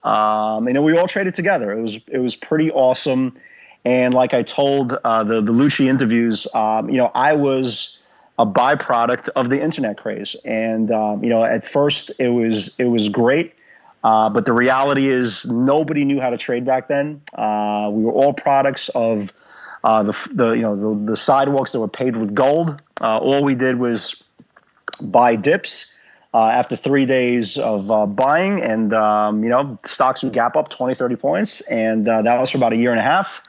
And we all traded together. It was pretty awesome. And like I told the Lucci interviews, I was a byproduct of the internet craze. And at first it was great, but the reality is nobody knew how to trade back then. We were all products of the sidewalks that were paved with gold. All we did was buy dips after 3 days of buying, and stocks would gap up 20, 30 points, and that was for about a year and a half.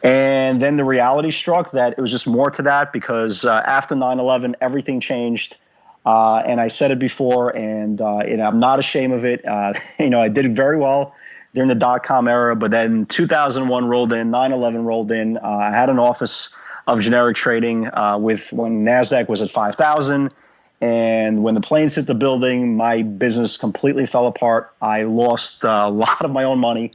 And then the reality struck that it was just more to that, because after 9/11, everything changed. And I said it before, and I'm not ashamed of it. I did very well during the dot-com era, but then 2001 rolled in, 9/11 rolled in. I had an office of generic trading when NASDAQ was at 5,000. And when the planes hit the building, my business completely fell apart. I lost a lot of my own money.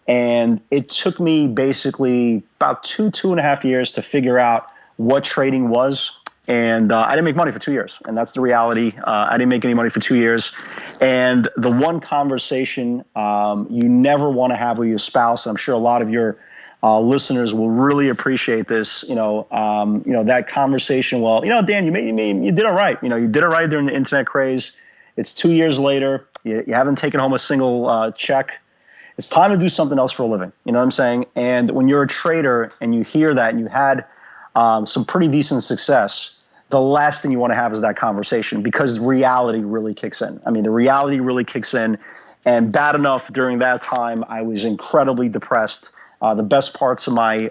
And it took me basically about 2.5 years to figure out what trading was. And I didn't make money for 2 years. And that's the reality. I didn't make any money for 2 years. And the one conversation you never want to have with your spouse, I'm sure a lot of your listeners will really appreciate this. That conversation. Well, Dan, you did all right. You did all right during the internet craze. It's 2 years later. You haven't taken home a single check. It's time to do something else for a living. You know what I'm saying? And when you're a trader and you hear that and you had some pretty decent success, the last thing you want to have is that conversation, because reality really kicks in. I mean, the reality really kicks in. And bad enough during that time, I was incredibly depressed. The best parts of my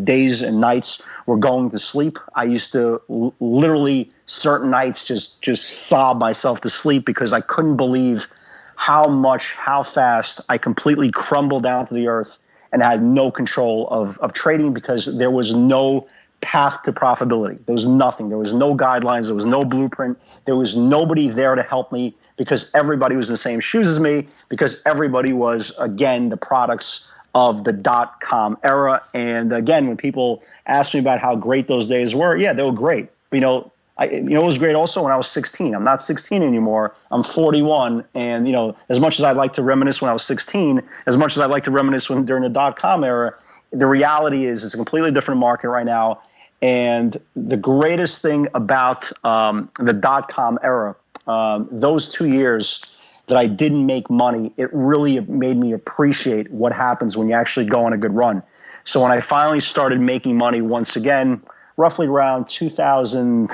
days and nights were going to sleep. I used to literally certain nights just sob myself to sleep, because I couldn't believe how fast I completely crumbled down to the earth and had no control of trading, because there was no path to profitability. There was nothing. There was no guidelines. There was no blueprint. There was nobody there to help me, because everybody was in the same shoes as me, because everybody was, again, the products of the dot-com era. And again, when people ask me about how great those days were, yeah, they were great. It was great also when I was 16. I'm not 16 anymore. I'm 41. And, as much as I'd like to reminisce when I was 16, as much as I'd like to reminisce during the dot-com era, the reality is it's a completely different market right now. And the greatest thing about the dot-com era, those 2 years that I didn't make money, it really made me appreciate what happens when you actually go on a good run. So when I finally started making money once again, roughly around 2000,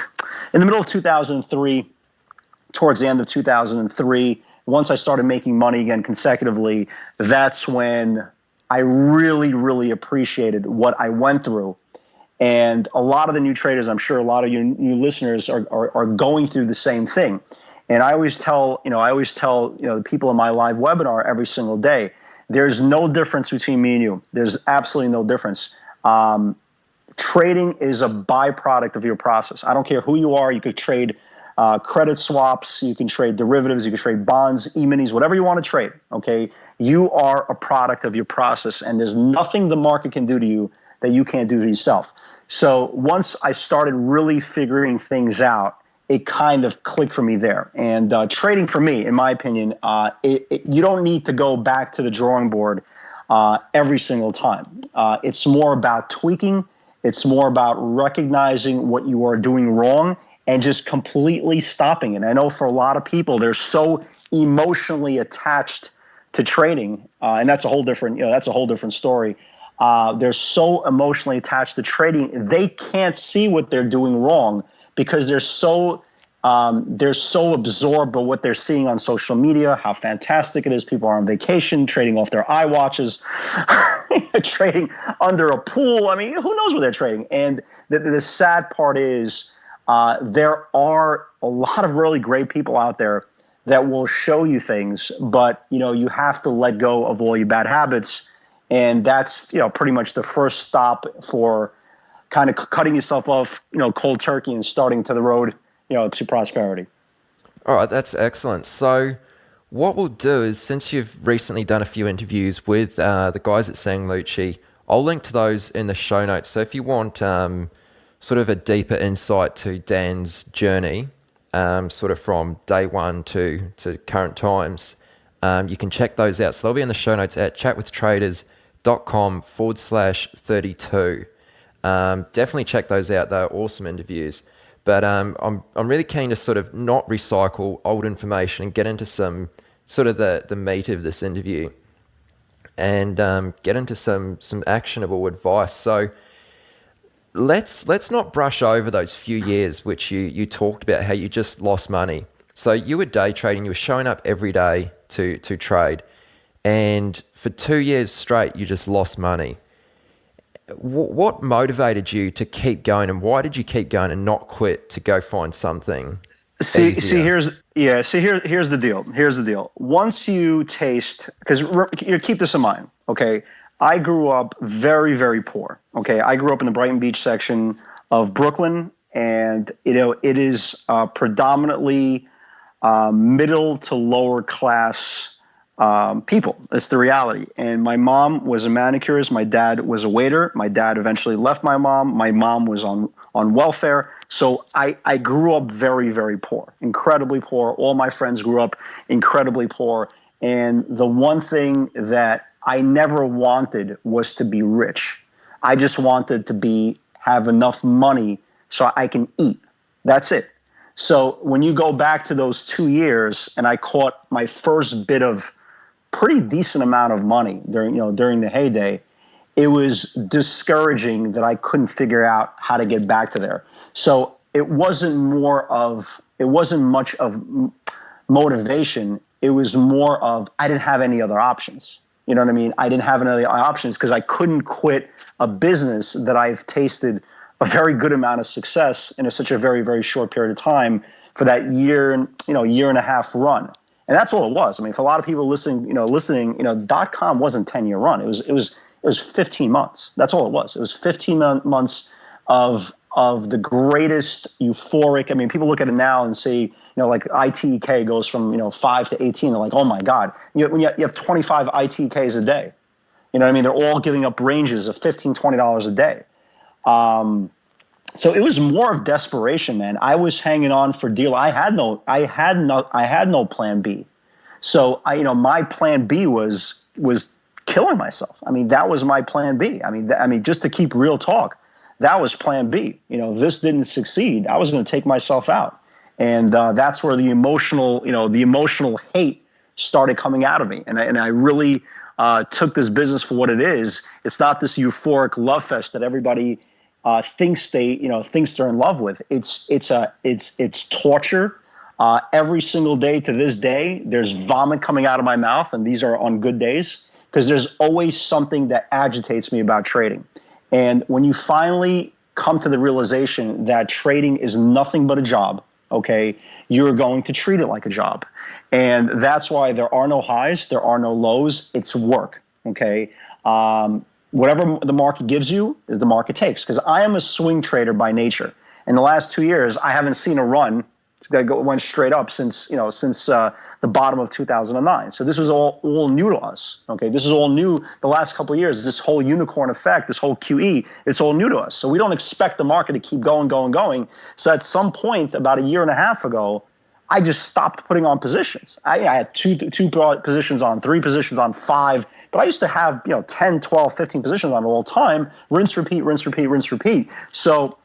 in the middle of 2003, towards the end of 2003, once I started making money again consecutively, that's when I really, really appreciated what I went through. And a lot of the new traders, I'm sure a lot of you new listeners are going through the same thing. And I always tell the people in my live webinar every single day, there's no difference between me and you. There's absolutely no difference. Trading is a byproduct of your process. I don't care who you are. You could trade credit swaps. You can trade derivatives. You can trade bonds, E-minis, whatever you want to trade. Okay, you are a product of your process, and there's nothing the market can do to you that you can't do to yourself. So once I started really figuring things out, it kind of clicked for me there. And trading for me, in my opinion, you don't need to go back to the drawing board every single time. It's more about tweaking. It's more about recognizing what you are doing wrong and just completely stopping it. I know for a lot of people, they're so emotionally attached to trading, and that's a whole different story. They're so emotionally attached to trading, they can't see what they're doing wrong, because they're so absorbed by what they're seeing on social media, how fantastic it is. People are on vacation, trading off their iWatches, trading under a pool. I mean, who knows what they're trading? And the sad part is there are a lot of really great people out there that will show you things, but you have to let go of all your bad habits. And that's pretty much the first stop for kind of cutting yourself off, cold turkey and starting to the road, to prosperity. All right, that's excellent. So what we'll do is, since you've recently done a few interviews with the guys at Sang Lucci, I'll link to those in the show notes. So if you want sort of a deeper insight to Dan's journey, sort of from day one to current times, You can check those out. So they'll be in the show notes at chatwithtraders.com/32. Definitely check those out. They're awesome interviews. But I'm really keen to sort of not recycle old information and get into some sort of the meat of this interview, and get into some actionable advice. So let's not brush over those few years which you talked about how you just lost money. So you were day trading, you were showing up every day to trade, and for 2 years straight you just lost money. What motivated you to keep going, and why did you keep going and not quit to go find something easier? Here's the deal. Here's the deal. Once you taste, because you keep this in mind, okay? I grew up very, very poor. Okay, I grew up in the Brighton Beach section of Brooklyn, and it is predominantly middle to lower class people. It's the reality. And my mom was a manicurist. My dad was a waiter. My dad eventually left my mom. My mom was on welfare. So I grew up very, very poor, incredibly poor. All my friends grew up incredibly poor. And the one thing that I never wanted was to be rich. I just wanted to have enough money so I can eat. That's it. So when you go back to those 2 years, and I caught my first bit of pretty decent amount of money during the heyday, it was discouraging that I couldn't figure out how to get back to there. So it wasn't much of motivation. It was more of I didn't have any other options. You know what I mean? I didn't have any other options because I couldn't quit a business that I've tasted a very good amount of success in such a very, very short period of time for that year and a half run. And that's all it was. I mean, for a lot of people listening, .com wasn't 10-year run. It was 15 months. That's all it was. It was 15 months of the greatest euphoric. I mean, people look at it now and say, like ITK goes from 5 to 18. They're like, oh my God, you have 25 ITKs a day. You know what I mean? They're all giving up ranges of $15, $20 a day. So it was more of desperation, man. I was hanging on for dear. I had no plan B. So my plan B was killing myself. I mean, that was my plan B. I mean, just to keep real talk, that was plan B. This didn't succeed. I was going to take myself out. And that's where the emotional hate started coming out of me. And I really took this business for what it is. It's not this euphoric love fest that everybody thinks they're in love with. It's torture. Every single day to this day, there's vomit coming out of my mouth, and these are on good days, because there's always something that agitates me about trading. And when you finally come to the realization that trading is nothing but a job, okay, you're going to treat it like a job. And that's why there are no highs, there are no lows. It's work, okay? Whatever the market gives you is the market takes, because I am a swing trader by nature. In the last 2 years, I haven't seen a run that went straight up since the bottom of 2009. So this was all new to us. Okay, this is all new. The last couple of years, this whole unicorn effect, this whole QE, it's all new to us. So we don't expect the market to keep going. So at some point, about a year and a half ago, I just stopped putting on positions. I had two positions on, 3 positions on, 5. But I used to have 10, 12, 15 positions on all the time. Rinse, repeat, rinse, repeat, rinse, repeat. So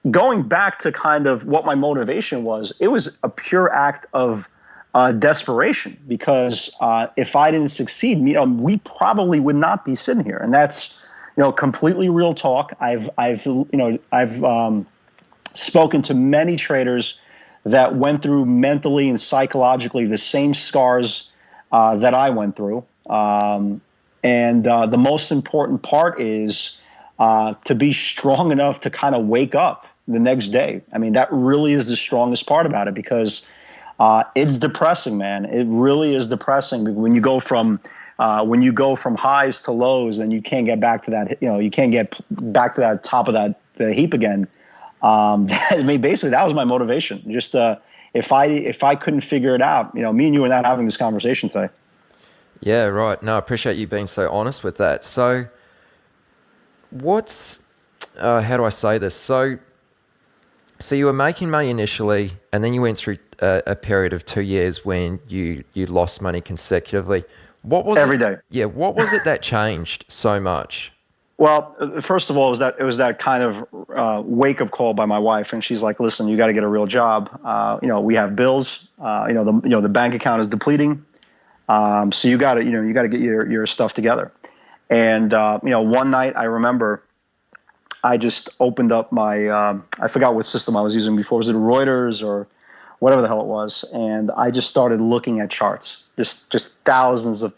going back to kind of what my motivation was, it was a pure act of desperation, because if I didn't succeed, we probably would not be sitting here. And that's completely real talk. I've spoken to many traders that went through mentally and psychologically the same scars that I went through. And the most important part is to be strong enough to kind of wake up the next day. I mean, that really is the strongest part about it, because it's depressing, man. It really is depressing when you go from highs to lows, and you can't get back to that. You can't get back to that top of the heap again. I mean, basically, that was my motivation. Just if I couldn't figure it out, me and you are not having this conversation today. Yeah, right. No, I appreciate you being so honest with that. So, how do I say this? So you were making money initially, and then you went through a period of 2 years when you lost money consecutively. What was every it? day. Yeah, what was it that changed so much? Well, first of all, it was that kind of wake up call by my wife, and she's like, "Listen, you got to get a real job. We have bills. The bank account is depleting. So you got to get your stuff together." And one night I remember I just opened up my I forgot what system I was using before. Was it Reuters or whatever the hell it was? And I just started looking at charts, just thousands of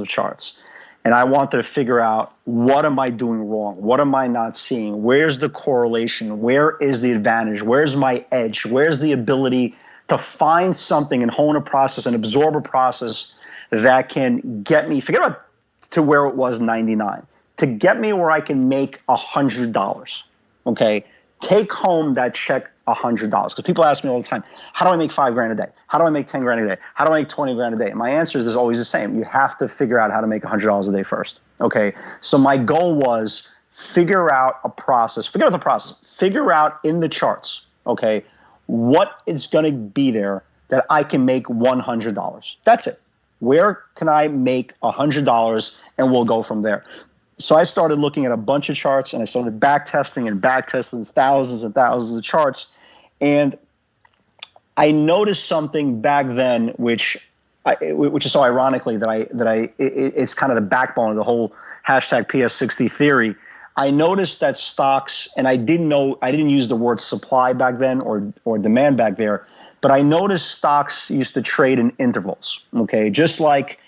charts. And I wanted to figure out, what am I doing wrong? What am I not seeing? Where's the correlation? Where is the advantage? Where's my edge? Where's the ability to find something and hone a process and absorb a process that can get me, forget about to where it was 99, to get me where I can make $100, okay? Take home that check $100. Because people ask me all the time, how do I make $5,000 a day? How do I make 10 grand a day? How do I make 20 grand a day? And my answer is always the same. You have to figure out how to make $100 a day first. Okay. So my goal was figure out a process, figure out the process, figure out in the charts, okay, what is going to be there that I can make $100. That's it. Where can I make $100? And we'll go from there. So I started looking at a bunch of charts, and I started back testing thousands and thousands of charts. And I noticed something back then, which is so ironically it's kind of the backbone of the whole hashtag PS60 theory. I noticed that stocks, and I didn't use the word supply back then or demand back there, but I noticed stocks used to trade in intervals. Okay, just like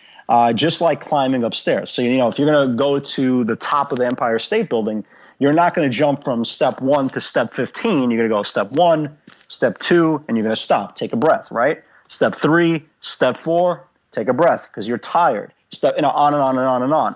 climbing upstairs. So, if you're going to go to the top of the Empire State Building, you're not going to jump from step 1 to step 15. You're going to go step 1, step 2, and you're going to stop, take a breath, right? Step 3, step 4, take a breath because you're tired. On and on and on and on.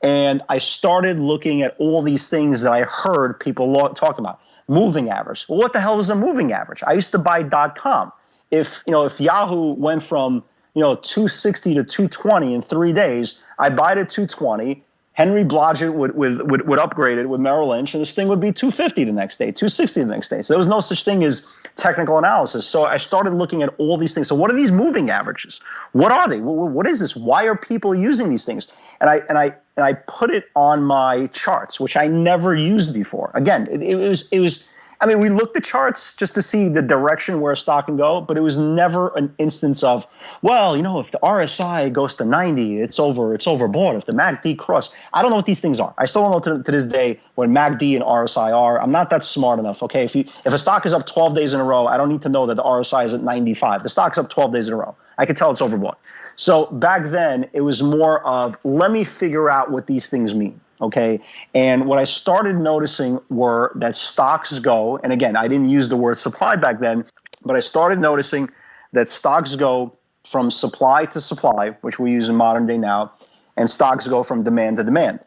And I started looking at all these things that I heard people talk about. Moving average. Well, what the hell is a moving average? I used to buy .com. If Yahoo went from 260 to 220 in 3 days, I buy it at 220. Henry Blodgett would upgrade it with Merrill Lynch, and this thing would be 250 the next day, 260 the next day. So there was no such thing as technical analysis. So I started looking at all these things. So what are these moving averages? What are they? What is this? Why are people using these things? And I put it on my charts, which I never used before. Again, it was. I mean, we looked at charts just to see the direction where a stock can go, but it was never an instance of, well, if the RSI goes to 90, it's overbought. If the MACD cross, I don't know what these things are. I still don't know to this day what MACD and RSI are. I'm not that smart enough. Okay, if a stock is up 12 days in a row, I don't need to know that the RSI is at 95. The stock's up 12 days in a row. I could tell it's overbought. So back then, it was more of, let me figure out what these things mean. Okay. And what I started noticing were that stocks go, and again, I didn't use the word supply back then, but I started noticing that stocks go from supply to supply, which we use in modern day now, and stocks go from demand to demand.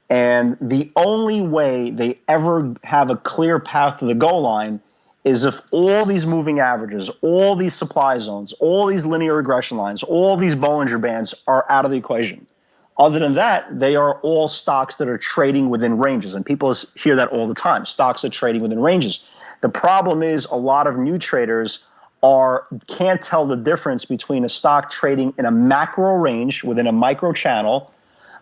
And the only way they ever have a clear path to the goal line is if all these moving averages, all these supply zones, all these linear regression lines, all these Bollinger Bands are out of the equation. Other than that, they are all stocks that are trading within ranges. And people hear that all the time. Stocks are trading within ranges. The problem is a lot of new traders can't tell the difference between a stock trading in a macro range within a micro channel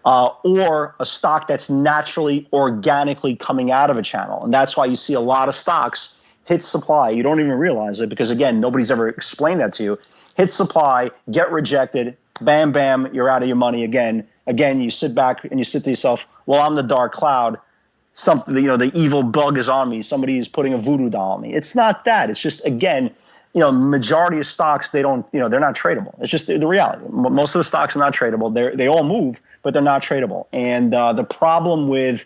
or a stock that's naturally, organically coming out of a channel. And that's why you see a lot of stocks hit supply. You don't even realize it because, again, nobody's ever explained that to you. Hit supply, get rejected, bam, bam, you're out of your money again. Again, you sit back and you sit to yourself, well, I'm the dark cloud. Something, the evil bug is on me. Somebody is putting a voodoo doll on me. It's not that. It's just, again, majority of stocks, they're not tradable. It's just the reality. Most of the stocks are not tradable. They all move, but they're not tradable. And the problem with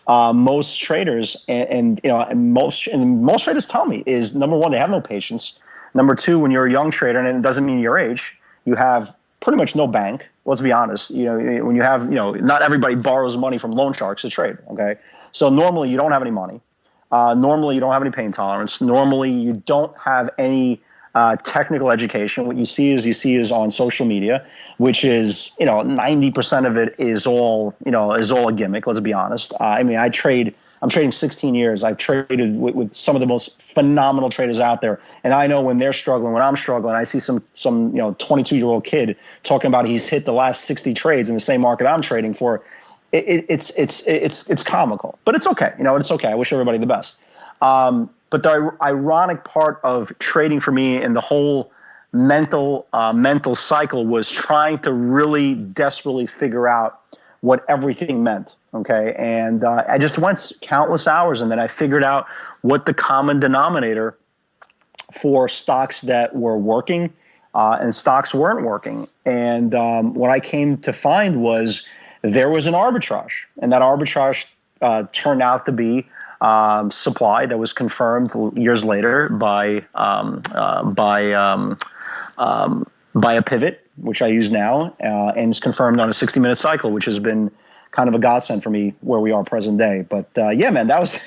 most traders and most traders tell me is, number one, they have no patience. Number two, when you're a young trader, and it doesn't mean your age, you have pretty much no bank. Let's be honest. When you have, not everybody borrows money from loan sharks to trade. Okay, so normally you don't have any money. Normally you don't have any pain tolerance. Normally you don't have any technical education. What you see is on social media, which is 90% of it is all a gimmick. Let's be honest. I trade I'm trading 16 years. I've traded with some of the most phenomenal traders out there. And I know when they're struggling, when I'm struggling, I see some 22-year-old kid talking about he's hit the last 60 trades in the same market I'm trading for. It's comical, but it's okay. It's okay. I wish everybody the best. But the ironic part of trading for me and the whole mental cycle was trying to really desperately figure out what everything meant. Okay. And I just went countless hours, and then I figured out what the common denominator for stocks that were working and stocks weren't working. And what I came to find was there was an arbitrage, and that arbitrage turned out to be supply that was confirmed years later by a pivot, which I use now, and is confirmed on a 60-minute cycle, which has been kind of a godsend for me where we are present day. But yeah, man, that was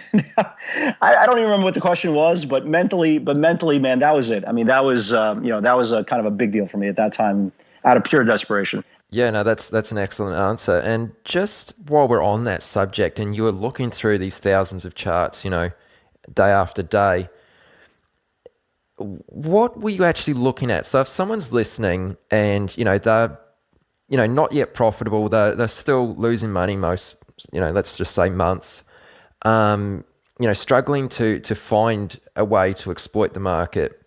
I don't even remember what the question was, but mentally, man, that was it. I mean, that was that was a kind of a big deal for me at that time, out of pure desperation. Yeah, no, that's an excellent answer. And just while we're on that subject, and you were looking through these thousands of charts, day after day, what were you actually looking at? So if someone's listening and, they're, not yet profitable, they're still losing money most, let's just say months, struggling to find a way to exploit the market,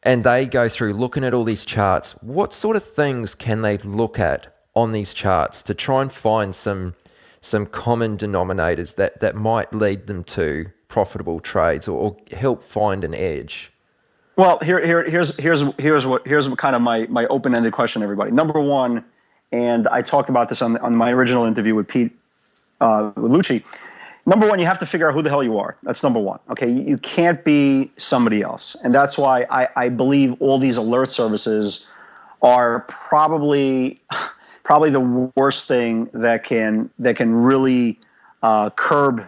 and they go through looking at all these charts, what sort of things can they look at on these charts to try and find some common denominators that might lead them to profitable trades or help find an edge? Well, here's what kind of my open-ended question to everybody. Number one, and I talked about this on my original interview with Pete Lucci. Number one, you have to figure out who the hell you are. That's number one. Okay, you can't be somebody else, and that's why I believe all these alert services are probably the worst thing that can really curb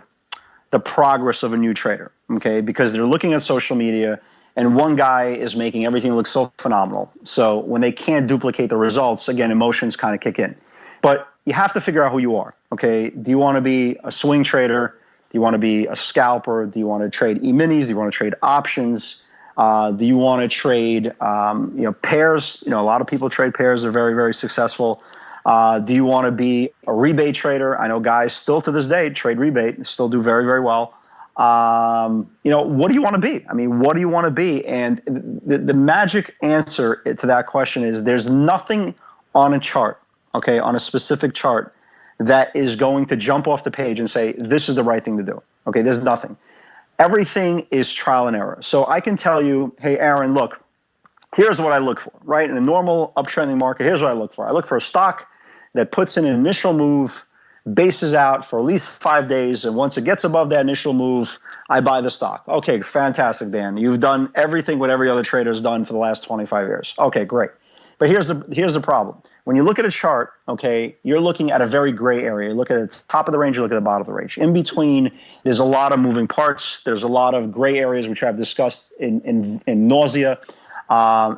the progress of a new trader. Okay, because they're looking at social media, and one guy is making everything look so phenomenal. So when they can't duplicate the results, again, emotions kind of kick in. But you have to figure out who you are. Okay, do you want to be a swing trader? Do you want to be a scalper? Do you want to trade E-minis? Do you want to trade options? Do you want to trade pairs? A lot of people trade pairs. They're very, very successful. Do you want to be a rebate trader? I know guys still to this day trade rebate, still do very, very well. What do you want to be? I mean, what do you want to be? And the magic answer to that question is there's nothing on a chart, okay, on a specific chart that is going to jump off the page and say, this is the right thing to do. Okay, there's nothing. Everything is trial and error. So I can tell you, hey, Aaron, look, here's what I look for, right? In a normal uptrending market, here's what I look for. I look for a stock that puts in an initial move, bases out for at least 5 days, and once it gets above that initial move, I buy the stock. Okay, fantastic, Dan. You've done everything what every other trader has done for the last 25 years. Okay, great. But here's the problem. When you look at a chart, okay, you're looking at a very gray area. You look at the top of the range, you look at the bottom of the range. In between, there's a lot of moving parts. There's a lot of gray areas, which I've discussed in nausea.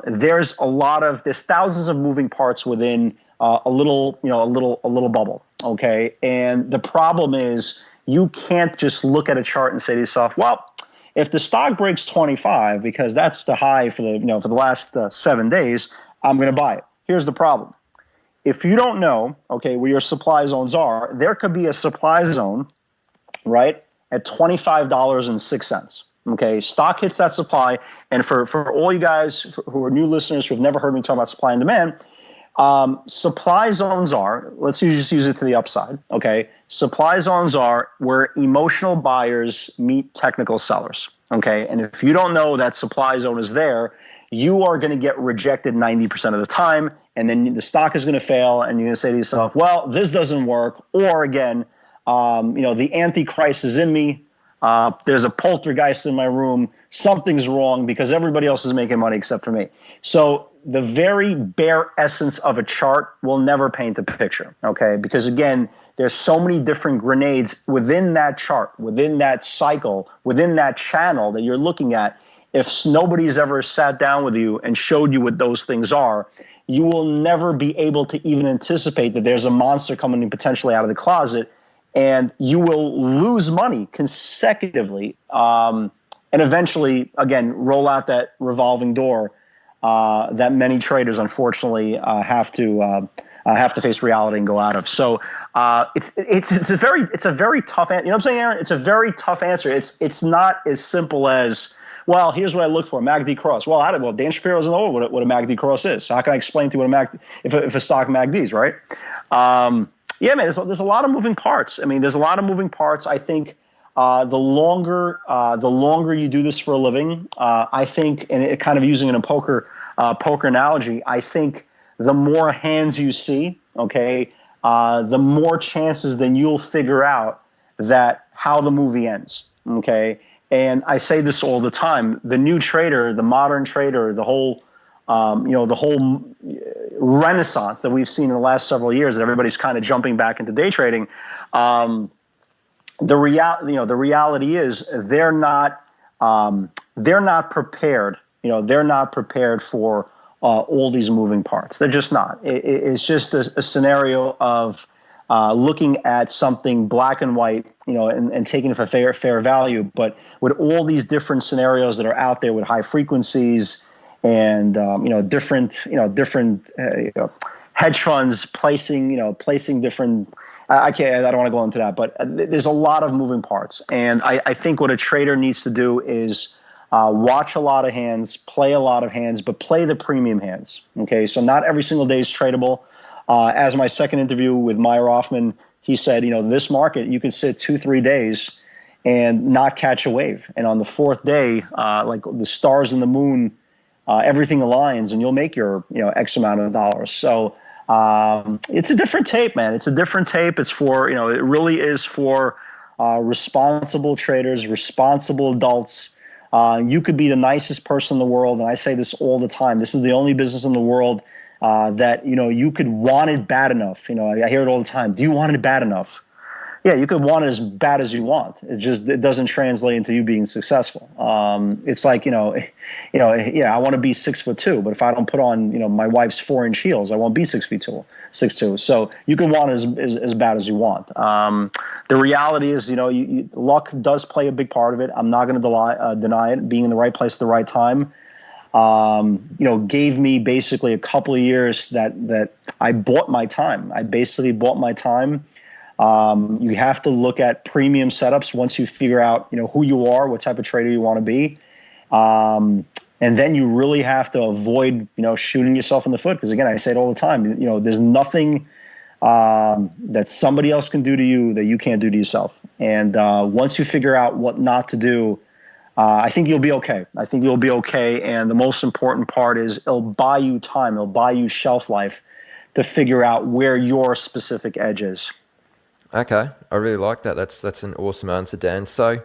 There's thousands of moving parts within a little bubble. Okay, and the problem is you can't just look at a chart and say to yourself, well, if the stock breaks 25 because that's the high for the last 7 days, I'm going to buy it. Here's the problem. If you don't know, okay, where your supply zones are, there could be a supply zone, right, at $25.06. Okay, stock hits that supply, and for all you guys who are new listeners who have never heard me talk about supply and demand, supply zones are, let's just use it to the upside, okay? Supply zones are where emotional buyers meet technical sellers, okay? And if you don't know that supply zone is there, you are going to get rejected 90% of the time, and then the stock is going to fail, and you're going to say to yourself, well, this doesn't work, or again, the Antichrist is in me, there's a poltergeist in my room, something's wrong because everybody else is making money except for me. So the very bare essence of a chart will never paint the picture, okay? Because again, there's so many different grenades within that chart, within that cycle, within that channel that you're looking at. If nobody's ever sat down with you and showed you what those things are, you will never be able to even anticipate that there's a monster coming potentially out of the closet and you will lose money consecutively, and eventually, again, roll out that revolving door that many traders, unfortunately, have to face reality and go out of. So it's a very tough answer. You know what I'm saying, Aaron? It's a very tough answer. It's not as simple as, well, here's what I look for: MACD cross. Well, Dan Shapiro doesn't know what a MACD cross is. So how can I explain to you what a MACD, if a stock MACDs, right? Yeah, man, there's a lot of moving parts. I mean, there's a lot of moving parts. I think the longer you do this for a living, I think, and it kind of using it in a poker analogy, I think the more hands you see, okay, the more chances then you'll figure out that how the movie ends, okay. And I say this all the time: the new trader, the modern trader, the whole the whole renaissance that we've seen in the last several years, that everybody's kind of jumping back into day trading. The reality is they're not prepared. They're not prepared for all these moving parts. They're just not. It's just a scenario of looking at something black and white, and taking it for fair value. But with all these different scenarios that are out there with high frequencies and different hedge funds placing different. I can't. I don't want to go into that, but there's a lot of moving parts, and I think what a trader needs to do is watch a lot of hands, play a lot of hands, but play the premium hands. Okay, so not every single day is tradable. As my second interview with Meyer Hoffman, he said, this market, you can sit 2-3 days and not catch a wave, and on the fourth day, like the stars and the moon, everything aligns, and you'll make your X amount of dollars. So. It's a different tape, man. It's a different tape. It's for, it really is for responsible traders, responsible adults. You could be the nicest person in the world, and I say this all the time. This is the only business in the world that, you could want it bad enough. I hear it all the time. Do you want it bad enough? Yeah, you could want it as bad as you want. It doesn't translate into you being successful. It's like, I want to be 6'2", but if I don't put on, my wife's 4-inch heels, I won't be 6'2". So you can want it as bad as you want. The reality is, luck does play a big part of it. I'm not going to deny it. Being in the right place at the right time, gave me basically a couple of years that I bought my time. I basically bought my time. You have to look at premium setups once you figure out, who you are, what type of trader you want to be. And then you really have to avoid, shooting yourself in the foot. Because again, I say it all the time, there's nothing that somebody else can do to you that you can't do to yourself. And once you figure out what not to do, I think you'll be okay. And the most important part is it'll buy you time. It'll buy you shelf life to figure out where your specific edge is. Okay, I really like that. That's an awesome answer, Dan. So,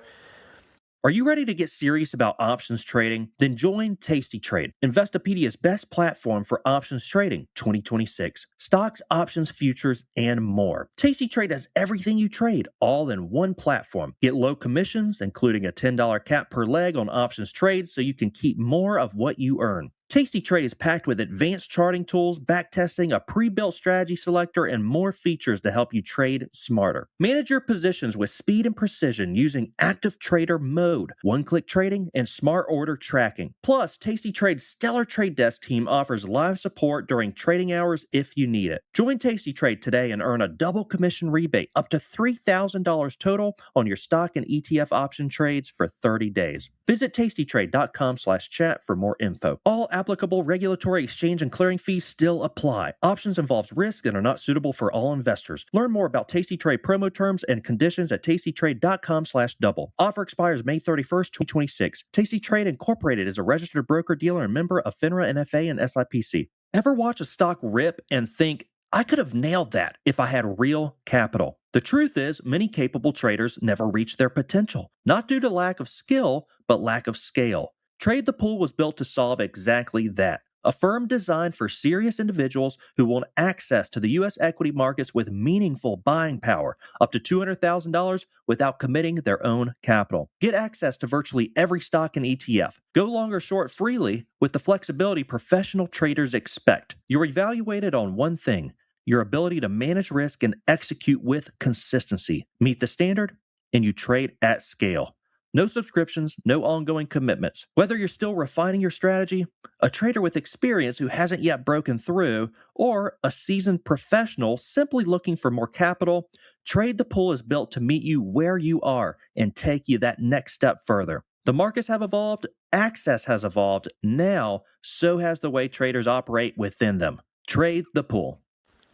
are you ready to get serious about options trading? Then join Tasty Trade, Investopedia's best platform for options trading 2026. Stocks, options, futures, and more. Tasty Trade has everything you trade, all in one platform. Get low commissions, including a $10 cap per leg on options trades, so you can keep more of what you earn. Tasty Trade is packed with advanced charting tools, backtesting, a pre-built strategy selector, and more features to help you trade smarter. Manage your positions with speed and precision using Active Trader Mode, one-click trading, and smart order tracking. Plus, Tasty Trade's stellar trade desk team offers live support during trading hours if you need it. Join Tasty Trade today and earn a double commission rebate up to $3,000 total on your stock and ETF option trades for 30 days. Visit tastytrade.com/chat for more info. All applicable regulatory, exchange, and clearing fees still apply. Options involves risk and are not suitable for all investors. Learn more about Tasty Trade promo terms and conditions at tastytrade.com/double. Offer expires May 31st, 2026. Tasty Trade Incorporated is a registered broker-dealer and member of FINRA, NFA, and SIPC. Ever watch a stock rip and think, I could have nailed that if I had real capital? The truth is, many capable traders never reach their potential, not due to lack of skill, but lack of scale. Trade the Pool was built to solve exactly that. A firm designed for serious individuals who want access to the U.S. equity markets with meaningful buying power, up to $200,000 without committing their own capital. Get access to virtually every stock and ETF. Go long or short freely with the flexibility professional traders expect. You're evaluated on one thing: your ability to manage risk and execute with consistency. Meet the standard, and you trade at scale. No subscriptions, no ongoing commitments. Whether you're still refining your strategy, a trader with experience who hasn't yet broken through, or a seasoned professional simply looking for more capital, Trade the Pool is built to meet you where you are and take you that next step further. The markets have evolved, access has evolved. Now, so has the way traders operate within them. Trade the Pool.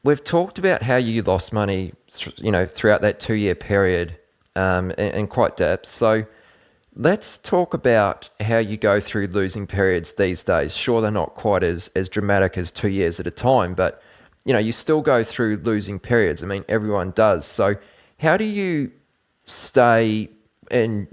We've talked about how you lost money, throughout that 2-year period, in quite depth. So let's talk about how you go through losing periods these days. Sure, they're not quite as dramatic as 2 years at a time, but you still go through losing periods. I mean, everyone does. So how do you stay in,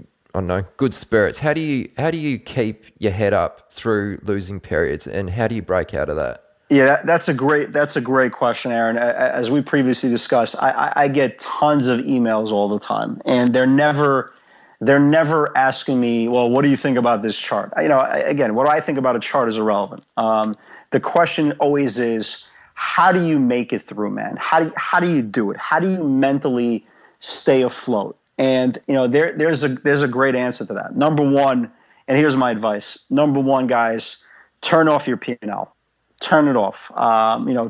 good spirits? How do you keep your head up through losing periods, and how do you break out of that? Yeah, that's a great question, Aaron. As we previously discussed, I get tons of emails all the time, and they're never asking me, well, what do you think about this chart? Again, what I think about a chart is irrelevant. The question always is, how do you make it through, man? How do you do it? How do you mentally stay afloat? And there's a great answer to that. Number one, and here's my advice. Number one, guys, turn off your P&L. Turn it off.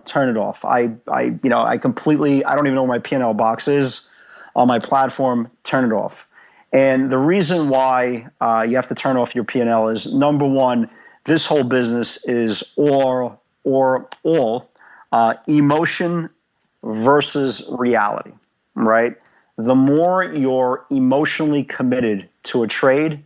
Turn it off. I don't even know where my P&L box is on my platform. Turn it off. And the reason why you have to turn off your P&L is, number one, this whole business is all emotion versus reality, right? The more you're emotionally committed to a trade,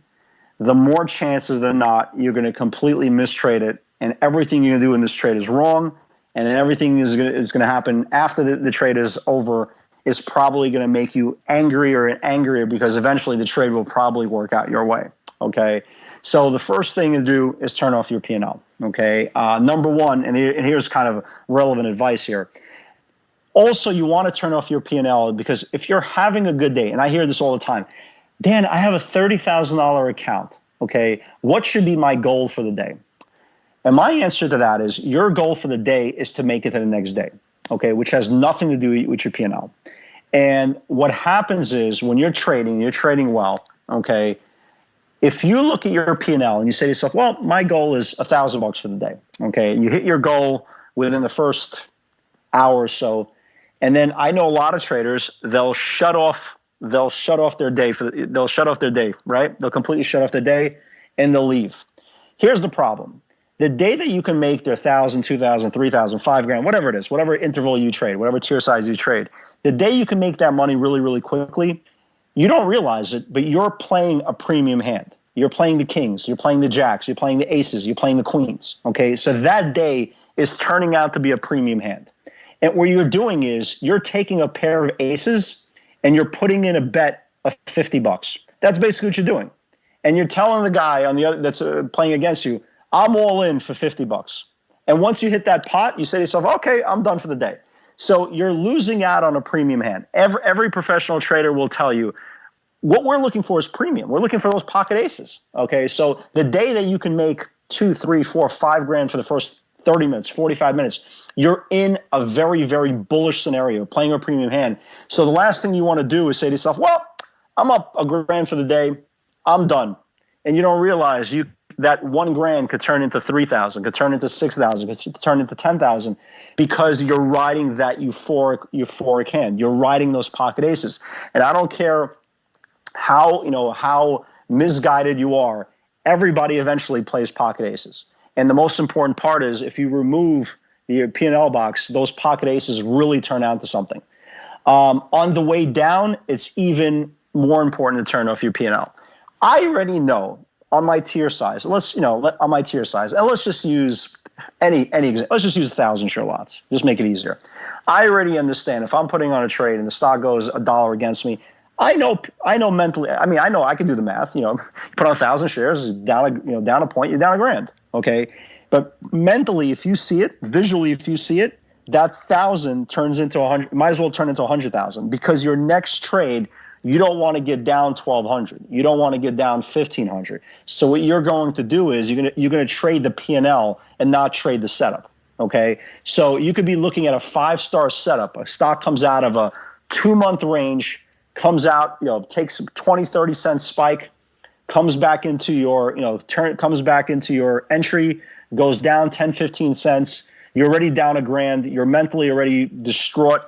the more chances than not you're going to completely mistrade it, and everything you do in this trade is wrong, and then everything is going to happen after the trade is over is probably going to make you angrier and angrier, because eventually the trade will probably work out your way, okay? So the first thing to do is turn off your P&L, okay? Number one, and here's kind of relevant advice here. Also, you want to turn off your P&L because if you're having a good day, and I hear this all the time, Dan, I have a $30,000 account, okay? What should be my goal for the day? And my answer to that is, your goal for the day is to make it to the next day, okay, which has nothing to do with your P&L. And what happens is, when you're trading well, okay, if you look at your P&L and you say to yourself, well, my goal is $1,000 for the day, okay, and you hit your goal within the first hour or so, and then I know a lot of traders, they'll shut off their day, right? They'll completely shut off their day and they'll leave. Here's the problem. The day that you can make their 1,000, 2,000, 3,000, $5,000, whatever it is, whatever interval you trade, whatever tier size you trade, the day you can make that money really, really quickly, you don't realize it, but you're playing a premium hand. You're playing the kings, you're playing the jacks, you're playing the aces, you're playing the queens, okay? So that day is turning out to be a premium hand. And what you're doing is, you're taking a pair of aces and you're putting in a bet of $50. That's basically what you're doing. And you're telling the guy on the other that's playing against you, I'm all in for $50. And once you hit that pot, you say to yourself, okay, I'm done for the day. So you're losing out on a premium hand. Every professional trader will tell you, what we're looking for is premium. We're looking for those pocket aces. Okay, so the day that you can make $2, $3, $4, $5,000 for the first 30 minutes, 45 minutes, you're in a very, very bullish scenario, playing a premium hand. So the last thing you want to do is say to yourself, well, I'm up $1,000 for the day, I'm done. And you don't realize that $1,000 could turn into 3,000, could turn into 6,000, could turn into 10,000, because you're riding that euphoric hand. You're riding those pocket aces. And I don't care how misguided you are, everybody eventually plays pocket aces. And the most important part is, if you remove the P&L box, those pocket aces really turn out to something. On the way down, it's even more important to turn off your P&L. I already know on my tier size, and let's just use any example. Let's just use 1,000 share lots. Just make it easier. I already understand, if I'm putting on a trade and the stock goes $1 against me, I know mentally. I mean, I know I can do the math. Put on 1,000 shares, down a point, you're down $1,000. Okay, but mentally, if you see it, visually, if you see it, that 1,000 turns into 100. Might as well turn into 100,000, because your next trade, you don't want to get down 1,200. You don't want to get down 1,500. So what you're going to do is, you're going to trade the P&L and not trade the setup. Okay, so you could be looking at a 5-star setup. A stock comes out of a 2-month range, comes out, takes a 20-30 cent spike, comes back into your, comes back into your entry, goes down 10-15 cents. You're already down $1,000. You're mentally already distraught.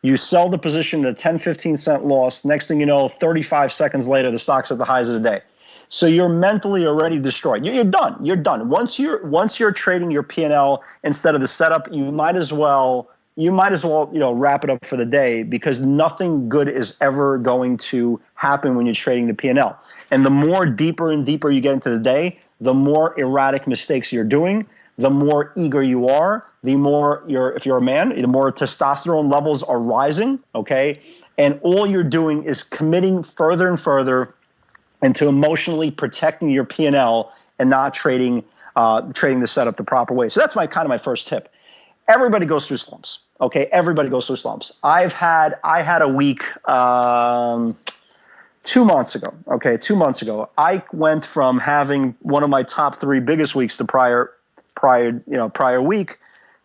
You sell the position at a 10-15 cent loss. Next thing you know, 35 seconds later, the stock's at the highs of the day. So you're mentally already destroyed. You're done. You're done. Once you're trading your P&L instead of the setup, you might as well wrap it up for the day, because nothing good is ever going to happen when you're trading the P&L. And the more deeper and deeper you get into the day, the more erratic mistakes you're doing, the more eager you are, the more if you're a man, the more testosterone levels are rising, okay? And all you're doing is committing further and further into emotionally protecting your P&L and not trading the setup the proper way. So that's my first tip. Everybody goes through slumps, okay? Everybody goes through slumps. I had a week 2 months ago, okay? 2 months ago, I went from having one of my top 3 biggest weeks the prior week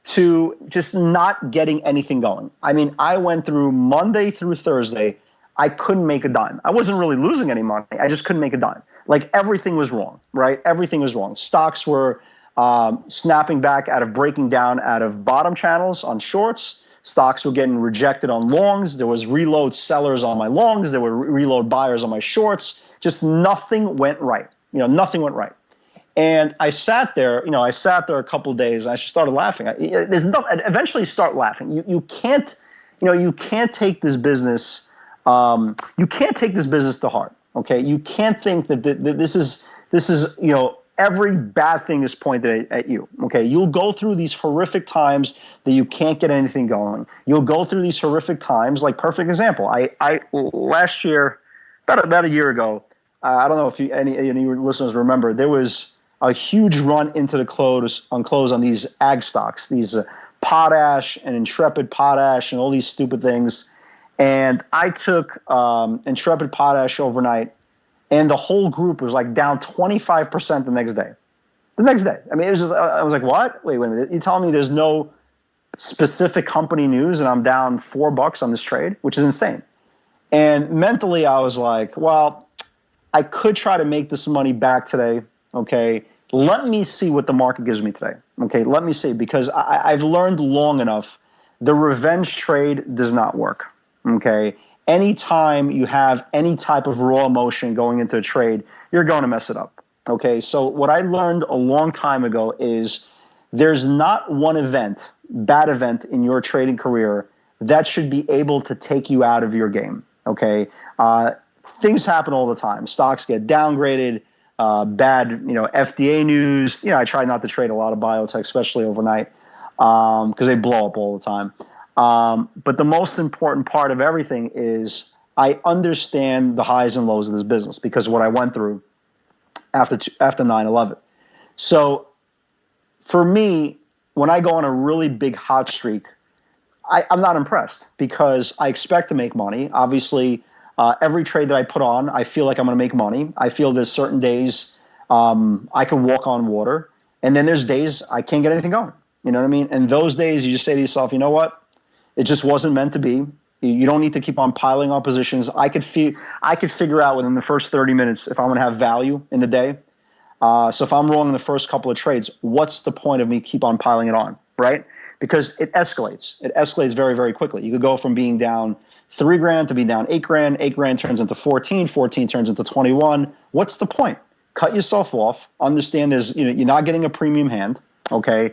to just not getting anything going. I mean, I went through Monday through Thursday. I couldn't make a dime. I wasn't really losing any money. I just couldn't make a dime. Like, everything was wrong, right? Everything was wrong. Stocks were snapping back breaking down out of bottom channels on shorts. Stocks were getting rejected on longs. There was reload sellers on my longs. There were reload buyers on my shorts. Just nothing went right. Nothing went right. And I sat there, a couple of days, and I just started laughing. Eventually start laughing. You can't take this business, to heart. Okay. You can't think that this is, every bad thing is pointed at you. Okay. You'll go through these horrific times that you can't get anything going. You'll go through these horrific times, like, perfect example. I last year, about a year ago, I don't know if any of your listeners remember, there was a huge run into the close on these ag stocks, these Potash and Intrepid Potash and all these stupid things. And I took Intrepid Potash overnight, and the whole group was like down 25% the next day. I mean, it was just, I was like, what? Wait a minute. You telling me there's no specific company news and I'm down $4 on this trade, which is insane. And mentally I was like, well, I could try to make this money back today. Okay, let me see what the market gives me today. Okay, let me see, because I've learned long enough, the revenge trade does not work. Okay, anytime you have any type of raw emotion going into a trade, you're going to mess it up. Okay, so what I learned a long time ago is there's not one bad event in your trading career that should be able to take you out of your game. Okay, things happen all the time. Stocks get downgraded. Bad, FDA news. I try not to trade a lot of biotech, especially overnight, because they blow up all the time. But the most important part of everything is I understand the highs and lows of this business, because of what I went through after 9/11. So for me, when I go on a really big hot streak, I'm not impressed, because I expect to make money. Obviously, every trade that I put on, I feel like I'm going to make money. I feel there's certain days I can walk on water, and then there's days I can't get anything going. You know what I mean? And those days you just say to yourself, you know what? It just wasn't meant to be. You don't need to keep on piling on positions. I could figure out within the first 30 minutes if I'm going to have value in the day. So if I'm wrong in the first couple of trades, what's the point of me keep on piling it on, right? Because it escalates. It escalates very, very quickly. You could go from being down $3,000 to be down $8,000. $8,000 turns into 14. 14 turns into 21. What's the point? Cut yourself off. Understand you're not getting a premium hand. Okay.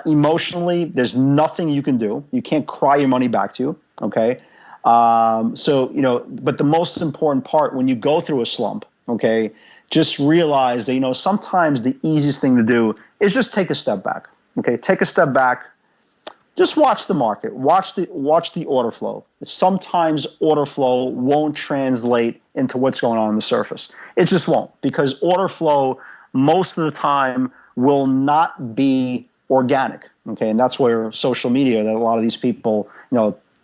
Emotionally, there's nothing you can do. You can't cry your money back to you. Okay. But the most important part when you go through a slump, okay, just realize that, sometimes the easiest thing to do is just take a step back. Okay. Take a step back. Just watch the market. Watch the order flow. Sometimes order flow won't translate into what's going on the surface. It just won't, because order flow most of the time will not be organic. Okay, and that's where social media, that a lot of these people,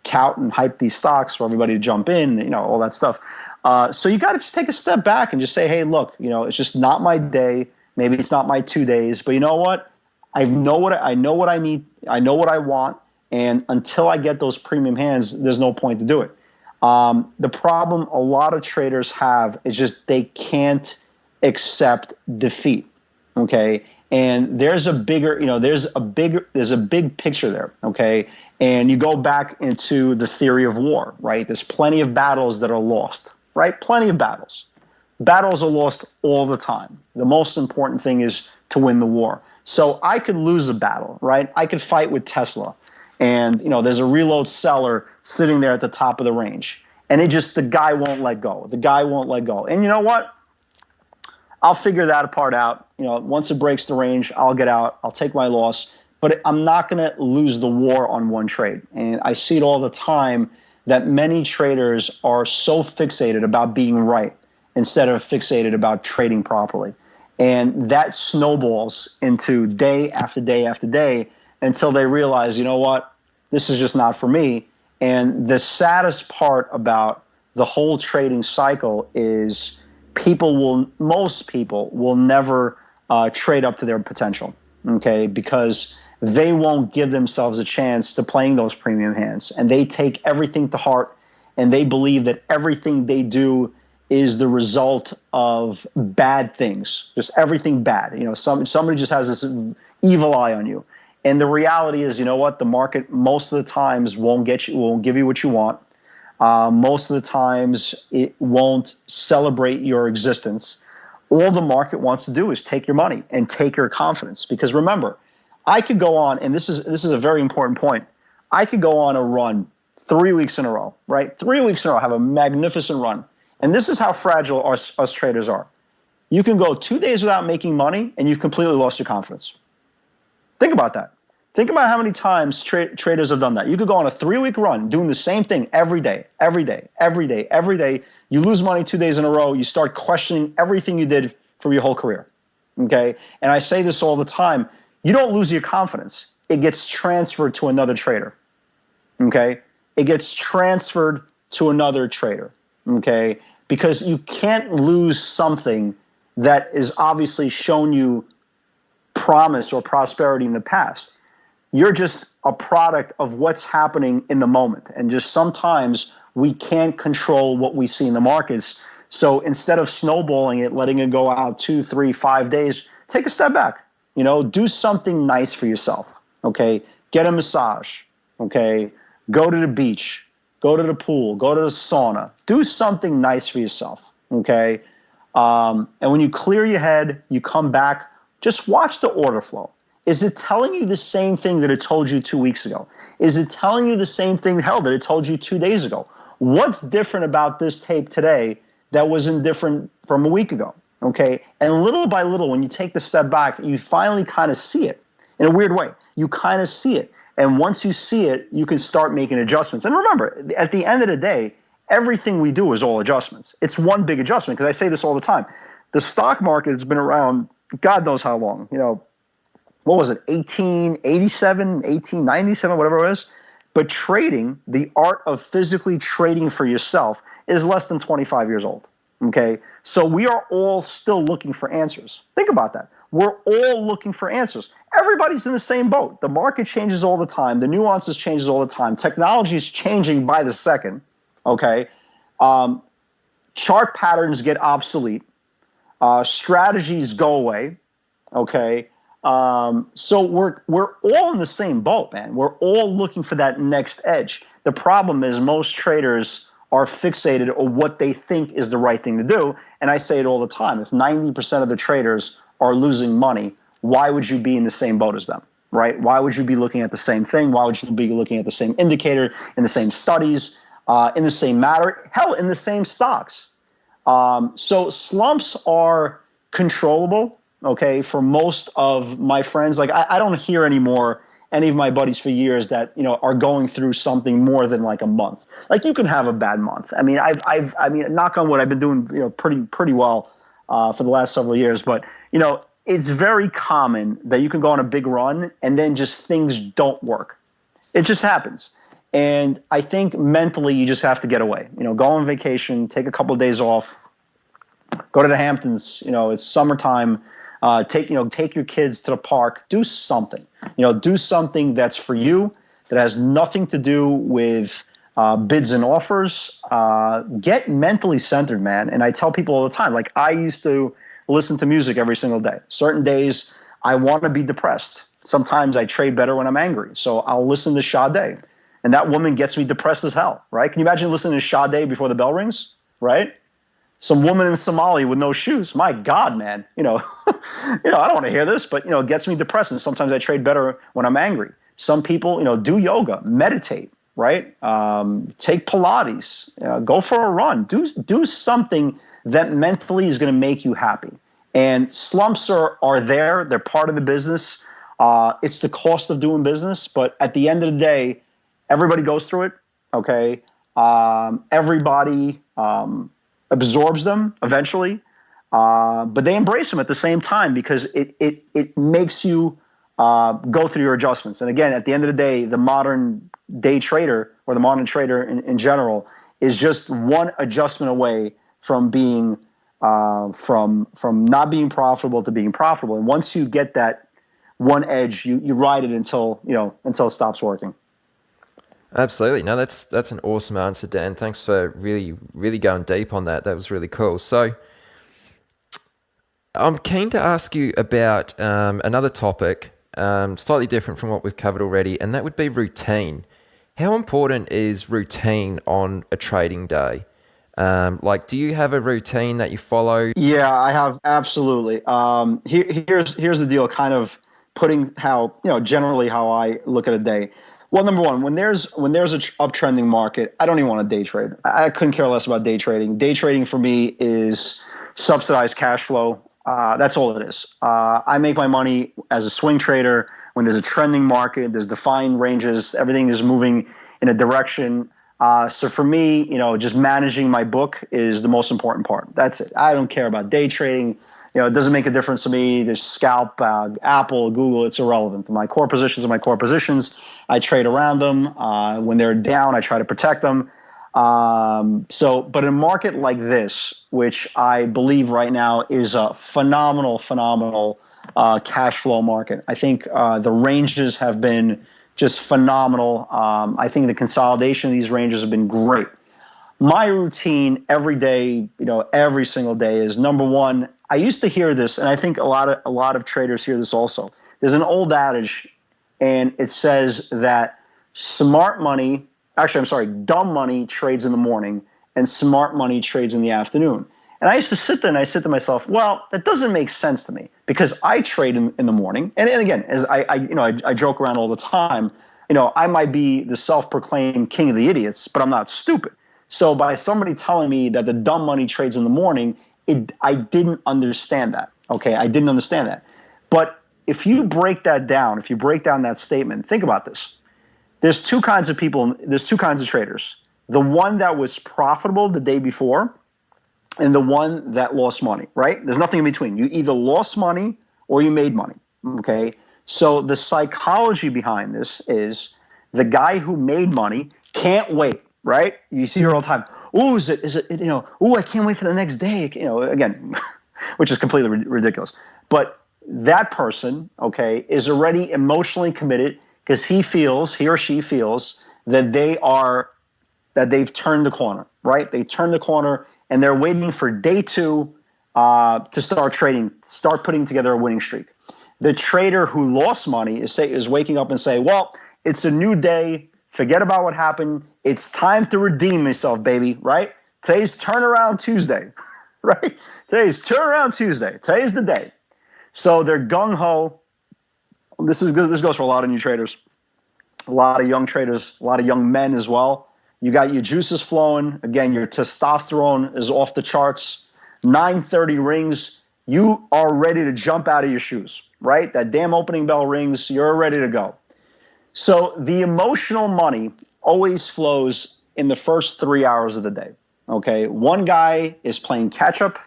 tout and hype these stocks for everybody to jump in, all that stuff. So you got to just take a step back and just say, hey, look, it's just not my day. Maybe it's not my 2 days, but you know what? I know what I need. I know what I want. And until I get those premium hands, there's no point to do it. The problem a lot of traders have is just they can't accept defeat. Okay. And there's a bigger, there's a big picture there. Okay. And you go back into the theory of war, right? There's plenty of battles that are lost, right? Plenty of battles. Battles are lost all the time. The most important thing is to win the war. So I could lose a battle, right? I could fight with Tesla, and there's a reload seller sitting there at the top of the range, and the guy won't let go. The guy won't let go. And you know what? I'll figure that part out. Once it breaks the range, I'll get out. I'll take my loss. But I'm not going to lose the war on one trade. And I see it all the time that many traders are so fixated about being right instead of fixated about trading properly. And that snowballs into day after day after day until they realize, you know what, this is just not for me. And the saddest part about the whole trading cycle is most people will never trade up to their potential, okay, because they won't give themselves a chance to playing those premium hands. And they take everything to heart, and they believe that everything they do is the result of bad things, just everything bad. Somebody just has this evil eye on you. And the reality is, the market most of the times won't give you what you want. Most of the times it won't celebrate your existence. All the market wants to do is take your money and take your confidence. Because remember, I could go on, and this is a very important point. I could go on a run 3 weeks in a row, right? 3 weeks in a row, have a magnificent run. And this is how fragile us traders are. You can go 2 days without making money, and you've completely lost your confidence. Think about that. Think about how many times traders have done that. You could go on a 3-week run doing the same thing every day, every day, every day, every day. You lose money 2 days in a row. You start questioning everything you did for your whole career, okay? And I say this all the time. You don't lose your confidence. It gets transferred to another trader, okay? It gets transferred to another trader, okay? Because you can't lose something that is obviously shown you promise or prosperity in the past. You're just a product of what's happening in the moment. And just sometimes we can't control what we see in the markets. So instead of snowballing it, letting it go out 2, 3, 5 days, take a step back. Do something nice for yourself, okay? Get a massage, okay? Go to the beach, go to the pool, go to the sauna. Do something nice for yourself, okay? And when you clear your head, you come back, just watch the order flow. Is it telling you the same thing that it told you 2 weeks ago? Is it telling you the same thing, that it told you 2 days ago? What's different about this tape today that wasn't different from a week ago? Okay, and little by little, when you take the step back, you finally kind of see it in a weird way. You kind of see it. And once you see it, you can start making adjustments. And remember, at the end of the day, everything we do is all adjustments. It's one big adjustment, because I say this all the time. The stock market has been around God knows how long. What was it, 1887, 1897, whatever it was? But trading, the art of physically trading for yourself, is less than 25 years old. Okay, so we are all still looking for answers. Think about that. We're all looking for answers. Everybody's in the same boat. The market changes all the time. The nuances changes all the time. Technology is changing by the second. Okay, chart patterns get obsolete. Strategies go away. Okay, so we're all in the same boat, man. We're all looking for that next edge. The problem is most traders are fixated on what they think is the right thing to do. And I say it all the time. If 90% of the traders are losing money, why would you be in the same boat as them, right? Why would you be looking at the same thing? Why would you be looking at the same indicator, in the same studies, in the same matter, hell, in the same stocks? So slumps are controllable, okay, for most of my friends. Like I don't hear anymore any of my buddies for years that are going through something more than like a month. Like you can have a bad month. I mean, I mean, knock on wood, I've been doing pretty well for the last several years. But it's very common that you can go on a big run and then just things don't work. It just happens. And I think mentally you just have to get away. Go on vacation, take a couple of days off, go to the Hamptons. It's summertime. Take your kids to the park. Do something. Do something that's for you, that has nothing to do with bids and offers. Get mentally centered, man. And I tell people all the time, like, I used to listen to music every single day. Certain days I want to be depressed. Sometimes I trade better when I'm angry. So I'll listen to Sade. And that woman gets me depressed as hell, right? Can you imagine listening to Sade before the bell rings, right? Some woman in Somalia with no shoes. My God, man. I don't want to hear this, but, it gets me depressed. And sometimes I trade better when I'm angry. Some people, do yoga, meditate, right? Take Pilates, go for a run. Do something that mentally is going to make you happy. And slumps are there. They're part of the business. It's the cost of doing business. But at the end of the day, everybody goes through it, okay? Everybody absorbs them eventually, but they embrace them at the same time because it makes you go through your adjustments. And again, at the end of the day, the modern day trader or the modern trader in general is just one adjustment away from being from not being profitable to being profitable. And once you get that one edge, you ride it until it stops working. Absolutely. No, that's an awesome answer, Dan. Thanks for really, really going deep on that. That was really cool. So I'm keen to ask you about another topic, slightly different from what we've covered already, and that would be routine. How important is routine on a trading day? Do you have a routine that you follow? Yeah, I have, absolutely. Here's the deal, kind of putting how, generally how I look at a day. Well, number one, when there's a uptrending market, I don't even want to day trade. I couldn't care less about day trading. Day trading for me is subsidized cash flow. That's all it is. I make my money as a swing trader when there's a trending market, there's defined ranges, everything is moving in a direction. So for me, just managing my book is the most important part. That's it. I don't care about day trading. It doesn't make a difference to me. There's scalp, Apple, Google, it's irrelevant. My core positions are my core positions. I trade around them. When they're down, I try to protect them. But in a market like this, which I believe right now is a phenomenal cash flow market, I think the ranges have been just phenomenal. I think the consolidation of these ranges have been great. My routine every day, every single day is, number one, I used to hear this, and I think a lot of traders hear this also. There's an old adage, and it says that dumb money trades in the morning and smart money trades in the afternoon. And I used to sit there and I said to myself, well, that doesn't make sense to me because I trade in the morning. And again, as I joke around all the time, I might be the self-proclaimed king of the idiots, but I'm not stupid. So by somebody telling me that the dumb money trades in the morning, I didn't understand that. Okay, I didn't understand that. But if you break that down, if you break down that statement, think about this. There's two kinds of people, there's two kinds of traders. The one that was profitable the day before and the one that lost money, right? There's nothing in between. You either lost money or you made money, okay? So the psychology behind this is the guy who made money can't wait, right? You see her all the time. Ooh, I can't wait for the next day. Again, which is completely ridiculous. But that person, okay, is already emotionally committed because he or she feels that they've turned the corner, right? They turned the corner and they're waiting for day two to start trading, start putting together a winning streak. The trader who lost money is waking up and say, well, it's a new day. Forget about what happened. It's time to redeem myself, baby, right? Today's turnaround Tuesday, right? Today's turnaround Tuesday. Today's the day. So they're gung-ho. This is good. This goes for a lot of new traders, a lot of young traders, a lot of young men as well. You got your juices flowing. Again, your testosterone is off the charts. 9:30 rings. You are ready to jump out of your shoes, right? That damn opening bell rings. You're ready to go. So the emotional money always flows in the first 3 hours of the day, okay? One guy is playing catch-up.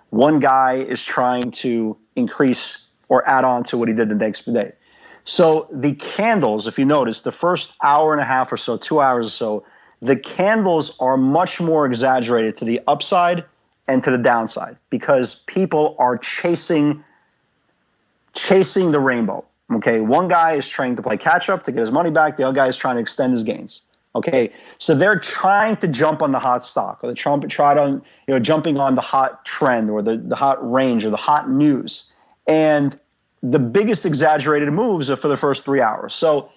One guy is trying to increase or add on to what he did the next day. So the candles, if you notice, the first hour and a half or so, 2 hours or so, the candles are much more exaggerated to the upside and to the downside because people are chasing chasing the rainbow. Okay, one guy is trying to play catch up to get his money back. The other guy is trying to extend his gains. Okay, so they're trying to jump on the hot stock, or jumping on the hot trend, or the hot range, or the hot news. And the biggest exaggerated moves are for the first 3 hours. So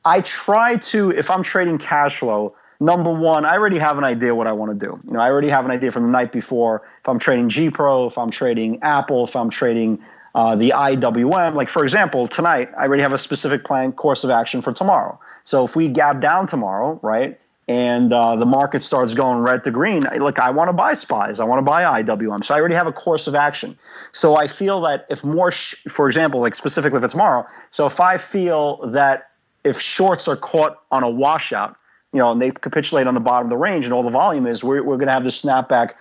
I try to, if I'm trading cash flow, number one, I already have an idea what I want to do. I already have an idea from the night before. If I'm trading G Pro, if I'm trading Apple, if I'm trading the IWM, like for example, tonight, I already have a specific plan, course of action for tomorrow. So if we gap down tomorrow, right, and the market starts going red to green, look, I want to buy SPYs, I want to buy IWM. So I already have a course of action. So I feel that if more, for example, like specifically for tomorrow, so if I feel that if shorts are caught on a washout, and they capitulate on the bottom of the range and all the volume is, we're going to have this snapback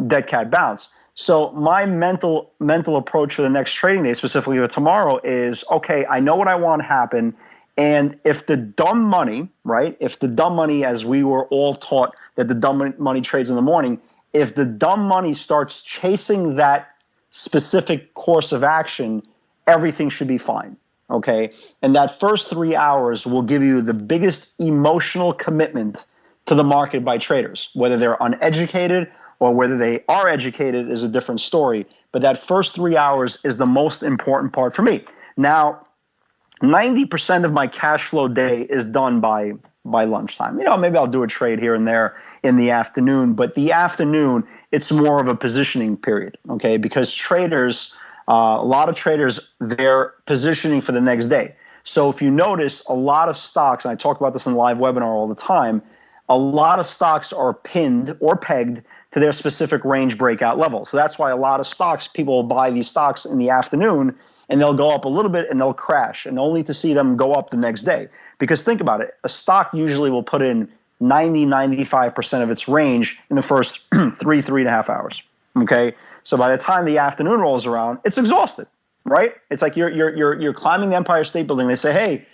dead cat bounce. So my mental approach for the next trading day, specifically for tomorrow, is, okay, I know what I want to happen. And if the dumb money, right, if the dumb money, as we were all taught that the dumb money trades in the morning, if the dumb money starts chasing that specific course of action, everything should be fine. Okay, and that first 3 hours will give you the biggest emotional commitment to the market by traders. Whether they're uneducated or whether they are educated is a different story. But that first 3 hours is the most important part for me. Now, 90% of my cash flow day is done by lunchtime. Maybe I'll do a trade here and there in the afternoon, but the afternoon, it's more of a positioning period, okay? Because traders, a lot of traders, they're positioning for the next day. So if you notice, a lot of stocks, and I talk about this in the live webinar all the time, a lot of stocks are pinned or pegged to their specific range breakout level. So that's why a lot of stocks, people will buy these stocks in the afternoon, and they'll go up a little bit and they'll crash, and only to see them go up the next day. Because think about it, a stock usually will put in 95% of its range in the first 3.5 hours. Okay, so by the time the afternoon rolls around, it's exhausted, right? It's like you're climbing the Empire State Building. They say, hey,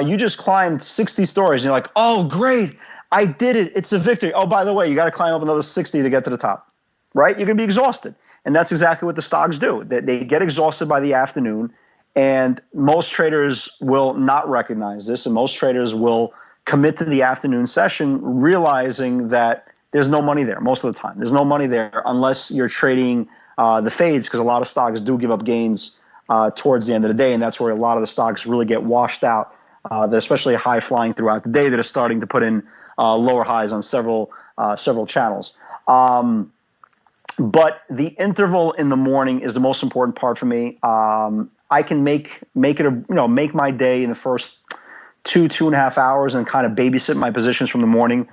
you just climbed 60 stories. And you're like, oh, great, I did it. It's a victory. Oh, by the way, you got to climb up another 60 to get to the top, right? You're going to be exhausted. And that's exactly what the stocks do. They get exhausted by the afternoon, and most traders will not recognize this, and most traders will commit to the afternoon session realizing that there's no money there most of the time. There's no money there unless you're trading the fades, because a lot of stocks do give up gains towards the end of the day, and that's where a lot of the stocks really get washed out. They're especially high flying throughout the day that are starting to put in lower highs on several channels. But the interval in the morning is the most important part for me. I can make my day in the first 2.5 hours and kind of babysit my positions from the morning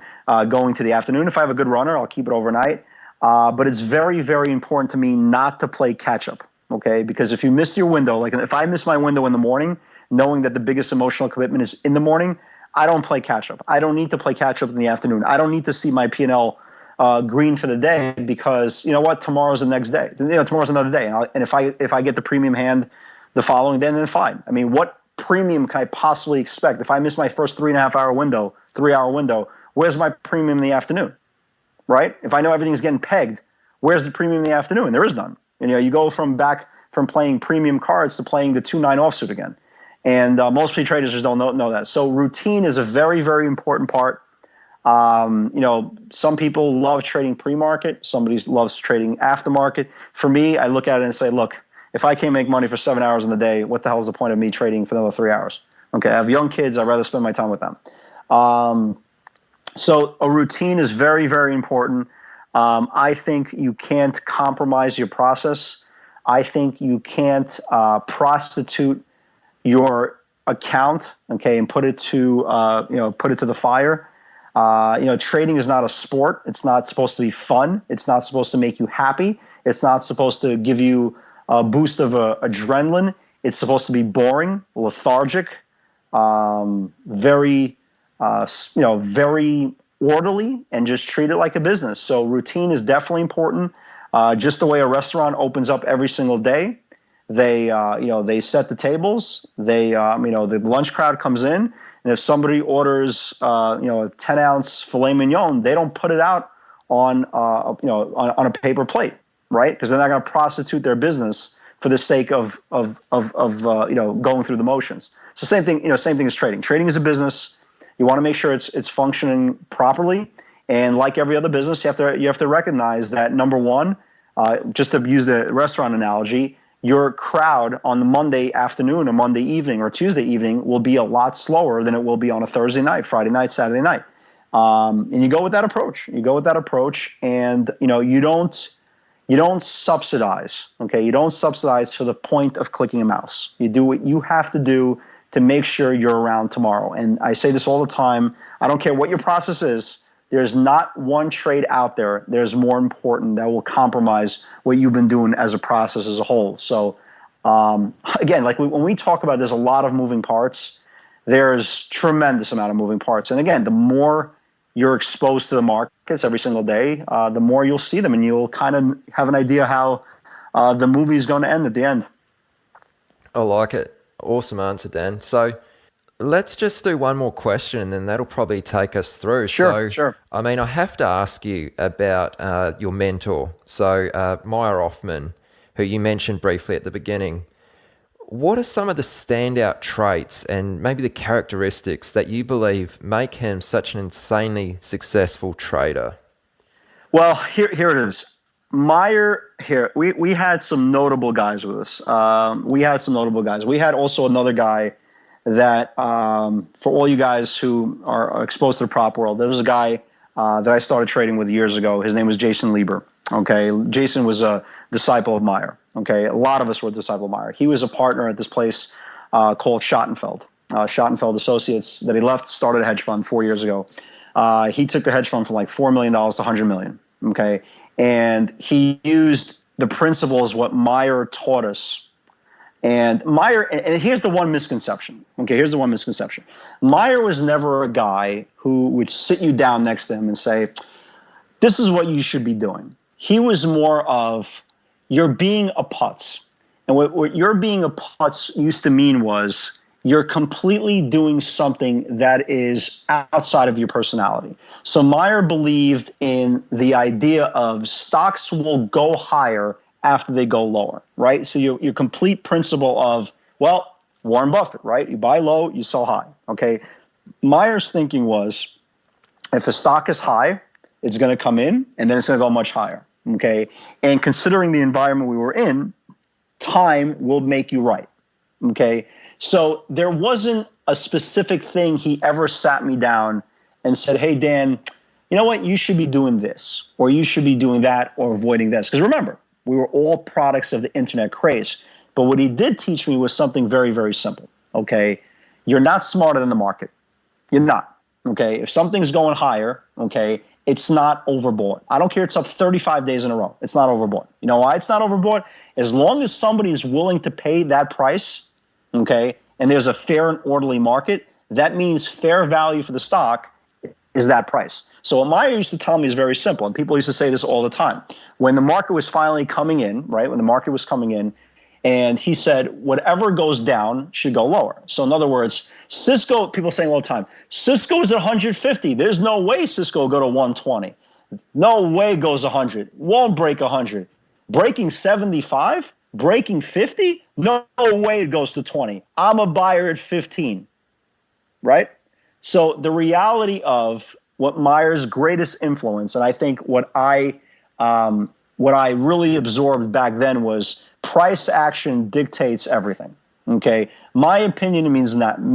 going to the afternoon. If I have a good runner, I'll keep it overnight. But it's very, very important to me not to play catch up. Okay, because if you miss your window, like if I miss my window in the morning, knowing that the biggest emotional commitment is in the morning, I don't play catch up. I don't need to play catch up in the afternoon. I don't need to see my P&L green for the day, because you know what, tomorrow's the next day. Tomorrow's another day, and if I get the premium hand the following day, then fine. I mean, what premium can I possibly expect if I miss my first 3.5 hour window, 3 hour window? Where's my premium in the afternoon, right? If I know everything's getting pegged, where's the premium in the afternoon? There is none. You go from playing premium cards to playing the 2-9 offsuit again, and most free traders just don't know that. So routine is a very, very important part. Some people love trading pre-market. Somebody loves trading aftermarket. For me, I look at it and say, look, if I can't make money for 7 hours in the day, what the hell is the point of me trading for another 3 hours? Okay, I have young kids. I'd rather spend my time with them. So a routine is very, very important. I think you can't compromise your process. I think you can't prostitute your account, okay, and put it to the fire. Trading is not a sport. It's not supposed to be fun. It's not supposed to make you happy. It's not supposed to give you a boost of adrenaline. It's supposed to be boring, lethargic, very orderly, and just treat it like a business. So routine is definitely important. Just the way a restaurant opens up every single day, they set the tables. The lunch crowd comes in. And if somebody orders, a 10-ounce filet mignon, they don't put it out on a paper plate, right? Because they're not going to prostitute their business for the sake of going through the motions. So same thing, same thing as trading. Trading is a business. You want to make sure it's functioning properly. And like every other business, you have to recognize that, number one, just to use the restaurant analogy, your crowd on the Monday afternoon or Monday evening or Tuesday evening will be a lot slower than it will be on a Thursday night, Friday night, Saturday night. And you go with that approach. And you don't subsidize. Okay, you don't subsidize to the point of clicking a mouse. You do what you have to do to make sure you're around tomorrow. And I say this all the time. I don't care what your process is. There's not one trade out there there's more important that will compromise what you've been doing as a process as a whole. So again, like when we talk about there's a lot of moving parts, there's tremendous amount of moving parts. And again, the more you're exposed to the markets every single day, the more you'll see them, and you'll kind of have an idea how the movie is going to end at the end. I like it. Awesome answer, Dan. So let's just do one more question, and then that'll probably take us through. Sure. I mean, I have to ask you about your mentor. So Meyer Hoffman, who you mentioned briefly at the beginning. What are some of the standout traits and maybe the characteristics that you believe make him such an insanely successful trader? Well, here it is. Meyer, we had some notable guys with us. We had also another guy that, for all you guys who are exposed to the prop world, there was a guy that I started trading with years ago. His name was Jason Lieber. Okay, Jason was a disciple of Meyer. Okay, a lot of us were a disciple of Meyer. He was a partner at this place called Schottenfeld Associates that he left, started a hedge fund 4 years ago. He took the hedge fund from like $4 million to $100 million. Okay, and he used the principles what Meyer taught us. And Meyer, and here's the one misconception. Okay, here's the one misconception. Meyer was never a guy who would sit you down next to him and say, this is what you should be doing. He was more of, you're being a putz. And what you're being a putz used to mean was you're completely doing something that is outside of your personality. So Meyer believed in the idea of stocks will go higher after they go lower, right? So your complete principle of, well, Warren Buffett, right? You buy low, you sell high, okay? Meyer's thinking was, if a stock is high, it's going to come in, and then it's going to go much higher, okay? And considering the environment we were in, time will make you right, okay? So there wasn't a specific thing he ever sat me down and said, hey, Dan, you know what? You should be doing this, or you should be doing that, or avoiding this. Because remember, we were all products of the internet craze. But what he did teach me was something very, very simple, okay? You're not smarter than the market. You're not, okay? If something's going higher, okay, it's not overbought. I don't care, it's up 35 days in a row. It's not overbought. You know why it's not overbought? As long as somebody is willing to pay that price, okay, and there's a fair and orderly market, that means fair value for the stock is that price. So what Meyer used to tell me is very simple, and people used to say this all the time. When the market was finally coming in, right, when the market was coming in, and he said, whatever goes down should go lower. So in other words, Cisco, people saying all the time, Cisco is at 150. There's no way Cisco will go to 120. No way goes 100. Won't break 100. Breaking 75? Breaking 50? No way it goes to 20. I'm a buyer at 15, right? So the reality of what Meyer's greatest influence, and I think what I really absorbed back then was price action dictates everything. Okay, my opinion means nothing.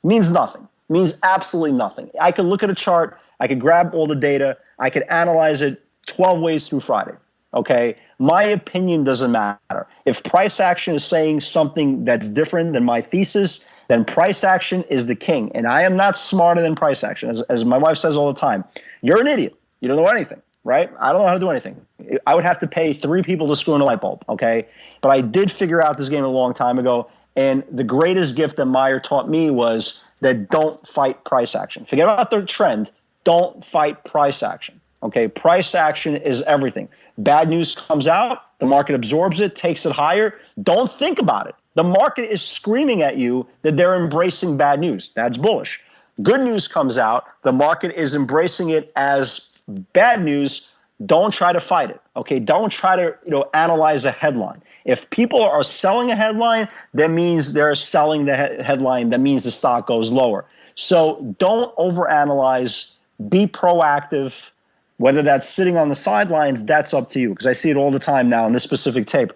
Means absolutely nothing. I could look at a chart. I could grab all the data. I could analyze it 12 ways through Friday. Okay, my opinion doesn't matter. If price action is saying something that's different than my thesis, then price action is the king. And I am not smarter than price action. As my wife says all the time, you're an idiot. You don't know anything, right? I don't know how to do anything. I would have to pay 3 people to screw in a light bulb, okay? But I did figure out this game a long time ago. And the greatest gift that Meyer taught me was that don't fight price action. Forget about the trend. Don't fight price action, okay? Price action is everything. Bad news comes out. The market absorbs it, takes it higher. Don't think about it. The market is screaming at you that they're embracing bad news. That's bullish. Good news comes out. The market is embracing it as bad news. don't try to fight it. Okay, don't try to analyze a headline. If people are selling a headline, that means they're selling the headline. That means the stock goes lower. So don't overanalyze. Be proactive. Whether that's sitting on the sidelines, that's up to you. Because I see it all the time now in this specific tape.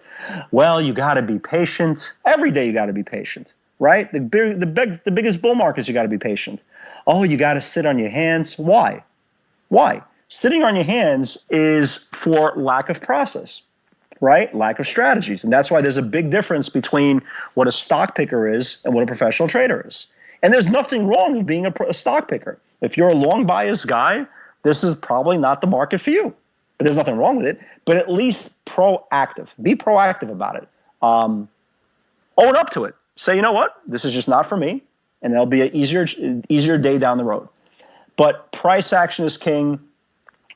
Well, you got to be patient. Every day you got to be patient, right? The biggest bull markets, you got to be patient. Oh, you got to sit on your hands. Why? Why? Sitting on your hands is for lack of process, right? Lack of strategies. And that's why there's a big difference between what a stock picker is and what a professional trader is. And there's nothing wrong with being a stock picker. If you're a long bias guy, this is probably not the market for you. But there's nothing wrong with it. But at least proactive. Be proactive about it. Own up to it. Say, you know what? This is just not for me. And there'll be an easier day down the road. But price action is king.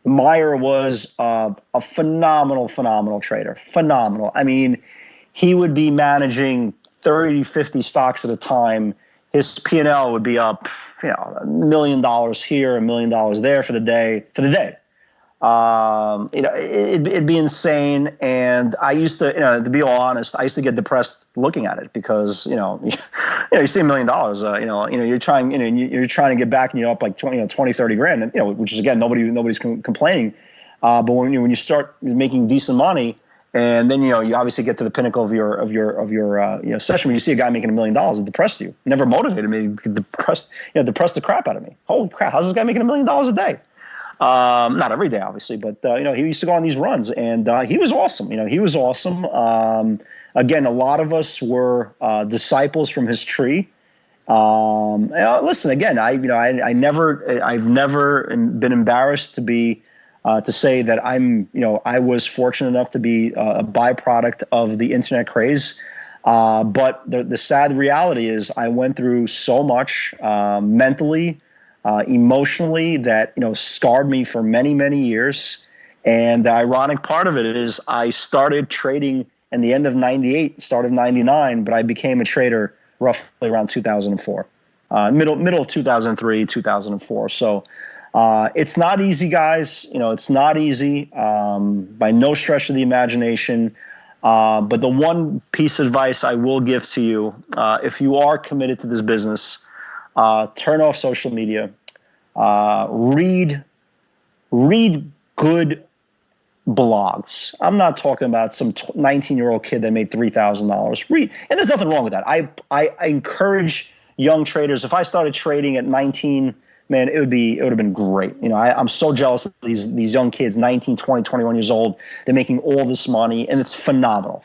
Meyer was a phenomenal trader. Phenomenal. I mean, he would be managing 30, 50 stocks at a time. His P&L would be up, $1 million here, $1 million there for the day. It'd be insane. And I used to, to be all honest, I used to get depressed looking at it because, you see $1 million, you're trying to get back and you're up like 20, 30 grand, and, which is, again, nobody's complaining. But when you start making decent money, and then you obviously get to the pinnacle of your session, when you see a guy making $1 million, it depressed you. It never motivated me. It depressed the crap out of me. Holy crap! How's this guy making $1 million a day? Not every day, obviously, but he used to go on these runs, and he was awesome. He was awesome. Again, a lot of us were disciples from his tree. Listen, again, I've never been embarrassed to say that I was fortunate enough to be a byproduct of the internet craze. But the sad reality is I went through so much mentally, emotionally, that scarred me for many, many years. And the ironic part of it is I started trading in the end of '98, start of '99, but I became a trader roughly around 2004, middle of 2003, 2004. So it's not easy, guys. It's not easy by no stretch of the imagination. But the one piece of advice I will give to you, if you are committed to this business, turn off social media, read good blogs. I'm not talking about some 19-year-old kid that made $3,000. Read, and there's nothing wrong with that. I encourage young traders. If I started trading at 19, man, it would have been great. I'm so jealous of these young kids, 19, 20, 21 years old. They're making all this money, and it's phenomenal.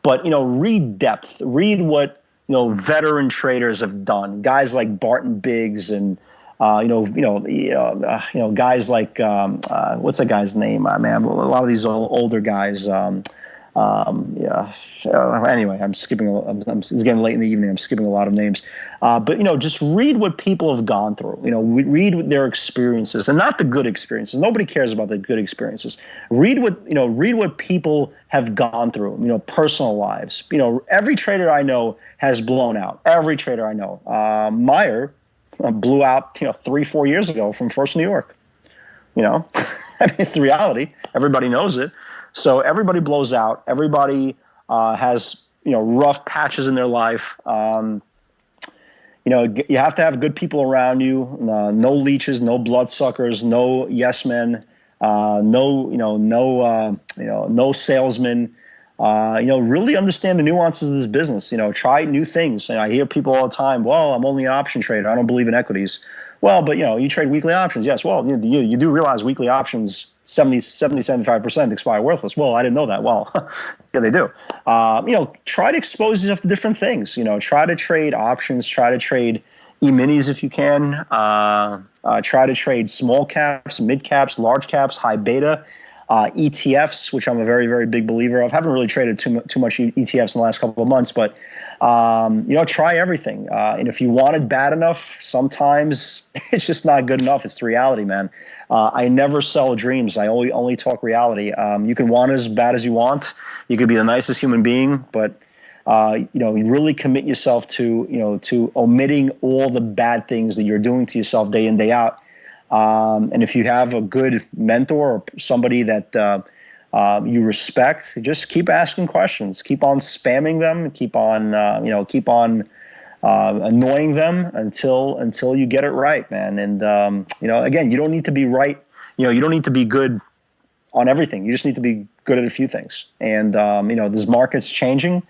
But read depth. Read what veteran traders have done. Guys like Barton Biggs and guys like what's that guy's name? Man, a lot of these older guys. Anyway, I'm skipping. It's getting late in the evening. I'm skipping a lot of names. But just read what people have gone through. Read their experiences, and not the good experiences. Nobody cares about the good experiences. Read what people have gone through. Personal lives. Every trader I know has blown out. Every trader I know. Meyer blew out 3-4 years ago from First New York. I mean, it's the reality. Everybody knows it. So everybody blows out. Everybody has rough patches in their life. You have to have good people around you. No leeches, no bloodsuckers, no yes men, no salesmen. Really understand the nuances of this business. Try new things. I hear people all the time, well, I'm only an option trader. I don't believe in equities. Well, but you trade weekly options. Yes. Well, you do realize weekly options 75% expire worthless. Well, I didn't know that. Well, yeah, they do. Try to expose yourself to different things. Try to trade options. Try to trade E-minis if you can. Try to trade small caps, mid caps, large caps, high beta, ETFs, which I'm a very, very big believer of. Haven't really traded too much ETFs in the last couple of months, but try everything. And if you want it bad enough, sometimes it's just not good enough. It's the reality, man. I never sell dreams. I only talk reality. You can want it as bad as you want. You could be the nicest human being, but you really commit yourself to omitting all the bad things that you're doing to yourself day in, day out. And if you have a good mentor or somebody that you respect, just keep asking questions, keep on spamming them, keep on annoying them until you get it right, man. And again, you don't need to be right. You don't need to be good on everything. You just need to be good at a few things. And this market's changing.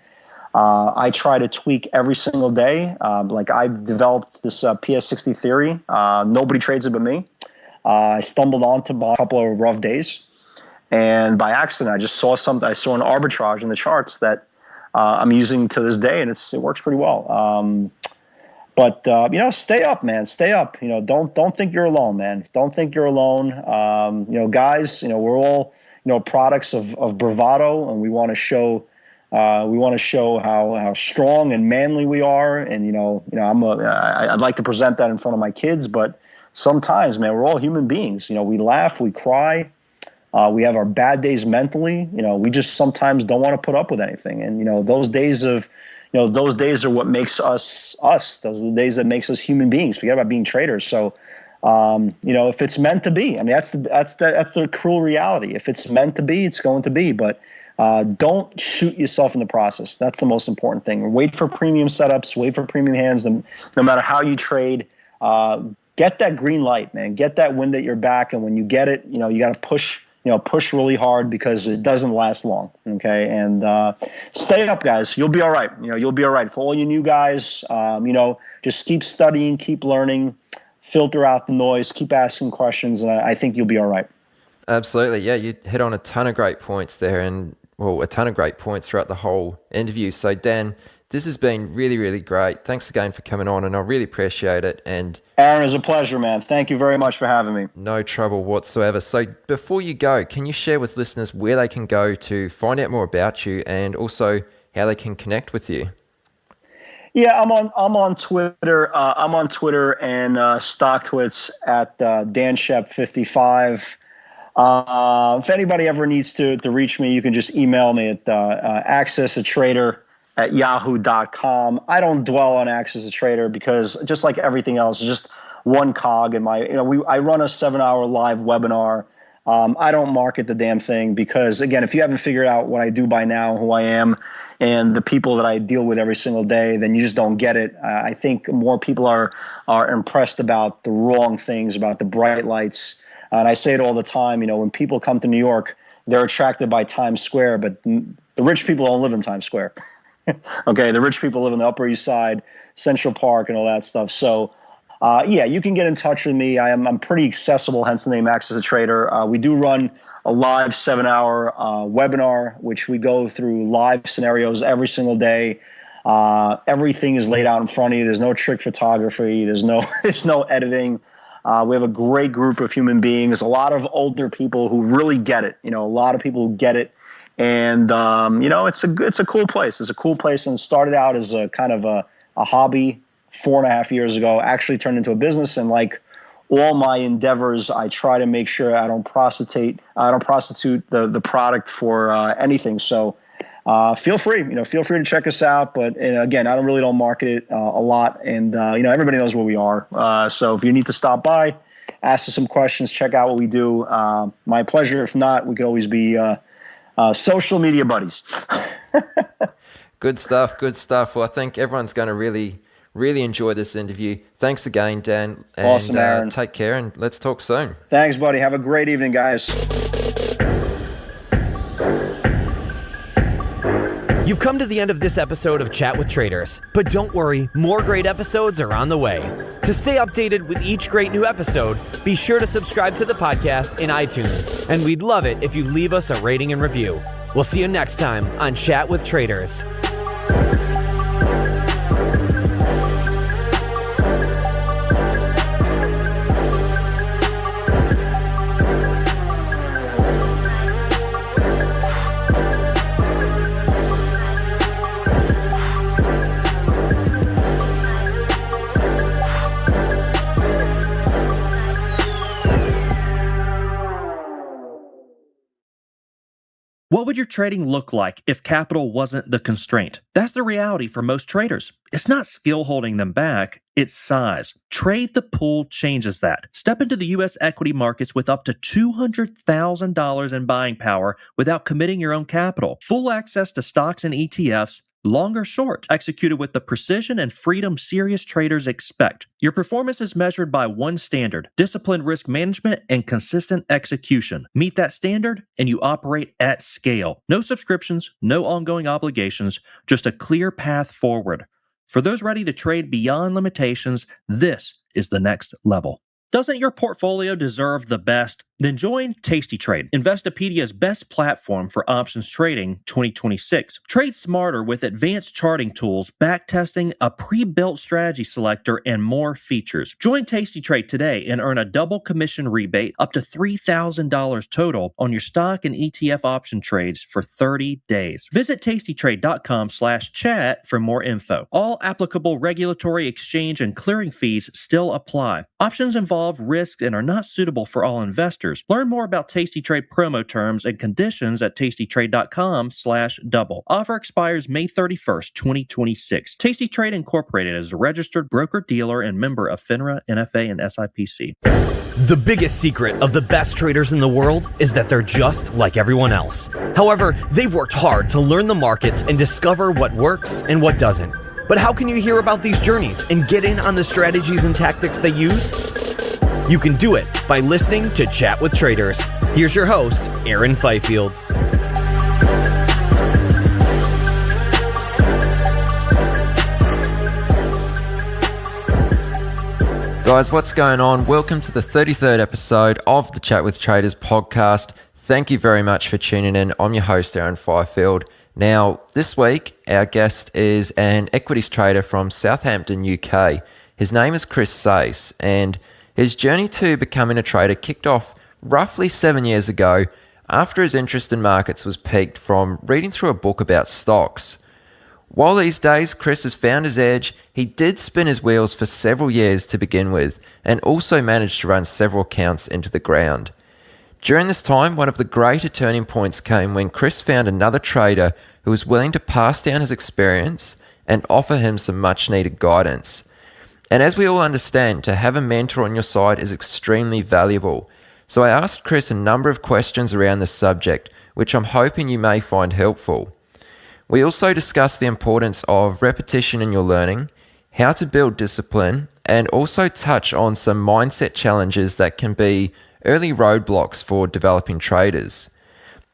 I try to tweak every single day. Like I've developed this PS60 theory. Nobody trades it but me. I stumbled onto a couple of rough days, and by accident, I just saw something. I saw an arbitrage in the charts that I'm using to this day, and it works pretty well. But stay up, man. Stay up. Don't think you're alone, man. Don't think you're alone. Guys, we're all products of bravado, and we want to show. We want to show how strong and manly we are, and I'd like to present that in front of my kids. But sometimes, man, we're all human beings. We laugh, we cry, we have our bad days mentally. We just sometimes don't want to put up with anything. And those days are what makes us us. Those are the days that makes us human beings. Forget about being traders. So, if it's meant to be, I mean, that's the cruel reality. If it's meant to be, it's going to be. But don't shoot yourself in the process. That's the most important thing. Wait for premium setups, wait for premium hands. No matter how you trade, get that green light, man. Get that wind at your back. And when you get it, you got to push really hard, because it doesn't last long. Okay. And stay up, guys. You'll be all right. You'll be all right. For all you new guys, just keep studying, keep learning, filter out the noise, keep asking questions. And I think you'll be all right. Absolutely. Yeah. You hit on a ton of great points there, and a ton of great points throughout the whole interview. So Dan, this has been really, really great. Thanks again for coming on, and I really appreciate it. And Aaron, it's a pleasure, man. Thank you very much for having me. No trouble whatsoever. So before you go, can you share with listeners where they can go to find out more about you, and also how they can connect with you? Yeah, I'm on Twitter. I'm on Twitter and StockTwits at DanShep55. If anybody ever needs to reach me, you can just email me at accessatrader@yahoo.com. I don't dwell on Access a Trader because, just like everything else, it's just one cog in my. I run a 7-hour live webinar. I don't market the damn thing because, again, if you haven't figured out what I do by now, who I am, and the people that I deal with every single day, then you just don't get it. I think more people are impressed about the wrong things, about the bright lights. And I say it all the time, when people come to New York, they're attracted by Times Square, but the rich people don't live in Times Square. Okay, the rich people live on the Upper East Side, Central Park, and all that stuff. So, you can get in touch with me. I'm pretty accessible, hence the name Access a Trader. We do run a live 7-hour webinar, which we go through live scenarios every single day. Everything is laid out in front of you. There's no trick photography. There's no editing. We have a great group of human beings, a lot of older people who really get it, a lot of people who get it. And, it's a cool place. It's a cool place. And it started out as a kind of a hobby 4.5 years ago, actually turned into a business. And like all my endeavors, I try to make sure I don't prostitute the product for anything. So feel free to check us out. But again, I don't market it a lot, and everybody knows where we are. So if you need to stop by, ask us some questions, check out what we do. My pleasure. If not, we could always be social media buddies. Good stuff. Well, I think everyone's going to really, really enjoy this interview. Thanks again, Dan. And, awesome, Aaron. Take care, and let's talk soon. Thanks, buddy. Have a great evening, guys. You've come to the end of this episode of Chat with Traders, but don't worry, more great episodes are on the way. To stay updated with each great new episode, be sure to subscribe to the podcast in iTunes, and we'd love it if you leave us a rating and review. We'll see you next time on Chat with Traders. What would your trading look like if capital wasn't the constraint? That's the reality for most traders. It's not skill holding them back, it's size. Trade the Pool changes that. Step into the U.S. equity markets with up to $200,000 in buying power without committing your own capital. Full access to stocks and ETFs, long or short, executed with the precision and freedom serious traders expect. Your performance is measured by one standard: disciplined risk management and consistent execution. Meet that standard and you operate at scale. No subscriptions, no ongoing obligations, just a clear path forward. For those ready to trade beyond limitations, this is the next level. Doesn't your portfolio deserve the best? Then join Tasty Trade, Investopedia's best platform for options trading 2026. Trade smarter with advanced charting tools, backtesting, a pre-built strategy selector, and more features. Join Tasty Trade today and earn a double commission rebate up to $3,000 total on your stock and ETF option trades for 30 days. Visit tastytrade.com/chat for more info. All applicable regulatory, exchange, and clearing fees still apply. Options involve risks and are not suitable for all investors. Learn more about Tasty Trade promo terms and conditions at tastytrade.com/double. Offer expires May 31st, 2026. Tasty Trade Incorporated is a registered broker-dealer and member of FINRA, NFA, and SIPC. The biggest secret of the best traders in the world is that they're just like everyone else. However, they've worked hard to learn the markets and discover what works and what doesn't. But how can you hear about these journeys and get in on the strategies and tactics they use? You can do it by listening to Chat with Traders. Here's your host, Aaron Fifield. Guys, what's going on? Welcome to the 33rd episode of the Chat with Traders podcast. Thank you very much for tuning in. I'm your host, Aaron Fifield. Now, this week, our guest is an equities trader from Southampton, UK. His name is Chris Xauusd, and his journey to becoming a trader kicked off roughly 7 years ago after his interest in markets was piqued from reading through a book about stocks. While these days Chris has found his edge, he did spin his wheels for several years to begin with and also managed to run several accounts into the ground. During this time, one of the greater turning points came when Chris found another trader who was willing to pass down his experience and offer him some much needed guidance. And as we all understand, to have a mentor on your side is extremely valuable. So I asked Chris a number of questions around this subject, which I'm hoping you may find helpful. We also discussed the importance of repetition in your learning, how to build discipline, and also touch on some mindset challenges that can be early roadblocks for developing traders.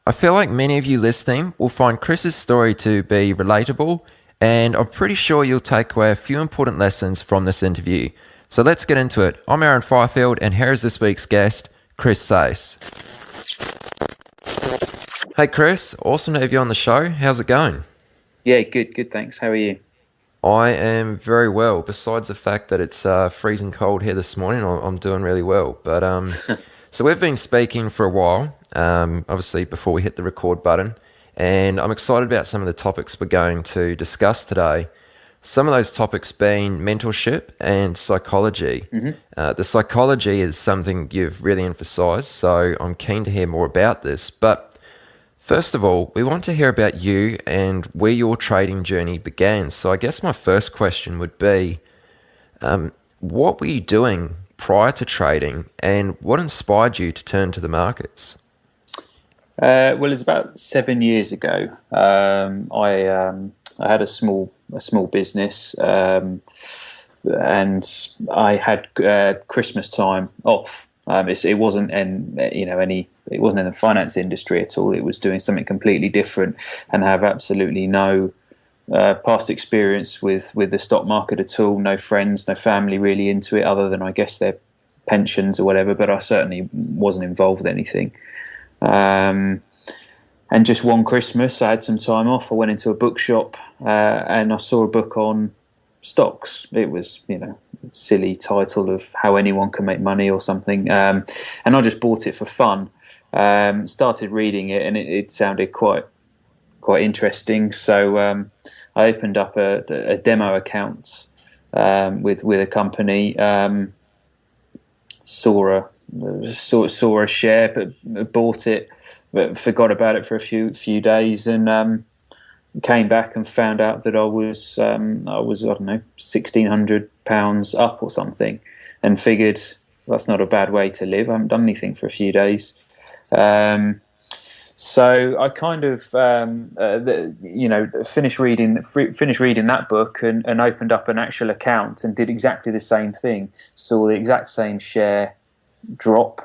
I feel like many of you listening will find Chris's story to be relatable, and I'm pretty sure you'll take away a few important lessons from this interview. So let's get into it. I'm Aaron Fifield, and here is this week's guest, Chris Xauusd. Hey Chris, awesome to have you on the show. How's it going? Yeah, good, thanks. How are you? I am very well. Besides the fact that it's freezing cold here this morning, I'm doing really well. But so we've been speaking for a while, obviously before we hit the record button, and I'm excited about some of the topics we're going to discuss today. Some of those topics being mentorship and psychology. Mm-hmm. The psychology is something you've really emphasized, so I'm keen to hear more about this. But first of all, we want to hear about you and where your trading journey began. So I guess my first question would be, what were you doing prior to trading and what inspired you to turn to the markets? Well, it's about 7 years ago. I had a small business, and I had Christmas time off. It wasn't it wasn't in the finance industry at all. It was doing something completely different, and have absolutely no past experience with the stock market at all. No friends, no family really into it, other than I guess their pensions or whatever. But I certainly wasn't involved with anything. And just one Christmas, I had some time off. I went into a bookshop and I saw a book on stocks. It was, a silly title of how anyone can make money or something. And I just bought it for fun. Started reading it, and it sounded quite interesting. So I opened up a demo account with a company. Saw a share, but bought it. forgot about it for a few days, and came back and found out that I was I don't know, £1,600 up or something, and figured that's not a bad way to live. I haven't done anything for a few days. So I kind of, finished reading that book and opened up an actual account and did exactly the same thing. Saw the exact same share drop.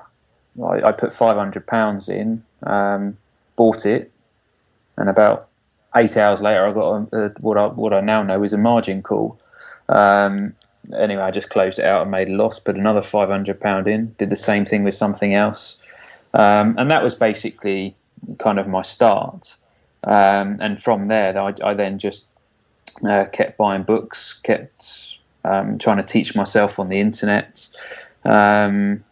I put £500 in, bought it, and about 8 hours later, I got what I now know is a margin call. Anyway, I just closed it out and made a loss. Put another £500 in. Did the same thing with something else, and that was basically kind of my start. And from there, I then just kept buying books, kept trying to teach myself on the internet, and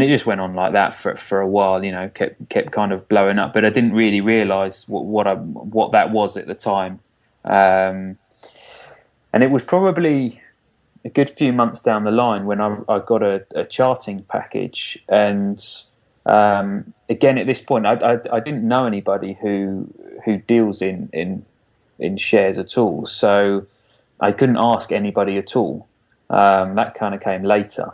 it just went on like that for a while. Kept kind of blowing up, but I didn't really realise what that was at the time. And it was probably a good few months down the line when I got a charting package, and again, at this point, I didn't know anybody who deals in shares at all, so I couldn't ask anybody at all. That kind of came later.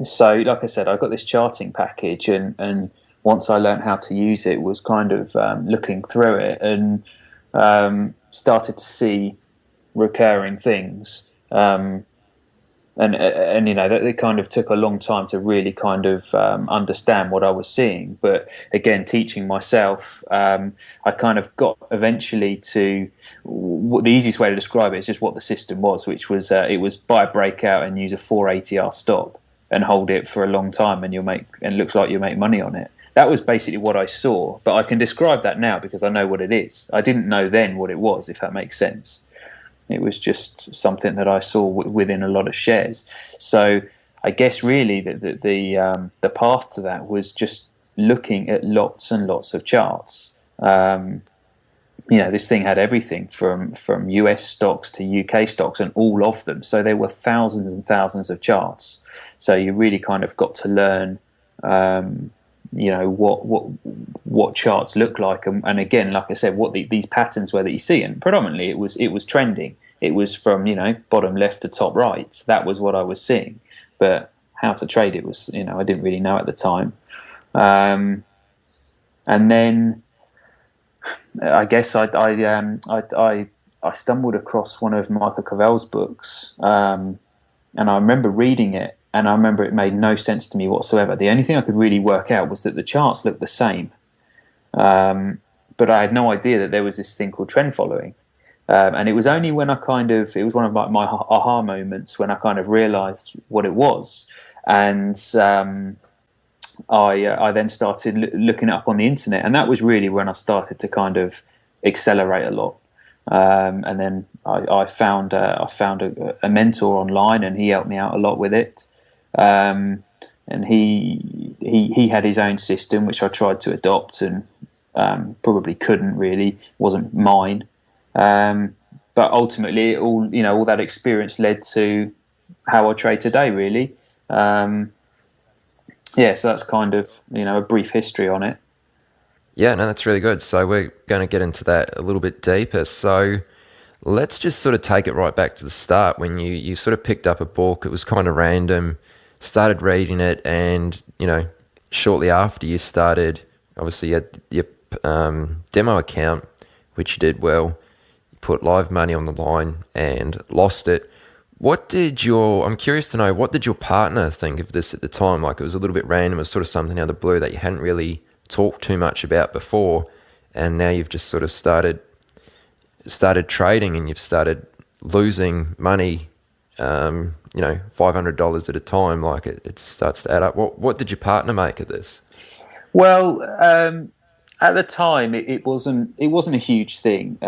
So, like I said, I got this charting package, and once I learned how to use it, was kind of looking through it and started to see recurring things. And that it kind of took a long time to really kind of understand what I was seeing. But again, teaching myself, I kind of got eventually to the easiest way to describe it is just what the system was, which was it was buy a breakout and use a 480R stop and hold it for a long time, and it looks like you make money on it. That was basically what I saw, but I can describe that now because I know what it is. I didn't know then what it was, if that makes sense. It was just something that I saw within a lot of shares. So I guess really the path to that was just looking at lots and lots of charts. This thing had everything from US stocks to UK stocks, and all of them. So there were thousands and thousands of charts. So you really kind of got to learn, what charts look like, and again, like I said, what these patterns were that you see. And predominantly, it was trending. It was from bottom left to top right. That was what I was seeing. But how to trade it was I didn't really know at the time. And then I guess I stumbled across one of Michael Cavell's books, and I remember reading it, and I remember it made no sense to me whatsoever. The only thing I could really work out was that the charts looked the same, but I had no idea that there was this thing called trend following. And it was only when it was one of my aha moments when I kind of realised what it was, and I then started looking it up on the internet, and that was really when I started to kind of accelerate a lot. And then I found a mentor online, and he helped me out a lot with it. And he had his own system, which I tried to adopt, and probably couldn't really, wasn't mine. But ultimately, all that experience led to how I trade today, really. So that's kind of a brief history on it. Yeah, no, that's really good. So we're going to get into that a little bit deeper. So let's just sort of take it right back to the start when you sort of picked up a book. It was kind of random, started reading it, and shortly after you started, obviously you had your demo account, which you did well. You put live money on the line and lost it. I'm curious to know, what did your partner think of this at the time? Like, it was a little bit random, it was sort of something out of the blue that you hadn't really talked too much about before, and now you've just sort of started trading, and you've started losing money, $500 at a time. Like, it starts to add up. What did your partner make of this? Well, at the time, it wasn't a huge thing,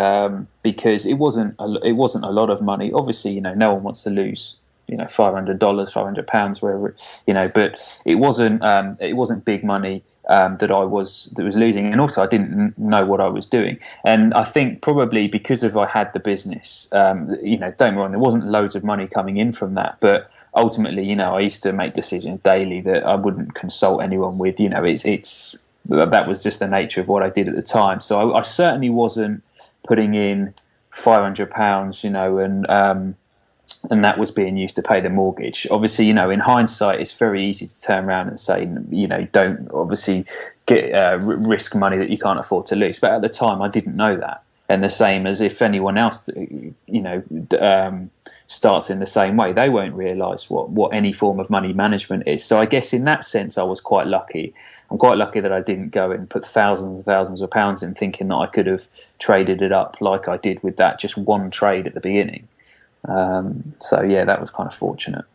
because it wasn't a lot of money. Obviously, no one wants to lose $500, £500, wherever, but it wasn't big money that was losing, and also I didn't know what I was doing. And I think probably because I had the business, don't get me wrong, there wasn't loads of money coming in from that, but ultimately, I used to make decisions daily that I wouldn't consult anyone with. that was just the nature of what I did at the time. So I certainly wasn't putting in £500, and that was being used to pay the mortgage. Obviously, in hindsight, it's very easy to turn around and say, don't obviously get risk money that you can't afford to lose. But at the time, I didn't know that. And the same as if anyone else, starts in the same way, they won't realise what any form of money management is. So I guess in that sense, I was quite lucky. I'm quite lucky that I didn't go and put thousands and thousands of pounds in, thinking that I could have traded it up like I did with that just one trade at the beginning. So yeah, that was kind of fortunate.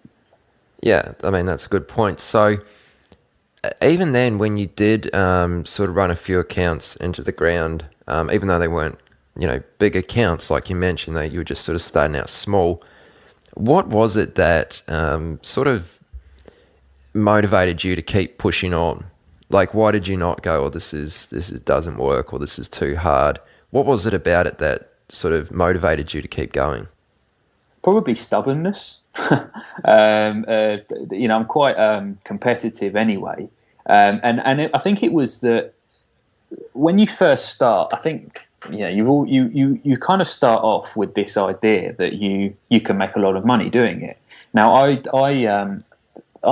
Yeah, I mean, that's a good point. So even then, when you did sort of run a few accounts into the ground, even though they weren't, big accounts, like you mentioned, that you were just sort of starting out small, what was it that sort of motivated you to keep pushing on? Like, why did you not go, this doesn't work, or this is too hard? What was it about it that sort of motivated you to keep going? Probably stubbornness. I'm quite competitive anyway, and I think it was that when you first start, I think you kind of start off with this idea that you can make a lot of money doing it. Now I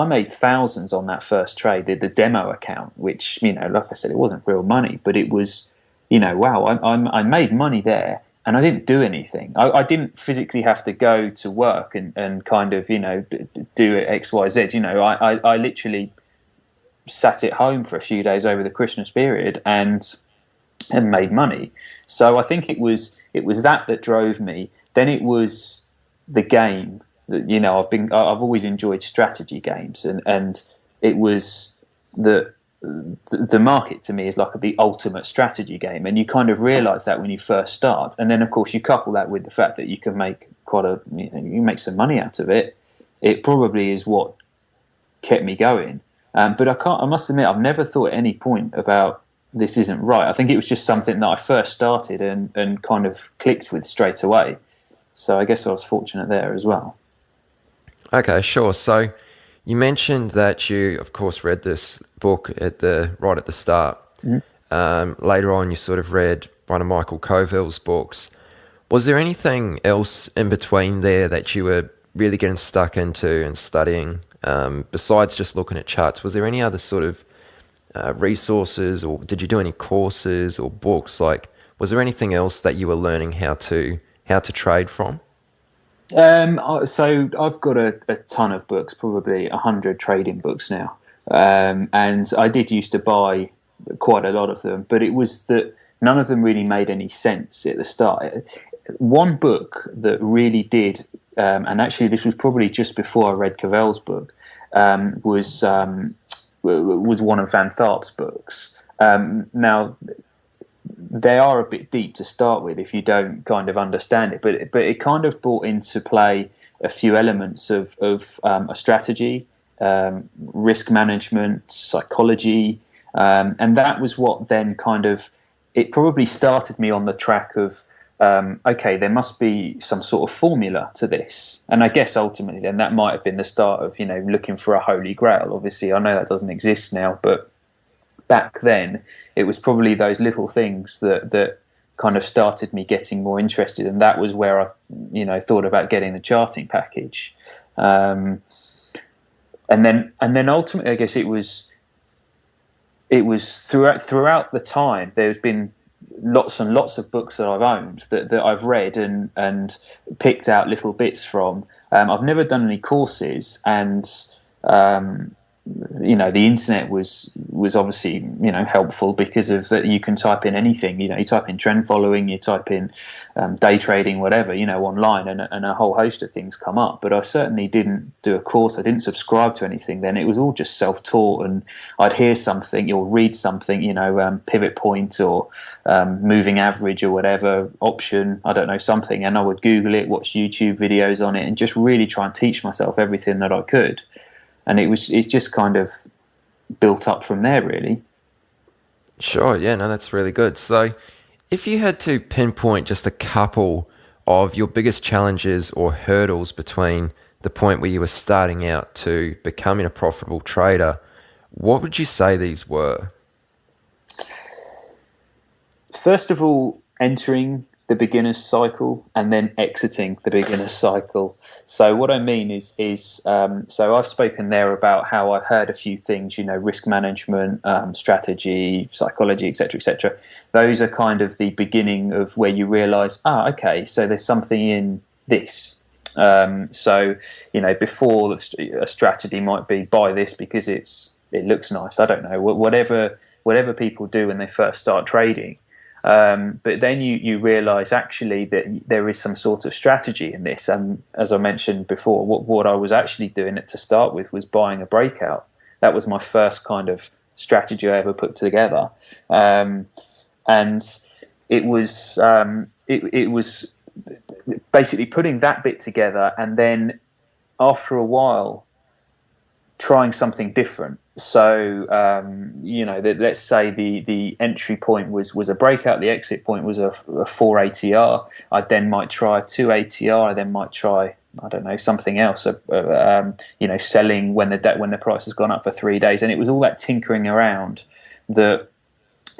made thousands on that first trade, the demo account, which like I said, it wasn't real money, but it was wow, I made money there. And I didn't do anything. I didn't physically have to go to work and kind of, do X, Y, Z. I literally sat at home for a few days over the Christmas period and made money. So I think it was that drove me. Then it was the game. I've always enjoyed strategy games, and it was the market to me is like the ultimate strategy game, and you kind of realize that when you first start, and then of course you couple that with the fact that you can make you make some money out of it. It probably is what kept me going. But I must admit, I've never thought at any point about this isn't right. I think it was just something that I first started and kind of clicked with straight away. So I guess I was fortunate there as well. Okay, sure. So you mentioned that you, of course, read this book right at the start. Mm-hmm. Later on, you sort of read one of Michael Coville's books. Was there anything else in between there that you were really getting stuck into and studying, besides just looking at charts? Was there any other sort of resources, or did you do any courses or books? Like, was there anything else that you were learning how to trade from? So I've got a ton of books, probably 100 trading books now, and I did used to buy quite a lot of them, but it was that none of them really made any sense at the start. One book that really did, and actually this was probably just before I read Coville's book, was one of Van Tharp's books. Now, they are a bit deep to start with if you don't kind of understand it, but it kind of brought into play a few elements of a strategy, risk management, psychology, and that was what then kind of, it probably started me on the track of, okay, there must be some sort of formula to this. And I guess ultimately then that might have been the start of, looking for a holy grail. Obviously, I know that doesn't exist now, but back then it was probably those little things that kind of started me getting more interested, and that was where I thought about getting the charting package, and then ultimately I guess it was throughout the time there's been lots and lots of books that I've owned that I've read and picked out little bits from. I've never done any courses, and the internet was obviously helpful because of that. You can type in anything, you type in trend following, you type in day trading, whatever, online, and a whole host of things come up. But I certainly didn't do a course. I didn't subscribe to anything then. It was all just self-taught, and I'd hear something or read something, pivot point or moving average or whatever option, I don't know, something, and I would Google it, watch YouTube videos on it, and just really try and teach myself everything that I could. And it's just kind of built up from there, really. Sure, yeah, no, that's really good. So if you had to pinpoint just a couple of your biggest challenges or hurdles between the point where you were starting out to becoming a profitable trader, what would you say these were? first of all, entering the beginner's cycle and then exiting the beginner's cycle. So what I mean is so I've spoken there about how I've heard a few things, risk management, strategy, psychology, etc. Those are kind of the beginning of where you realize, okay, so there's something in this. So before a strategy might be buy this because it looks nice. I don't know, whatever people do when they first start trading. But then you realise actually that there is some sort of strategy in this. And as I mentioned before, what I was actually doing to start with was buying a breakout. That was my first kind of strategy I ever put together. And it was basically putting that bit together, and then after a while trying something different. So let's say the entry point was a breakout, the exit point was a 4 ATR. I then might try a 2 ATR. I then might try, I don't know, something else. Selling when the price has gone up for 3 days, and it was all that tinkering around that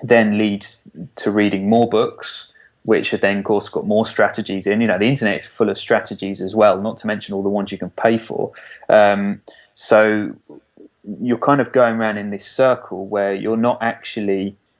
then leads to reading more books, which have then, of course, got more strategies in. The internet is full of strategies as well, not to mention all the ones you can pay for. So you're kind of going around in this circle where you're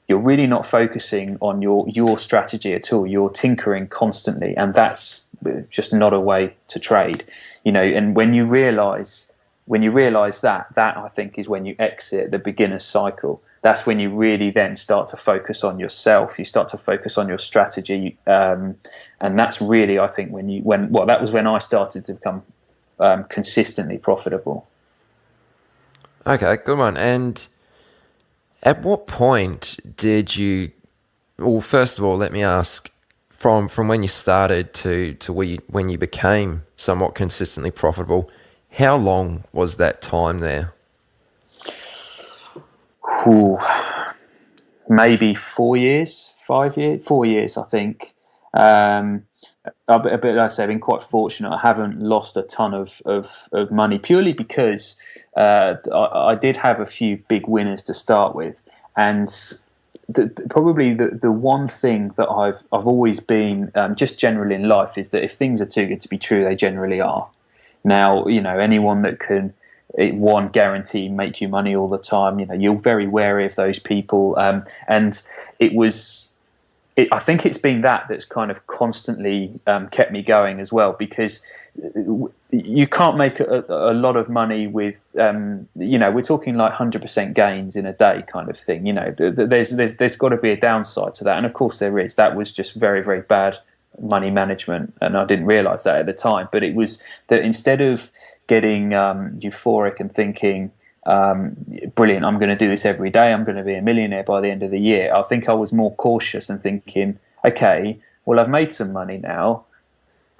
really not focusing on your strategy at all. You're tinkering constantly, and that's just not a way to trade. And when you realize that I think is when you exit the beginner's cycle. That's when you really then start to focus on yourself. You start to focus on your strategy, and that's really, I think, that was when I started to become consistently profitable. Okay, good one. And at what point did you? Well, first of all, let me ask: from when you started to when you became somewhat consistently profitable, how long was that time there? Maybe 4 years, 5 years, 4 years, I think. But like I say, I've been quite fortunate. I haven't lost a ton of money purely because I did have a few big winners to start with, and probably the one thing that I've always been just generally in life is that if things are too good to be true, they generally are. Now, anyone that can guarantee make you money all the time, you're very wary of those people, and I think it's been that's kind of constantly kept me going as well, because you can't make a lot of money with, we're talking like 100% gains in a day kind of thing. There's got to be a downside to that. And of course there is. That was just very, very bad money management. And I didn't realize that at the time. But it was that instead of getting euphoric and thinking, brilliant, I'm going to do this every day, I'm going to be a millionaire by the end of the year, I think I was more cautious and thinking, okay, well, I've made some money now,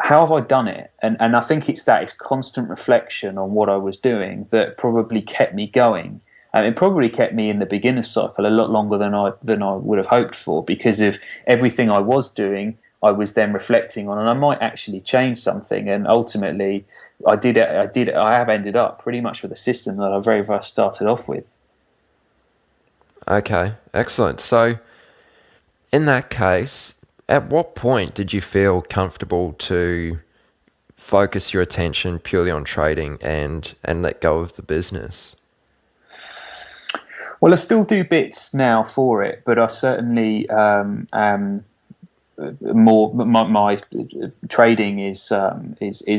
how have I done it? And I think it's constant reflection on what I was doing that probably kept me going. It probably kept me in the beginner's cycle a lot longer than I would have hoped for, because of everything I was doing. I was then reflecting on, and I might actually change something. And ultimately, I have ended up pretty much with a system that I very first started off with. Okay, excellent. So, in that case, at what point did you feel comfortable to focus your attention purely on trading and let go of the business? Well, I still do bits now for it, but I certainly more my trading is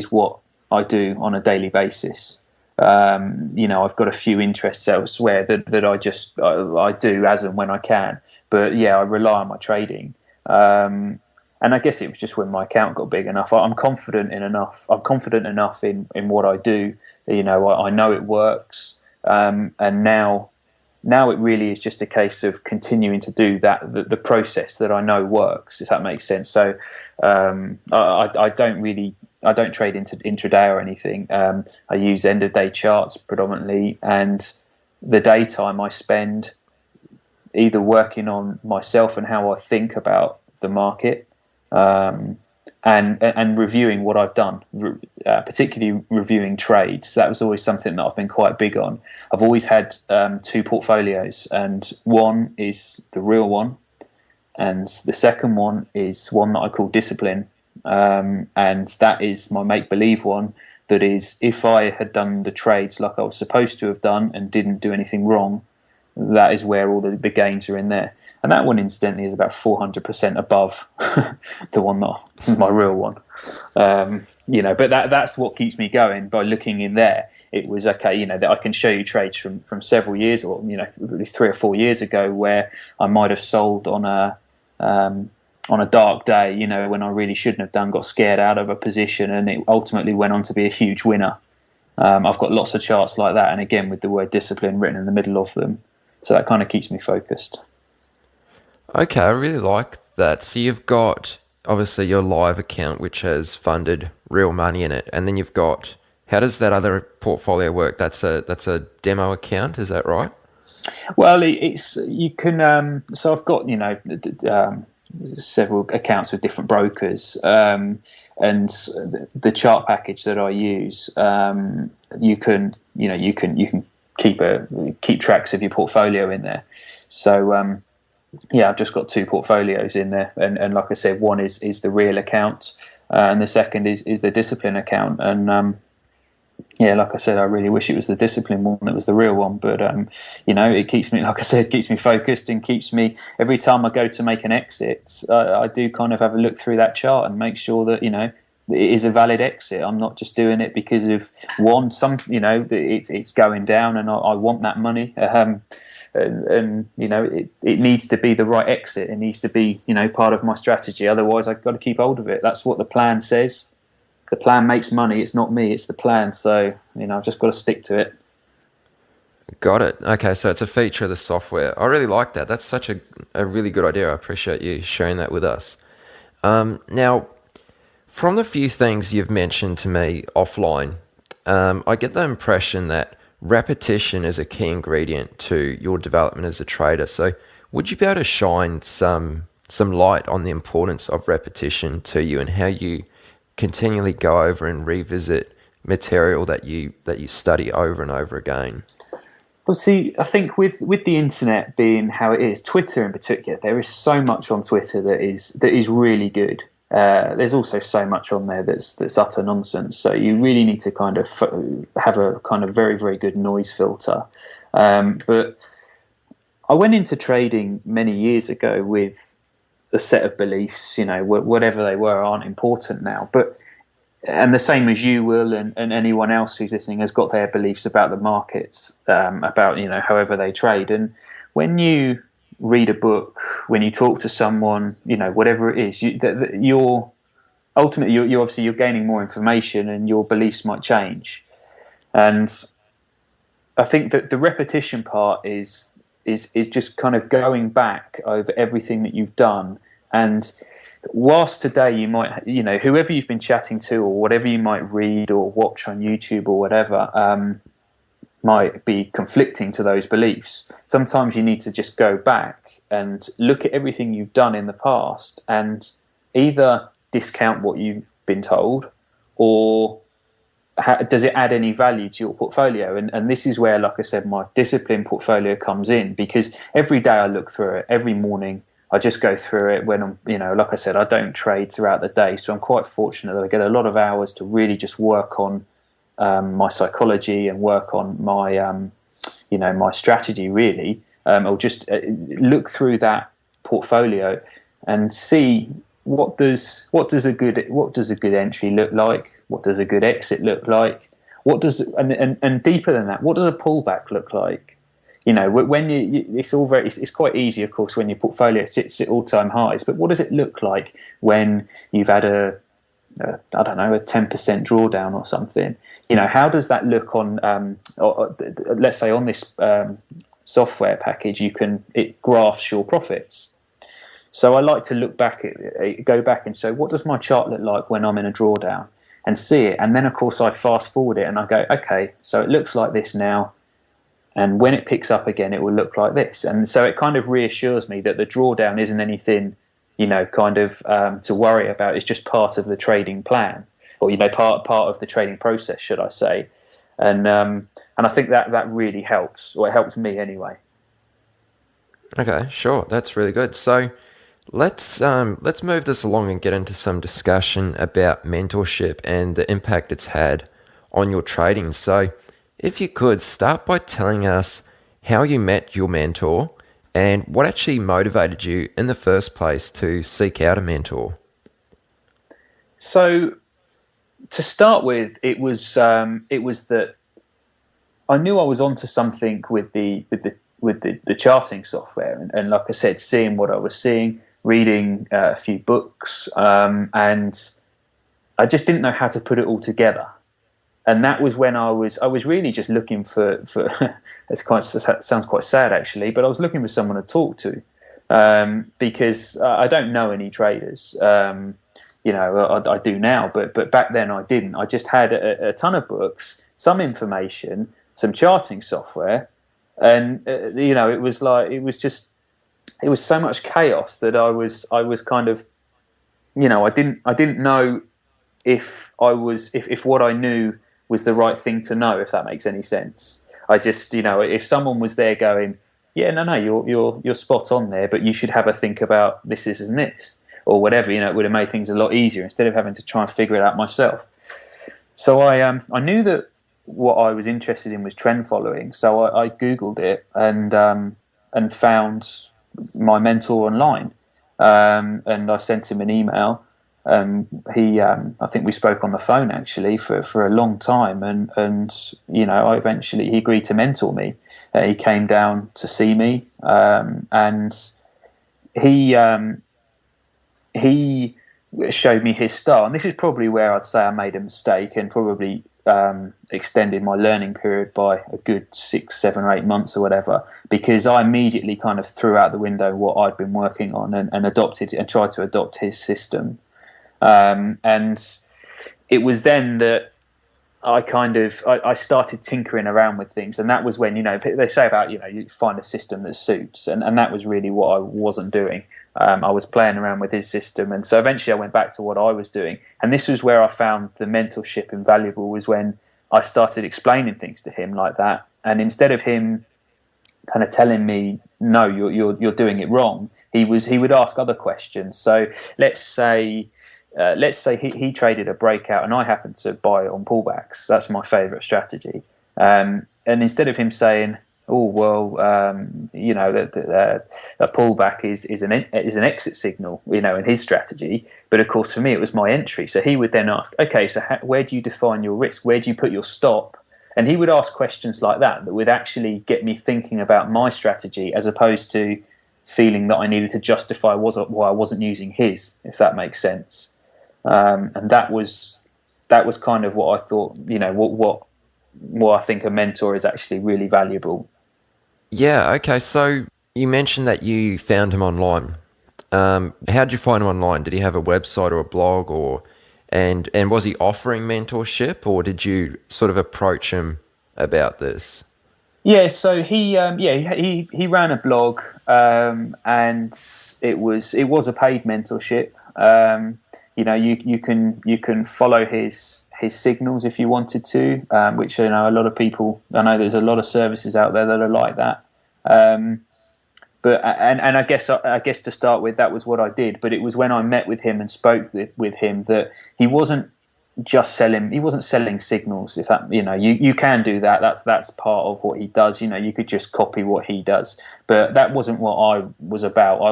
what I do on a daily basis. I've got a few interests elsewhere that I do as and when I can, but yeah, I rely on my trading. And I guess it was just when my account got big enough. I'm confident enough in what I do. I know it works, and now it really is just a case of continuing to do the process that I know works, if that makes sense. So I don't trade intraday or anything. I use end of day charts predominantly, and the daytime I spend either working on myself and how I think about the market, and reviewing what I've done, particularly reviewing trades. That was always something that I've been quite big on. I've always had two portfolios, and one is the real one, And the second one is one that I call discipline. And that is my make-believe one. That is, if I had done the trades like I was supposed to have done and didn't do anything wrong, that is where all the gains are in there. And that one, incidentally, is about 400% above the one, my real one. But that's what keeps me going. By looking in there, it was okay. That I can show you trades from several years, or really 3 or 4 years ago, where I might have sold on a dark day, when I really shouldn't have done, got scared out of a position, and it ultimately went on to be a huge winner. I've got lots of charts like that, and again with the word discipline written in the middle of them, so that kind of keeps me focused. Okay, I really like that. So you've got obviously your live account, which has funded real money in it, and then you've got, how does that other portfolio work? That's a demo account, is that right? Well, you can. So I've got several accounts with different brokers, and the chart package that I use, you can keep tracks of your portfolio in there. So I've just got 2 portfolios in there, and like I said, one is the real account, and the second is the discipline account. And like I said, I really wish it was the discipline one that was the real one, but it keeps me, like I said, keeps me focused, and keeps me, every time I go to make an exit, I do kind of have a look through that chart and make sure that it is a valid exit. I'm not just doing it because of it's going down and I want that money. It needs to be the right exit. It needs to be part of my strategy. Otherwise, I've got to keep hold of it. That's what the plan says. The plan makes money. It's not me. It's the plan. So I've just got to stick to it. Got it. Okay, so it's a feature of the software. I really like that. That's such a really good idea. I appreciate you sharing that with us. Now, from the few things you've mentioned to me offline, I get the impression that repetition is a key ingredient to your development as a trader. So would you be able to shine some light on the importance of repetition to you, and how you continually go over and revisit material that you study over and over again? Well, see, I think with the internet being how it is, Twitter in particular, there is so much on Twitter that is really good. There's also so much on there that's utter nonsense. So you really need to kind of have a kind of very, very good noise filter. But I went into trading many years ago with a set of beliefs, whatever they were aren't important now. And the same as you will, and anyone else who's listening has got their beliefs about the markets, about however they trade. And when you read a book, when you talk to someone, whatever it is, you're ultimately you're gaining more information, and your beliefs might change. And I think that the repetition part is just kind of going back over everything that you've done. And whilst today you might, whoever you've been chatting to, or whatever you might read or watch on YouTube or whatever, might be conflicting to those beliefs, sometimes you need to just go back and look at everything you've done in the past and either discount what you've been told, or does it add any value to your portfolio? And this is where, like I said, my discipline portfolio comes in, because every day I look through it. Every morning I just go through it. When I'm, like I said, I don't trade throughout the day, so I'm quite fortunate that I get a lot of hours to really just work on my psychology and work on my my strategy, really. Or just look through that portfolio and see what does a good entry look like, what does a good exit look like, and deeper than that, what does a pullback look like? When it's quite easy, of course, when your portfolio sits at all-time highs, but what does it look like when you've had a 10% drawdown or something? How does that look on, let's say on this software package, it graphs your profits. So I like to go back and say, what does my chart look like when I'm in a drawdown, and see it. And then, of course, I fast forward it and I go, okay, so it looks like this now. And when it picks up again, it will look like this. And so it kind of reassures me that the drawdown isn't anything, to worry about. It's just part of the trading plan, or, part of the trading process, should I say. And I think that really helps, or it helps me anyway. Okay, sure. That's really good. So Let's move this along and get into some discussion about mentorship and the impact it's had on your trading. So, if you could start by telling us how you met your mentor and what actually motivated you in the first place to seek out a mentor. So, to start with, it was that I knew I was onto something with the charting software, and like I said, seeing what I was seeing, reading a few books, and I just didn't know how to put it all together. And that was when I was really just looking for it sounds quite sad actually, but I was looking for someone to talk to, because I don't know any traders. I do now, but back then I didn't. I just had a ton of books, some information, some charting software, and it was so much chaos that I was kind of, I didn't know if what I knew was the right thing to know, if that makes any sense. I just, if someone was there going, yeah, no, you're spot on there, but you should have a think about this and this, or whatever, it would have made things a lot easier instead of having to try and figure it out myself. So I knew that what I was interested in was trend following, so I Googled it and found my mentor online, and I sent him an email. I think we spoke on the phone actually for a long time, and he agreed to mentor me. He came down to see me, and he showed me his style. And this is probably where I'd say I made a mistake and probably extended my learning period by a good 6, 7, or 8 months or whatever, because I immediately kind of threw out the window what I'd been working on and adopted and tried to adopt his system. And it was then that I started tinkering around with things, and that was when, they say about, you find a system that suits, and that was really what I wasn't doing. I was playing around with his system, and so eventually I went back to what I was doing, and this was where I found the mentorship invaluable, was when I started explaining things to him like that, and instead of him kind of telling me, no, you're doing it wrong, he would ask other questions. So let's say he traded a breakout and I happened to buy on pullbacks. That's my favorite strategy. And instead of him saying, oh, well, a pullback is an exit signal, in his strategy. But of course, for me, it was my entry. So he would then ask, okay, so where do you define your risk? Where do you put your stop? And he would ask questions like that would actually get me thinking about my strategy, as opposed to feeling that I needed to justify why I wasn't using his, if that makes sense. And that was kind of what I thought, what I think a mentor is actually really valuable. Yeah, okay. So you mentioned that you found him online. How did you find him online? Did he have a website or a blog, and was he offering mentorship, or did you sort of approach him about this? Yeah, so he ran a blog, and it was a paid mentorship. You can follow his signals if you wanted to, which a lot of people. I know there's a lot of services out there that are like that. But I guess to start with, that was what I did. But it was when I met with him and spoke with him that he wasn't just selling. He wasn't selling signals. If that, you can do that. That's part of what he does. You could just copy what he does. But that wasn't what I was about. I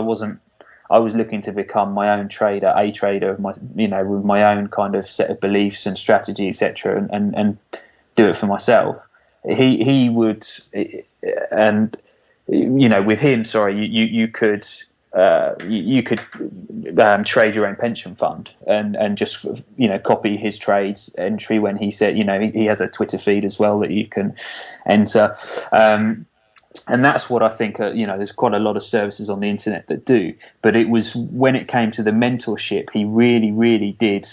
was looking to become my own trader, a trader of with my own kind of set of beliefs and strategy, etc., and do it for myself. He would, and with him, you could trade your own pension fund and just copy his trades entry when he said he has a Twitter feed as well that you can enter. And that's what I think, there's quite a lot of services on the internet that do. But it was when it came to the mentorship, he really, really did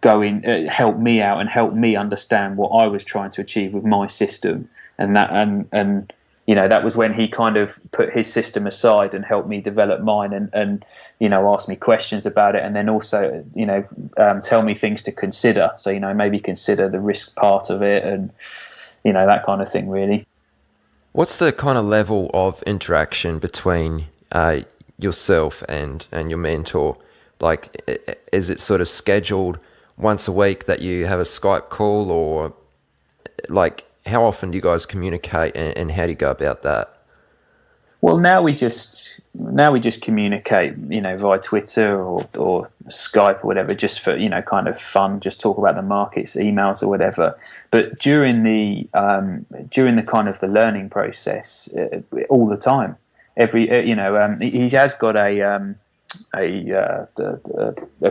go in, help me out and help me understand what I was trying to achieve with my system. And that was when he kind of put his system aside and helped me develop mine and asked me questions about it. And then also, tell me things to consider. So, maybe consider the risk part of it and, that kind of thing, really. What's the kind of level of interaction between yourself and your mentor? Like, is it sort of scheduled once a week that you have a Skype call, or like how often do you guys communicate, and how do you go about that? Well, now we just communicate, via Twitter or Skype or whatever, just for kind of fun, just talk about the markets, emails or whatever. But during the kind of the learning process, all the time, he has got a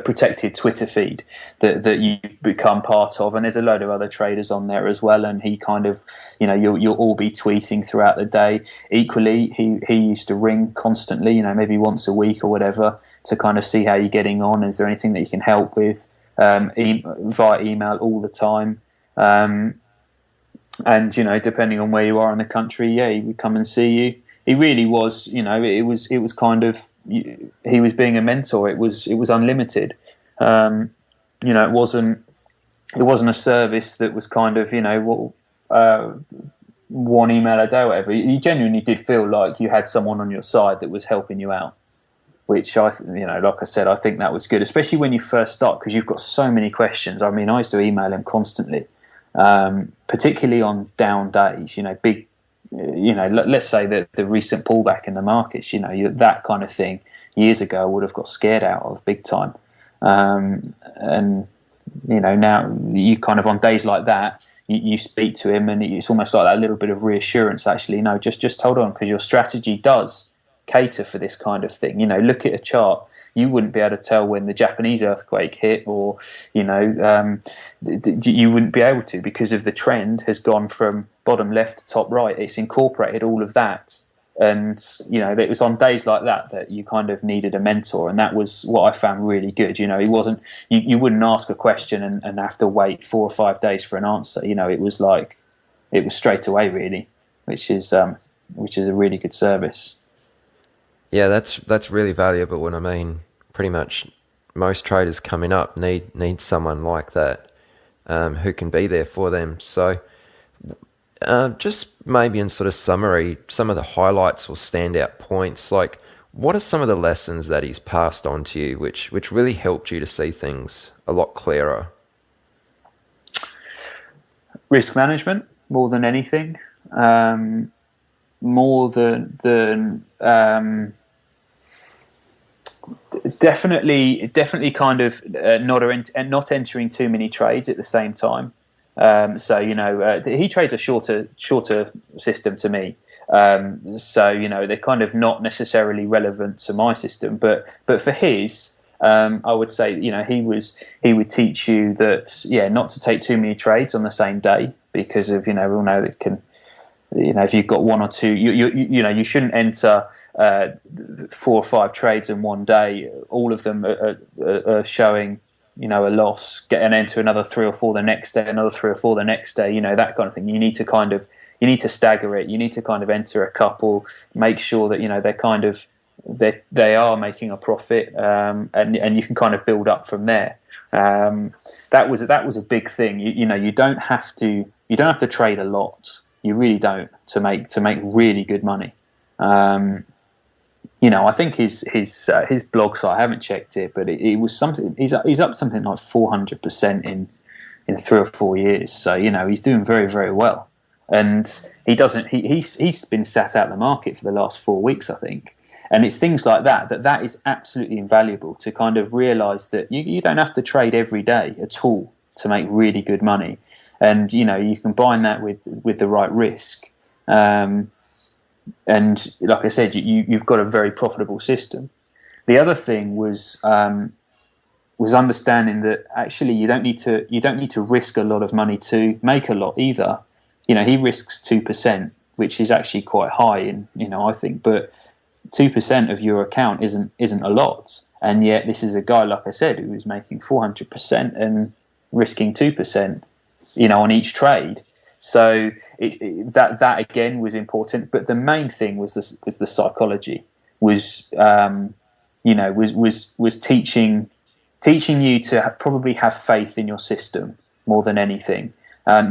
protected Twitter feed that you become part of, and there's a load of other traders on there as well, and he kind of you'll all be tweeting throughout the day. Equally, he used to ring constantly, maybe once a week or whatever, to kind of see how you're getting on. Is there anything that you can help with? Via email all the time, and depending on where you are in the country, he would come and see you. He really was, it was kind of, he was being a mentor. It was unlimited. It wasn't a service that was kind of, one email a day or whatever. You genuinely did feel like you had someone on your side that was helping you out, which like I said, I think that was good, especially when you first start, because you've got so many questions. I mean, I used to email him constantly, particularly on down days, big, let's say that the recent pullback in the markets, that kind of thing years ago I would have got scared out of big time. And, now you kind of on days like that, you speak to him and it's almost like that little bit of reassurance. Actually, no, just hold on, because your strategy does cater for this kind of thing. Look at a chart. You wouldn't be able to tell when the Japanese earthquake hit, or you wouldn't be able to, because of the trend has gone from bottom left to top right. It's incorporated all of that, and it was on days like that you kind of needed a mentor, and that was what I found really good. He wasn't, you wouldn't ask a question and have to wait 4 or 5 days for an answer. It was like, it was straight away really, which is a really good service. Yeah, that's really valuable, and I mean, pretty much most traders coming up need someone like that, who can be there for them. So, just maybe in sort of summary, some of the highlights or standout points. Like, what are some of the lessons that he's passed on to you, which really helped you to see things a lot clearer? Risk management, more than anything. More than definitely kind of not entering too many trades at the same time. He trades a shorter system to me. They're kind of not necessarily relevant to my system, but for his, I would say, he would teach you that, not to take too many trades on the same day, because of, we all know that can, if you've got one or two, you shouldn't enter 4 or 5 trades in one day. All of them are showing, a loss. Get and enter another 3 or 4 the next day, another 3 or 4 the next day. That kind of thing. You need to stagger it. You need to kind of enter a couple, make sure that they're kind of they are making a profit, and you can kind of build up from there. That was a big thing. You don't have to trade a lot. You really don't to make really good money. I think his blog site, I haven't checked it, but it was something. He's up something like 400% in 3 or 4 years. So he's doing very, very well. And he's been sat out of the market for the last 4 weeks, I think. And it's things like that is absolutely invaluable, to kind of realise that you don't have to trade every day at all to make really good money. And you combine that with the right risk, and like I said, you've got a very profitable system. The other thing was understanding that actually you don't need to risk a lot of money to make a lot either. He risks 2%, which is actually quite high, I think, but 2% of your account isn't a lot, and yet this is a guy, like I said, who is making 400% and risking 2%. On each trade. So that again was important, but the main thing was the psychology, was teaching you to probably have faith in your system more than anything. That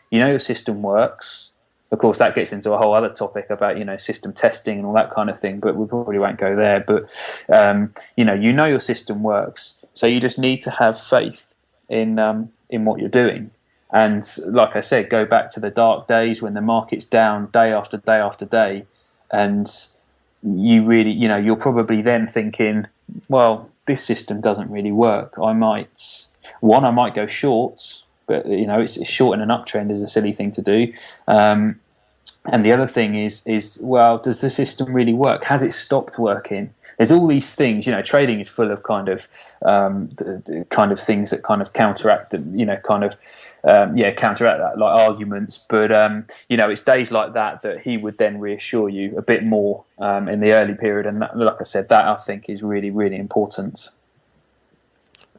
your system works, Of course, that gets into a whole other topic about, system testing and all that kind of thing, but we probably won't go there. But, your system works. So you just need to have faith in what you're doing. And like I said, go back to the dark days when the market's down day after day after day. And you really, you're probably then thinking, well, this system doesn't really work. I might go short, but it's short in an uptrend is a silly thing to do. And the other thing is, well, does the system really work? Has it stopped working? There's all these things. Trading is full of kind of things that kind of counteract, counteract that, like arguments. But it's days like that he would then reassure you a bit more in the early period. And that, like I said, that I think is really, really important.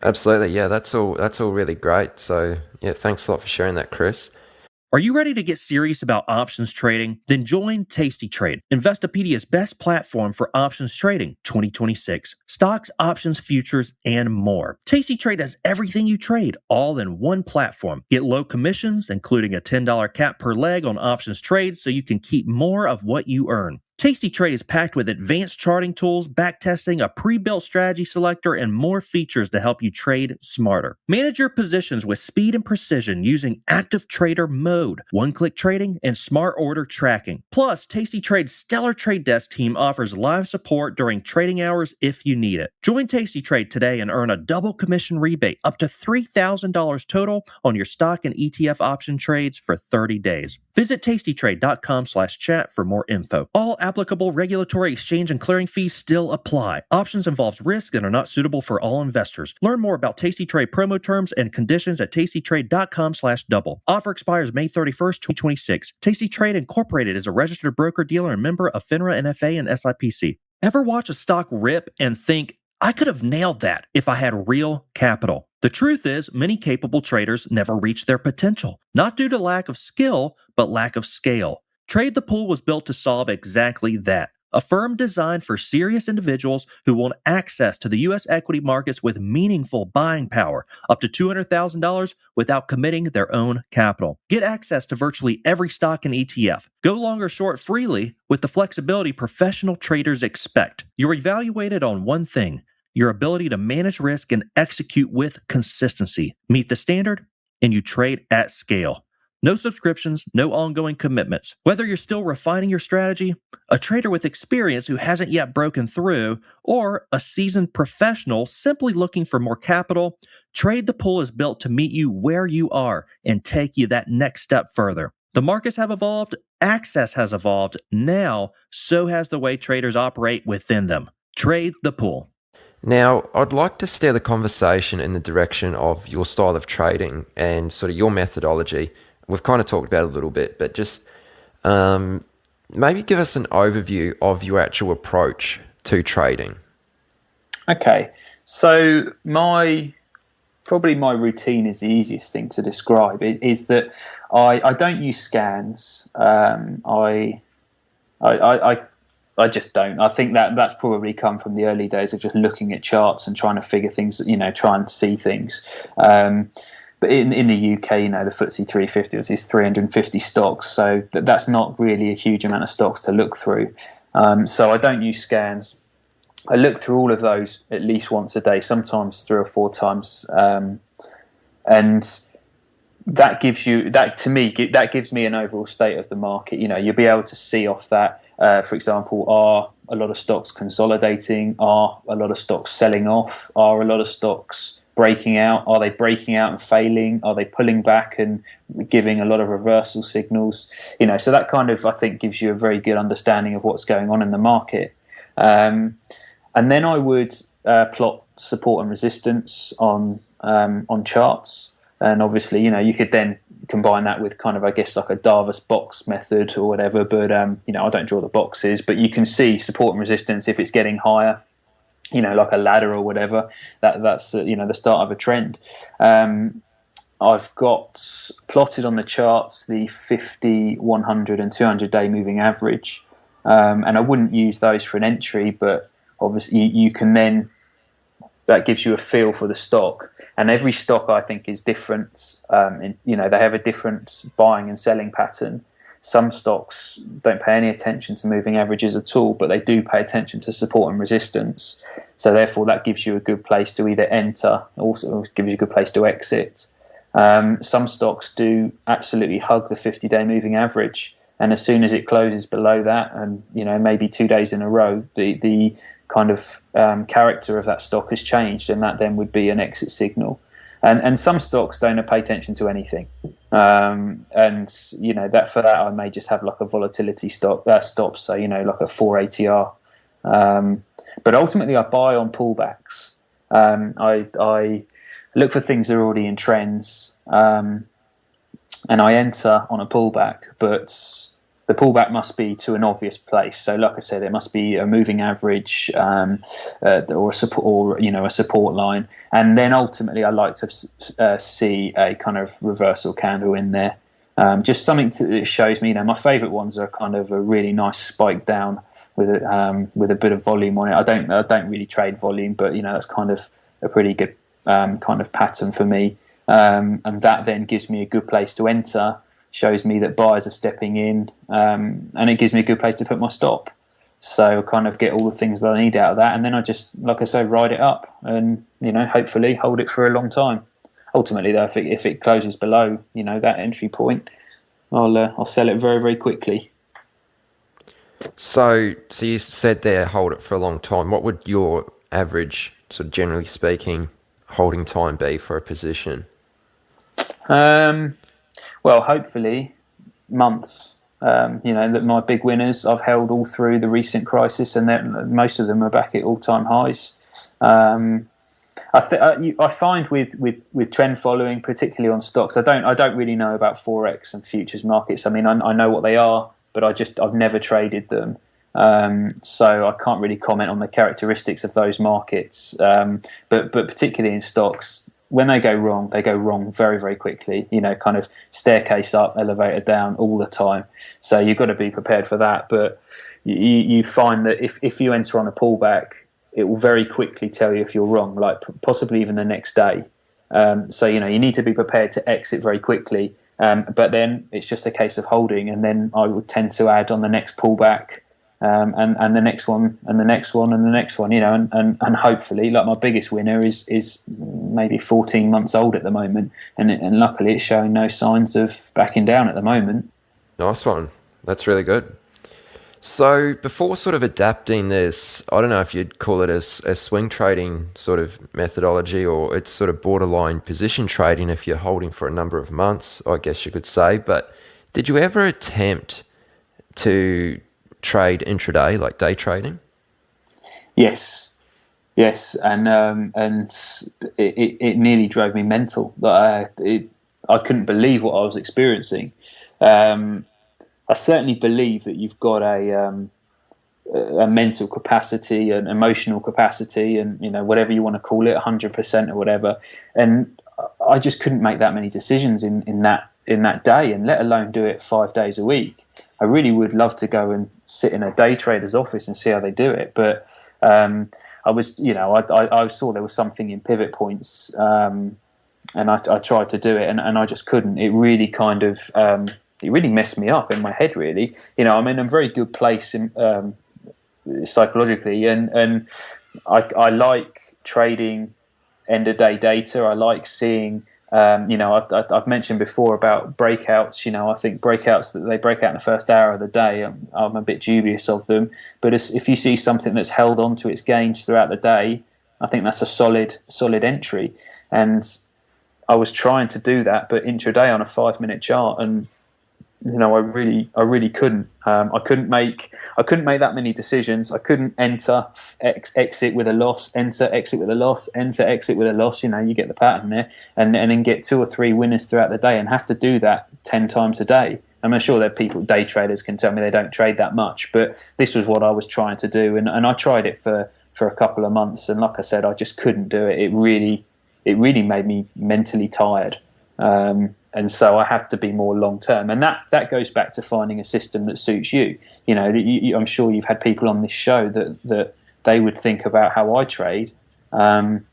Absolutely, yeah, that's all really great. So yeah, thanks a lot for sharing that, Chris. Are you ready to get serious about options trading? Then join Tasty Trade, Investopedia's best platform for options trading 2026. Stocks, options, futures, and more. Tasty Trade has everything you trade, all in one platform. Get low commissions, including a $10 cap per leg on options trades, so you can keep more of what you earn. Tasty Trade is packed with advanced charting tools, backtesting, a pre-built strategy selector, and more features to help you trade smarter. Manage your positions with speed and precision using Active Trader Mode, one-click trading, and smart order tracking. Plus, Tasty Trade's stellar trade desk team offers live support during trading hours if you need it. Join Tasty Trade today and earn a double commission rebate up to $3,000 total on your stock and ETF option trades for 30 days. Visit tastytrade.com/chat for more info. All applicable regulatory, exchange, and clearing fees still apply. Options involves risk and are not suitable for all investors. Learn more about Tasty Trade promo terms and conditions at tastytrade.com/double. Offer expires May 31st, 2026. Tasty Trade Incorporated is a registered broker-dealer and member of FINRA, NFA, and SIPC. Ever watch a stock rip and think, I could have nailed that if I had real capital? The truth is, many capable traders never reach their potential, not due to lack of skill, but lack of scale. Trade the Pool was built to solve exactly that. A firm designed for serious individuals who want access to the U.S. equity markets with meaningful buying power, up to $200,000 without committing their own capital. Get access to virtually every stock and ETF. Go long or short freely with the flexibility professional traders expect. You're evaluated on one thing: your ability to manage risk and execute with consistency. Meet the standard, and you trade at scale. No subscriptions, no ongoing commitments. Whether you're still refining your strategy, a trader with experience who hasn't yet broken through, or a seasoned professional simply looking for more capital, Trade the Pool is built to meet you where you are and take you that next step further. The markets have evolved, access has evolved, now so has the way traders operate within them. Trade the Pool. Now, I'd like to steer the conversation in the direction of your style of trading and sort of your methodology. We've kind of talked about it a little bit, but just maybe give us an overview of your actual approach to trading. Okay, so my routine is the easiest thing to describe. Is that I don't use scans. I just don't. I think that's probably come from the early days of just looking at charts and trying to figure things, trying to see things. But in the UK, the FTSE 350 is 350 stocks, so that's not really a huge amount of stocks to look through. So I don't use scans. I look through all of those at least once a day, sometimes 3 or 4 times, and that gives me an overall state of the market. You'll be able to see off that. For example, are a lot of stocks consolidating? Are a lot of stocks selling off? Are a lot of stocks breaking out? Are they breaking out and failing? Are they pulling back and giving a lot of reversal signals? So that kind of, I think, gives you a very good understanding of what's going on in the market. And then I would plot support and resistance on charts. And obviously, you could then combine that with kind of, I guess, like a Davis box method or whatever. But, I don't draw the boxes, but you can see support and resistance if it's getting higher, like a ladder or whatever. That's the start of a trend. I've got plotted on the charts the 50, 100 and 200 day moving average. And I wouldn't use those for an entry, but obviously you can then, that gives you a feel for the stock. And every stock, I think, is different. They have a different buying and selling pattern. some stocks don't pay any attention to moving averages at all, but they do pay attention to support and resistance. So therefore, that gives you a good place to either enter, also gives you a good place to exit. Some stocks do absolutely hug the 50-day moving average, and as soon as it closes below that, and maybe 2 days in a row, the kind of character of that stock has changed, and that then would be an exit signal. And some stocks don't pay attention to anything, and that for that I may just have like a volatility stop, so like a 4 ATR. But ultimately, I buy on pullbacks. I look for things that are already in trends, and I enter on a pullback, but the pullback must be to an obvious place. So, like I said, it must be a moving average or a support, or a support line, and then ultimately, I like to see a kind of reversal candle in there. Just something that shows me. My favourite ones are kind of a really nice spike down with a bit of volume on it. I don't really trade volume, but that's kind of a pretty good kind of pattern for me, and that then gives me a good place to enter. Shows me that buyers are stepping in, and it gives me a good place to put my stop. So kind of get all the things that I need out of that, and then I just, like I say, ride it up, and hopefully hold it for a long time. Ultimately, though, if it closes below that entry point, I'll sell it very, very quickly. So you said there, hold it for a long time. What would your average, sort of generally speaking, holding time be for a position? Well, hopefully months. That my big winners I've held all through the recent crisis, and most of them are back at all-time highs. I find with trend following, particularly on stocks, I don't really know about forex and futures markets. I mean, I know what they are, but I've never traded them, so I can't really comment on the characteristics of those markets. But particularly in stocks, when they go wrong very, very quickly. Kind of staircase up, elevator down all the time. So you've got to be prepared for that. But you find that if you enter on a pullback, it will very quickly tell you if you're wrong, like possibly even the next day. So you need to be prepared to exit very quickly. But then it's just a case of holding, and then I would tend to add on the next pullback, and the next one, and the next one, and the next one. And hopefully, like my biggest winner is maybe 14 months old at the moment, and luckily it's showing no signs of backing down at the moment. Nice one. That's really good. So before sort of adapting this, I don't know if you'd call it a swing trading sort of methodology, or it's sort of borderline position trading if you're holding for a number of months, I guess you could say. But did you ever attempt to trade intraday, like day trading? Yes, and it nearly drove me mental. I couldn't believe what I was experiencing. I certainly believe that you've got a mental capacity, an emotional capacity, and whatever you want to call it, 100% or whatever. And I just couldn't make that many decisions in that day, and let alone do it 5 days a week. I really would love to go and sit in a day trader's office and see how they do it, but I saw there was something in pivot points, and I tried to do it, and I just couldn't. It really kind of it really messed me up in my head, really. I'm in a very good place in, psychologically, and I like trading end of day data. I like seeing, I've mentioned before about breakouts. I think breakouts that they break out in the first hour of the day, I'm a bit dubious of them. But if you see something that's held on to its gains throughout the day, I think that's a solid entry. And I was trying to do that, but intraday on a 5-minute chart, and I really couldn't. I couldn't make that many decisions. I couldn't enter, exit with a loss, enter, exit with a loss, enter, exit with a loss. You get the pattern there, and then get 2 or 3 winners throughout the day, and have to do that 10 times a day. I'm sure that day traders can tell me they don't trade that much, but this was what I was trying to do, and I tried it for a couple of months, and like I said, I just couldn't do it. It really made me mentally tired. And so I have to be more long term, and that goes back to finding a system that suits you. I'm sure you've had people on this show that they would think about how I trade, and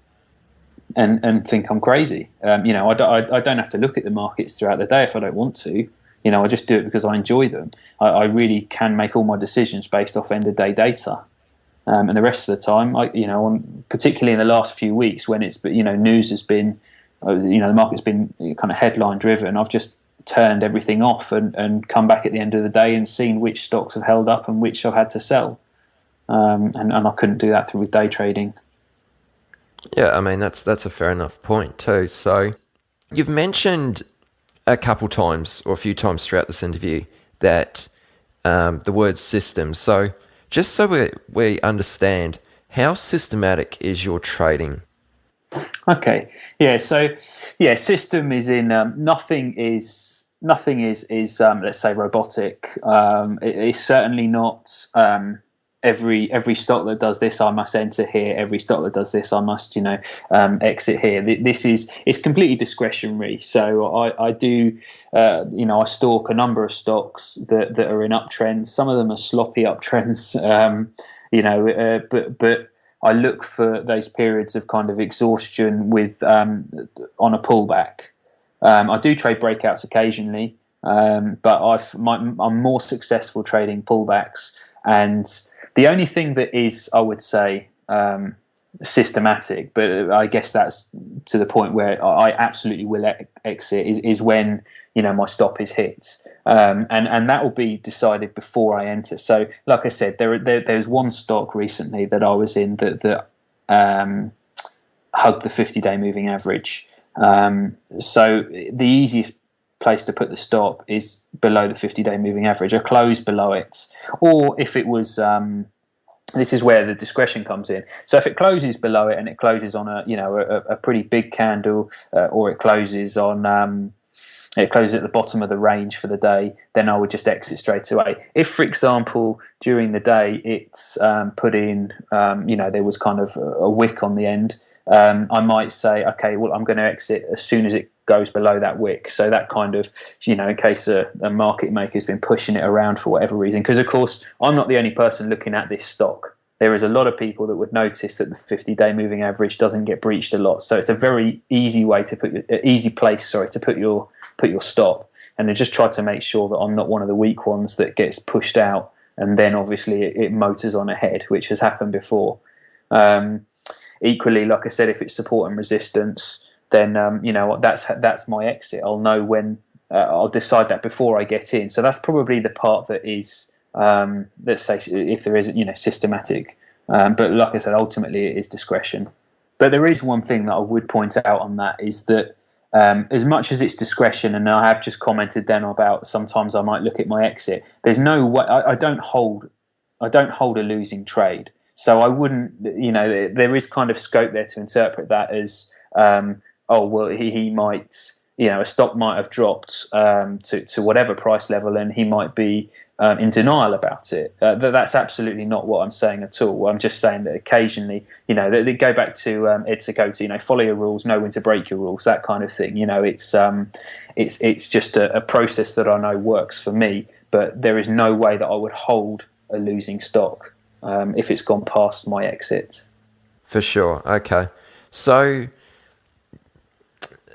think I'm crazy. I don't have to look at the markets throughout the day if I don't want to. I just do it because I enjoy them. I really can make all my decisions based off end of day data. And the rest of the time, particularly in the last few weeks when it's, news has been, the market's been kind of headline driven, I've just turned everything off and come back at the end of the day and seen which stocks have held up and which I've had to sell. And I couldn't do that with day trading. Yeah, I mean, that's a fair enough point too. So you've mentioned a couple times or a few times throughout this interview that the word system. So just so we understand, how systematic is your trading? Okay. Yeah. So system is in nothing is let's say robotic. It's certainly not every stock that does this I must enter here. Every stock that does this I must exit here. It's completely discretionary. So I do I stalk a number of stocks that are in uptrends. Some of them are sloppy uptrends. But I look for those periods of kind of exhaustion with on a pullback. I do trade breakouts occasionally, but I'm more successful trading pullbacks. And the only thing that is, I would say, systematic, but I guess that's to the point where I absolutely will exit, is when my stop is hit, and that will be decided before I enter. So, like I said, there's one stock recently that I was in that hugged the 50-day moving average. So the easiest place to put the stop is below the 50-day moving average, or close below it, or if it was. This is where the discretion comes in. So if it closes below it and it closes on a pretty big candle, or it closes on it closes at the bottom of the range for the day, then I would just exit straight away. If, for example, during the day it's put in, there was kind of a wick on the end, I might say, okay, well, I'm going to exit as soon as it goes below that wick. So that kind of, in case a market maker has been pushing it around for whatever reason, because of course I'm not the only person looking at this stock. There is a lot of people that would notice that the 50-day moving average doesn't get breached a lot. So it's a very easy way to put your stop, and I just try to make sure that I'm not one of the weak ones that gets pushed out, and then obviously it motors on ahead, which has happened before. Equally, like I said, if it's support and resistance, then that's my exit. I'll know when. I'll decide that before I get in. So that's probably the part that is, let's say, if there is, systematic. But like I said, ultimately it is discretion. But there is one thing that I would point out on that, is that as much as it's discretion, and I have just commented then about sometimes I might look at my exit. There's no way I don't hold a losing trade. So I wouldn't, there is kind of scope there to interpret that as, he might, a stock might have dropped to whatever price level, and he might be in denial about it. That's absolutely not what I'm saying at all. I'm just saying that occasionally, they go back to Ed Secote, follow your rules, know when to break your rules, that kind of thing. It's just a process that I know works for me, but there is no way that I would hold a losing stock if it's gone past my exit. For sure. Okay. So,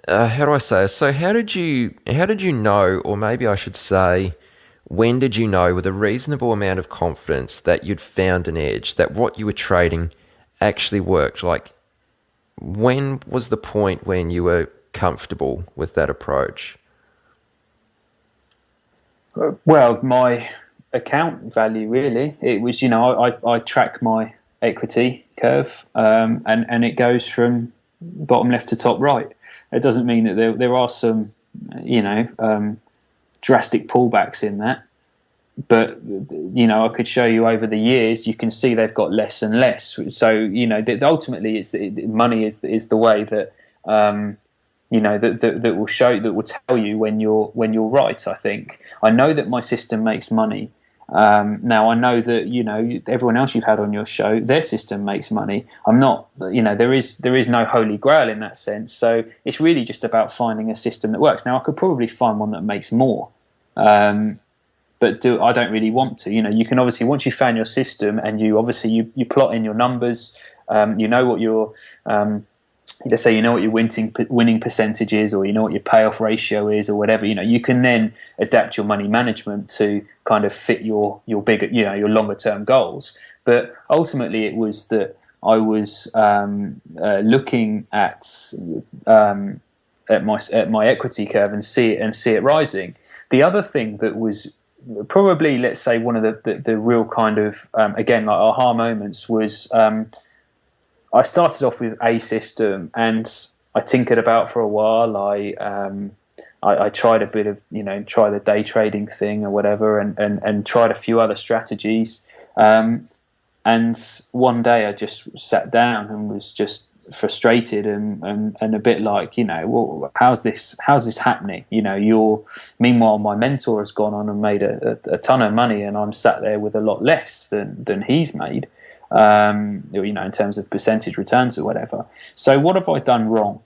how do I say? So, how did you know, or maybe I should say, when did you know with a reasonable amount of confidence that you'd found an edge, that what you were trading actually worked? Like, when was the point when you were comfortable with that approach? Well, my account value, really. It was, I track my equity curve, and it goes from bottom left to top right. It doesn't mean that there are some, drastic pullbacks in that, but I could show you over the years. You can see they've got less and less. So ultimately, money is the way that that will show, that will tell you when you're right. I think I know that my system makes money. Now I know that everyone else you've had on your show, their system makes money. I'm not, there is no holy grail in that sense. So it's really just about finding a system that works. Now I could probably find one that makes more, but I don't really want to. You can obviously, once you found your system and you plot in your numbers, you know what your let's say you know what your winning percentage is, or you know what your payoff ratio is, or whatever, you can then adapt your money management to kind of fit your bigger, your longer term goals. But ultimately, it was that I was looking at my equity curve and see it rising. The other thing that was probably, let's say, one of the real kind of again, like, aha moments was. I started off with a system, and I tinkered about for a while. I tried a bit of, try the day trading thing or whatever, and tried a few other strategies. And one day I just sat down and was just frustrated and a bit like, well, how's this happening? Meanwhile, my mentor has gone on and made a ton of money, and I'm sat there with a lot less than he's made. In terms of percentage returns or whatever. So what have I done wrong?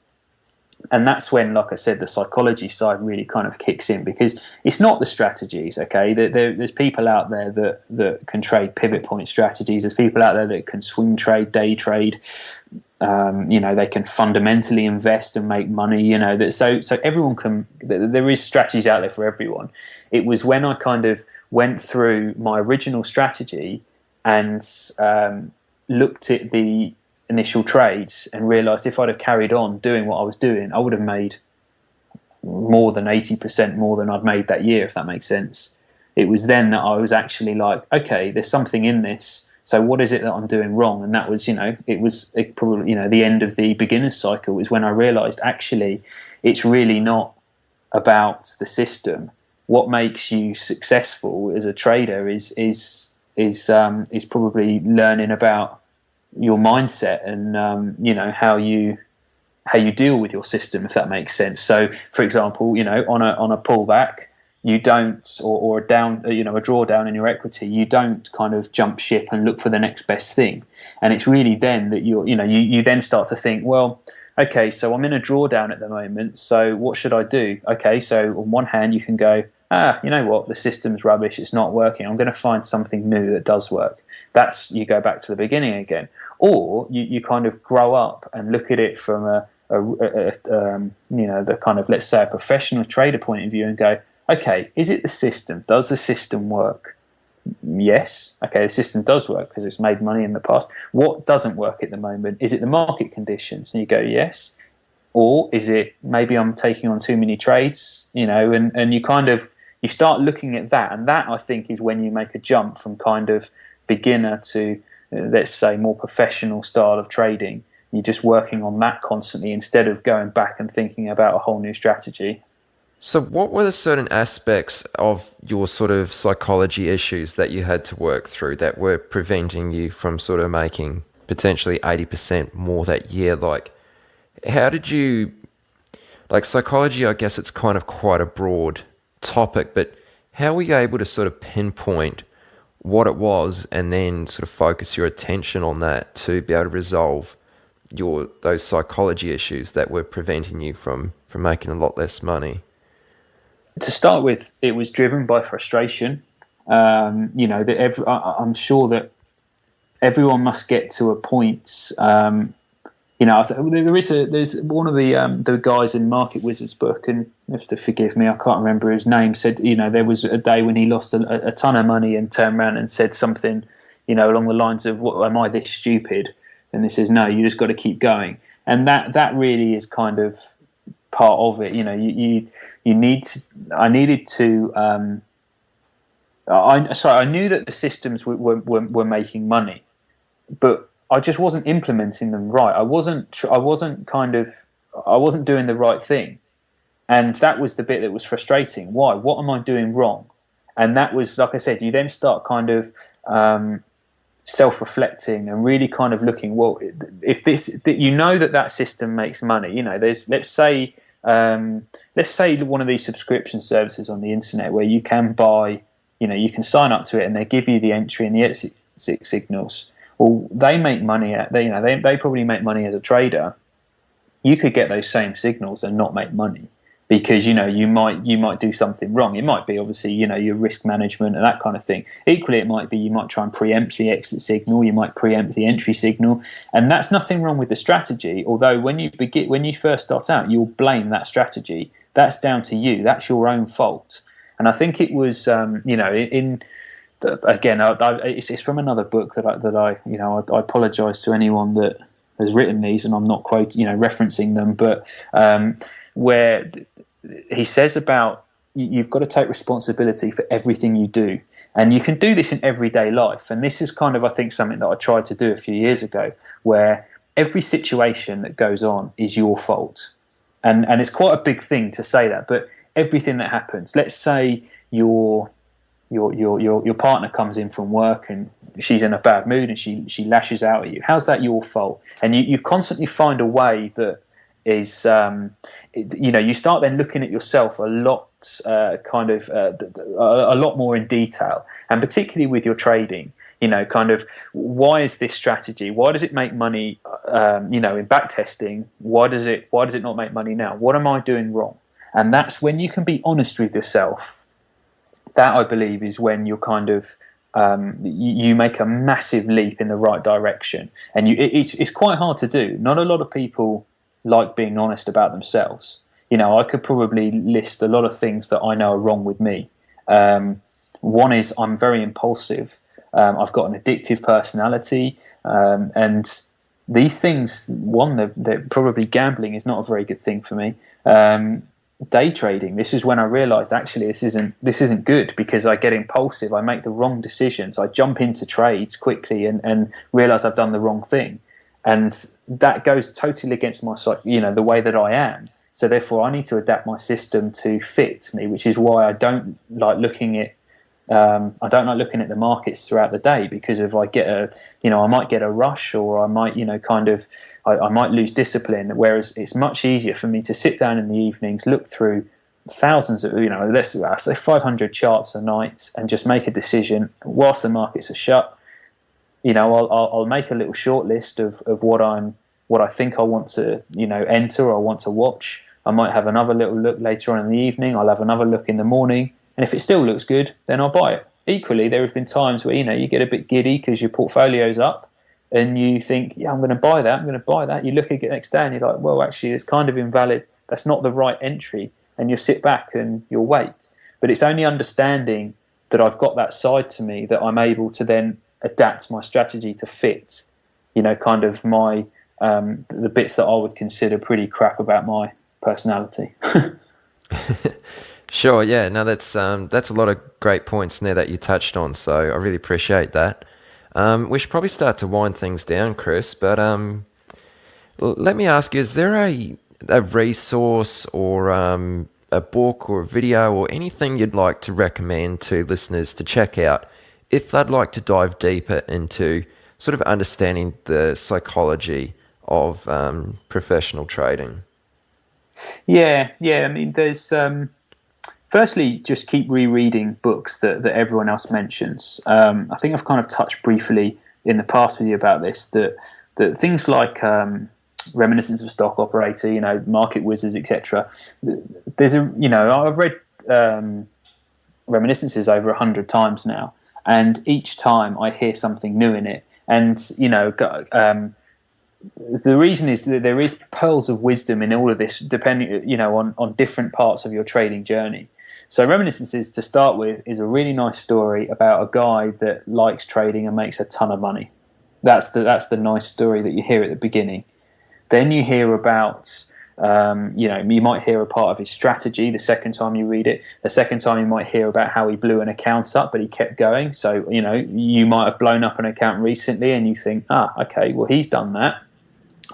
And that's when, like I said, the psychology side really kind of kicks in, because it's not the strategies, okay? There's people out there that can trade pivot point strategies. There's people out there that can swing trade, day trade. They can fundamentally invest and make money. So everyone can. There is strategies out there for everyone. It was when I kind of went through my original strategy and looked at the initial trades and realised if I'd have carried on doing what I was doing, I would have made more than 80% more than I'd made that year, if that makes sense. It was then that I was actually like, okay, there's something in this. So what is it that I'm doing wrong? And that was, probably, the end of the beginner's cycle was when I realised actually it's really not about the system. What makes you successful as a trader is probably learning about your mindset and how you deal with your system, if that makes sense. So, for example, on a pullback, you don't, or a down, a drawdown in your equity, you don't kind of jump ship and look for the next best thing. And it's really then that you then start to think, well, okay, so I'm in a drawdown at the moment, so what should I do? Okay, so on one hand you can go, you know what, the system's rubbish, it's not working, I'm going to find something new that does work. That's, you go back to the beginning again. Or you kind of grow up and look at it from the kind of, let's say, a professional trader point of view and go, okay, is it the system? Does the system work? Yes. Okay, the system does work because it's made money in the past. What doesn't work at the moment? Is it the market conditions? And you go, yes. Or is it maybe I'm taking on too many trades, and you kind of, you start looking at that, and that I think is when you make a jump from kind of beginner to, let's say, more professional style of trading. You're just working on that constantly instead of going back and thinking about a whole new strategy. So what were the certain aspects of your sort of psychology issues that you had to work through that were preventing you from sort of making potentially 80% more that year? Like, how did you, like, psychology, I guess it's kind of quite a broad topic, but how were you able to sort of pinpoint what it was and then sort of focus your attention on that to be able to resolve those psychology issues that were preventing you from making a lot less money? To start with, it was driven by frustration. I'm sure that everyone must get to a point. There's one of the guys in Market Wizards' book, and you have to forgive me, I can't remember his name, said, there was a day when he lost a ton of money and turned around and said something, along the lines of, "What, am I this stupid?" And he says, "No, you just got to keep going." And that really is kind of part of it. I knew that the systems were making money, but I just wasn't implementing them right. I wasn't doing the right thing. And that was the bit that was frustrating. Why? What am I doing wrong? And that was, like I said, you then start kind of self-reflecting and really kind of looking, well, if that system makes money, let's say one of these subscription services on the internet where you can buy, you can sign up to it and they give you the entry and the exit signals. Well, they make money they probably make money as a trader. You could get those same signals and not make money. because you might do something wrong. It might be obviously your risk management and that kind of thing. Equally, it might be you might try and preempt the exit signal, you might preempt the entry signal, and that's nothing wrong with the strategy. Although when you first start out, you'll blame that strategy. That's down to you. That's your own fault. And I think it was it's from another book that I apologise to anyone that has written these, and I'm not referencing them, but where he says about you've got to take responsibility for everything you do, and you can do this in everyday life. And this is kind of, I think, something that I tried to do a few years ago, where every situation that goes on is your fault, and it's quite a big thing to say that, but everything that happens, let's say your partner comes in from work and she's in a bad mood and she lashes out at you. How's that your fault? And you constantly find a way that is, you start then looking at yourself a lot more in detail, and particularly with your trading. Why is this strategy? Why does it make money? In back testing, why does it not make money now? What am I doing wrong? And that's when you can be honest with yourself. That, I believe, is when you're you make a massive leap in the right direction. And it's quite hard to do. Not a lot of people like being honest about themselves. I could probably list a lot of things that I know are wrong with me. One is I'm very impulsive. I've got an addictive personality. And these things, they're probably gambling is not a very good thing for me. Day trading, this is when I realized actually this isn't good, because I get impulsive, I make the wrong decisions, I jump into trades quickly and realize I've done the wrong thing, and that goes totally against my the way that I am. So therefore I need to adapt my system to fit me, which is why I don't like looking at the markets throughout the day, because if I get I might get a rush, or I might I might lose discipline. Whereas it's much easier for me to sit down in the evenings, look through thousands of let's say 500 charts a night, and just make a decision whilst the markets are shut. I'll make a little short list of what I think I want to enter or I want to watch. I might have another little look later on in the evening. I'll have another look in the morning. And if it still looks good, then I'll buy it. Equally, there have been times where you get a bit giddy because your portfolio's up, and you think, yeah, I'm going to buy that. You look at it next day and you're like, well, actually, it's kind of invalid. That's not the right entry. And you'll sit back and you'll wait. But it's only understanding that I've got that side to me that I'm able to then adapt my strategy to fit, my the bits that I would consider pretty crap about my personality. Sure, yeah. No, that's a lot of great points in there that you touched on, so I really appreciate that. We should probably start to wind things down, Chris, but let me ask you, is there a resource or a book or a video or anything you'd like to recommend to listeners to check out if they'd like to dive deeper into sort of understanding the psychology of professional trading? Yeah. I mean, there's... Firstly, just keep rereading books that everyone else mentions. I think I've kind of touched briefly in the past with you about this, that things like Reminiscence of a Stock Operator, Market Wizards, etc. I've read Reminiscences over 100 times now, and each time I hear something new in it. And the reason is that there is pearls of wisdom in all of this, depending on different parts of your trading journey. So Reminiscences, to start with, is a really nice story about a guy that likes trading and makes a ton of money. That's the nice story that you hear at the beginning. Then you hear about, you might hear a part of his strategy the second time you read it. The second time you might hear about how he blew an account up, but he kept going. So, you might have blown up an account recently and you think, okay, well, he's done that.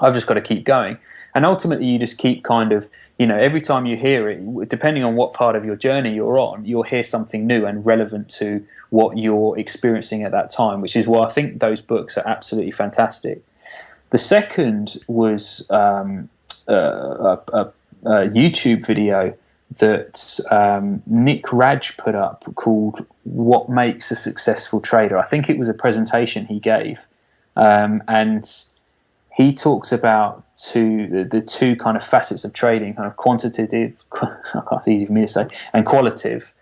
I've just got to keep going. And ultimately, you just keep kind of, every time you hear it, depending on what part of your journey you're on, you'll hear something new and relevant to what you're experiencing at that time, which is why I think those books are absolutely fantastic. The second was a YouTube video that Nick Raj put up called What Makes a Successful Trader. I think it was a presentation he gave. And he talks about the two kind of facets of trading, kind of quantitative, it's easy for me to say, and qualitative,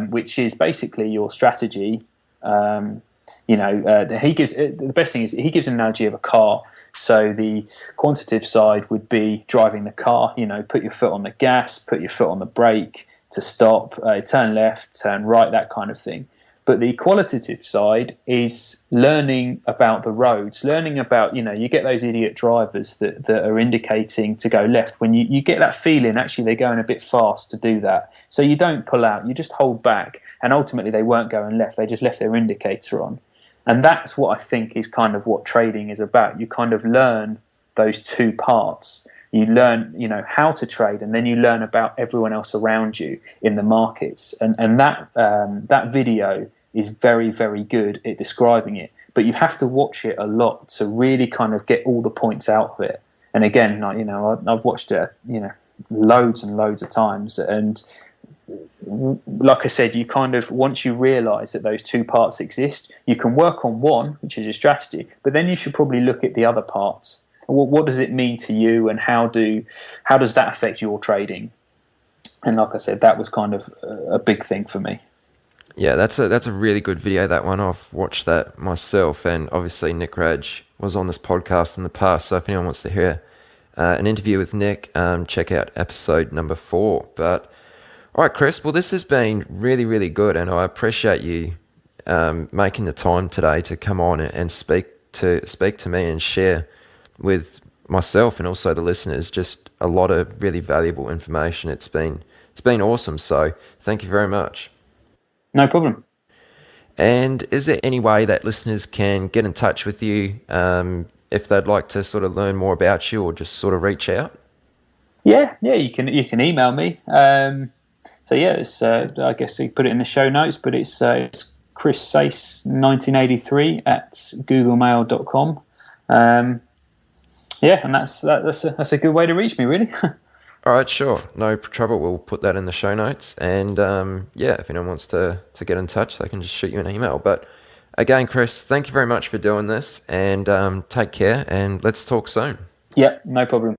which is basically your strategy. He gives the best thing is he gives an analogy of a car. So the quantitative side would be driving the car. Put your foot on the gas, put your foot on the brake to stop, turn left, turn right, that kind of thing. But the qualitative side is learning about the roads, learning about, you get those idiot drivers that are indicating to go left. When you get that feeling, actually, they're going a bit fast to do that. So you don't pull out, you just hold back. And ultimately, they weren't going left. They just left their indicator on. And that's what I think is kind of what trading is about. You kind of learn those two parts. You learn, how to trade, and then you learn about everyone else around you in the markets. And that video is very, very good at describing it. But you have to watch it a lot to really kind of get all the points out of it. And again, I've watched it, loads and loads of times. And like I said, you kind of, once you realize that those two parts exist, you can work on one, which is your strategy, but then you should probably look at the other parts. What does it mean to you, and how does that affect your trading? And like I said, that was kind of a big thing for me. Yeah, that's a really good video, that one. I've watched that myself, and obviously Nick Raj was on this podcast in the past, so if anyone wants to hear an interview with Nick, check out episode number 4. But all right, Chris, well, this has been really, really good, and I appreciate you making the time today to come on and speak to me and share with myself and also the listeners just a lot of really valuable information. It's been awesome, so thank you very much. No problem. And is there any way that listeners can get in touch with you if they'd like to sort of learn more about you or just sort of reach out? Yeah, you can email me. So yeah, it's, I guess you put it in the show notes, but it's Chris Sace 1983 at googlemail.com. And that's a good way to reach me, really. All right, sure. No trouble. We'll put that in the show notes. And if anyone wants to get in touch, they can just shoot you an email. But again, Chris, thank you very much for doing this, and take care, and let's talk soon. Yeah, no problem.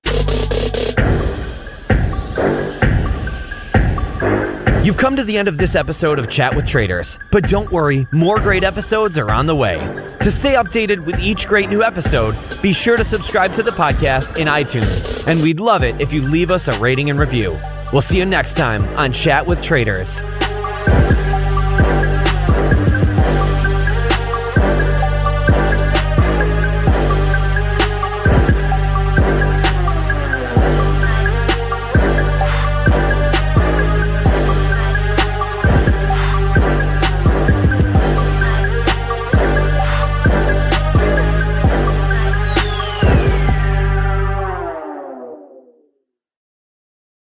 You've come to the end of this episode of Chat with Traders, but don't worry, more great episodes are on the way. To stay updated with each great new episode, be sure to subscribe to the podcast in iTunes, and we'd love it if you leave us a rating and review. We'll see you next time on Chat with Traders.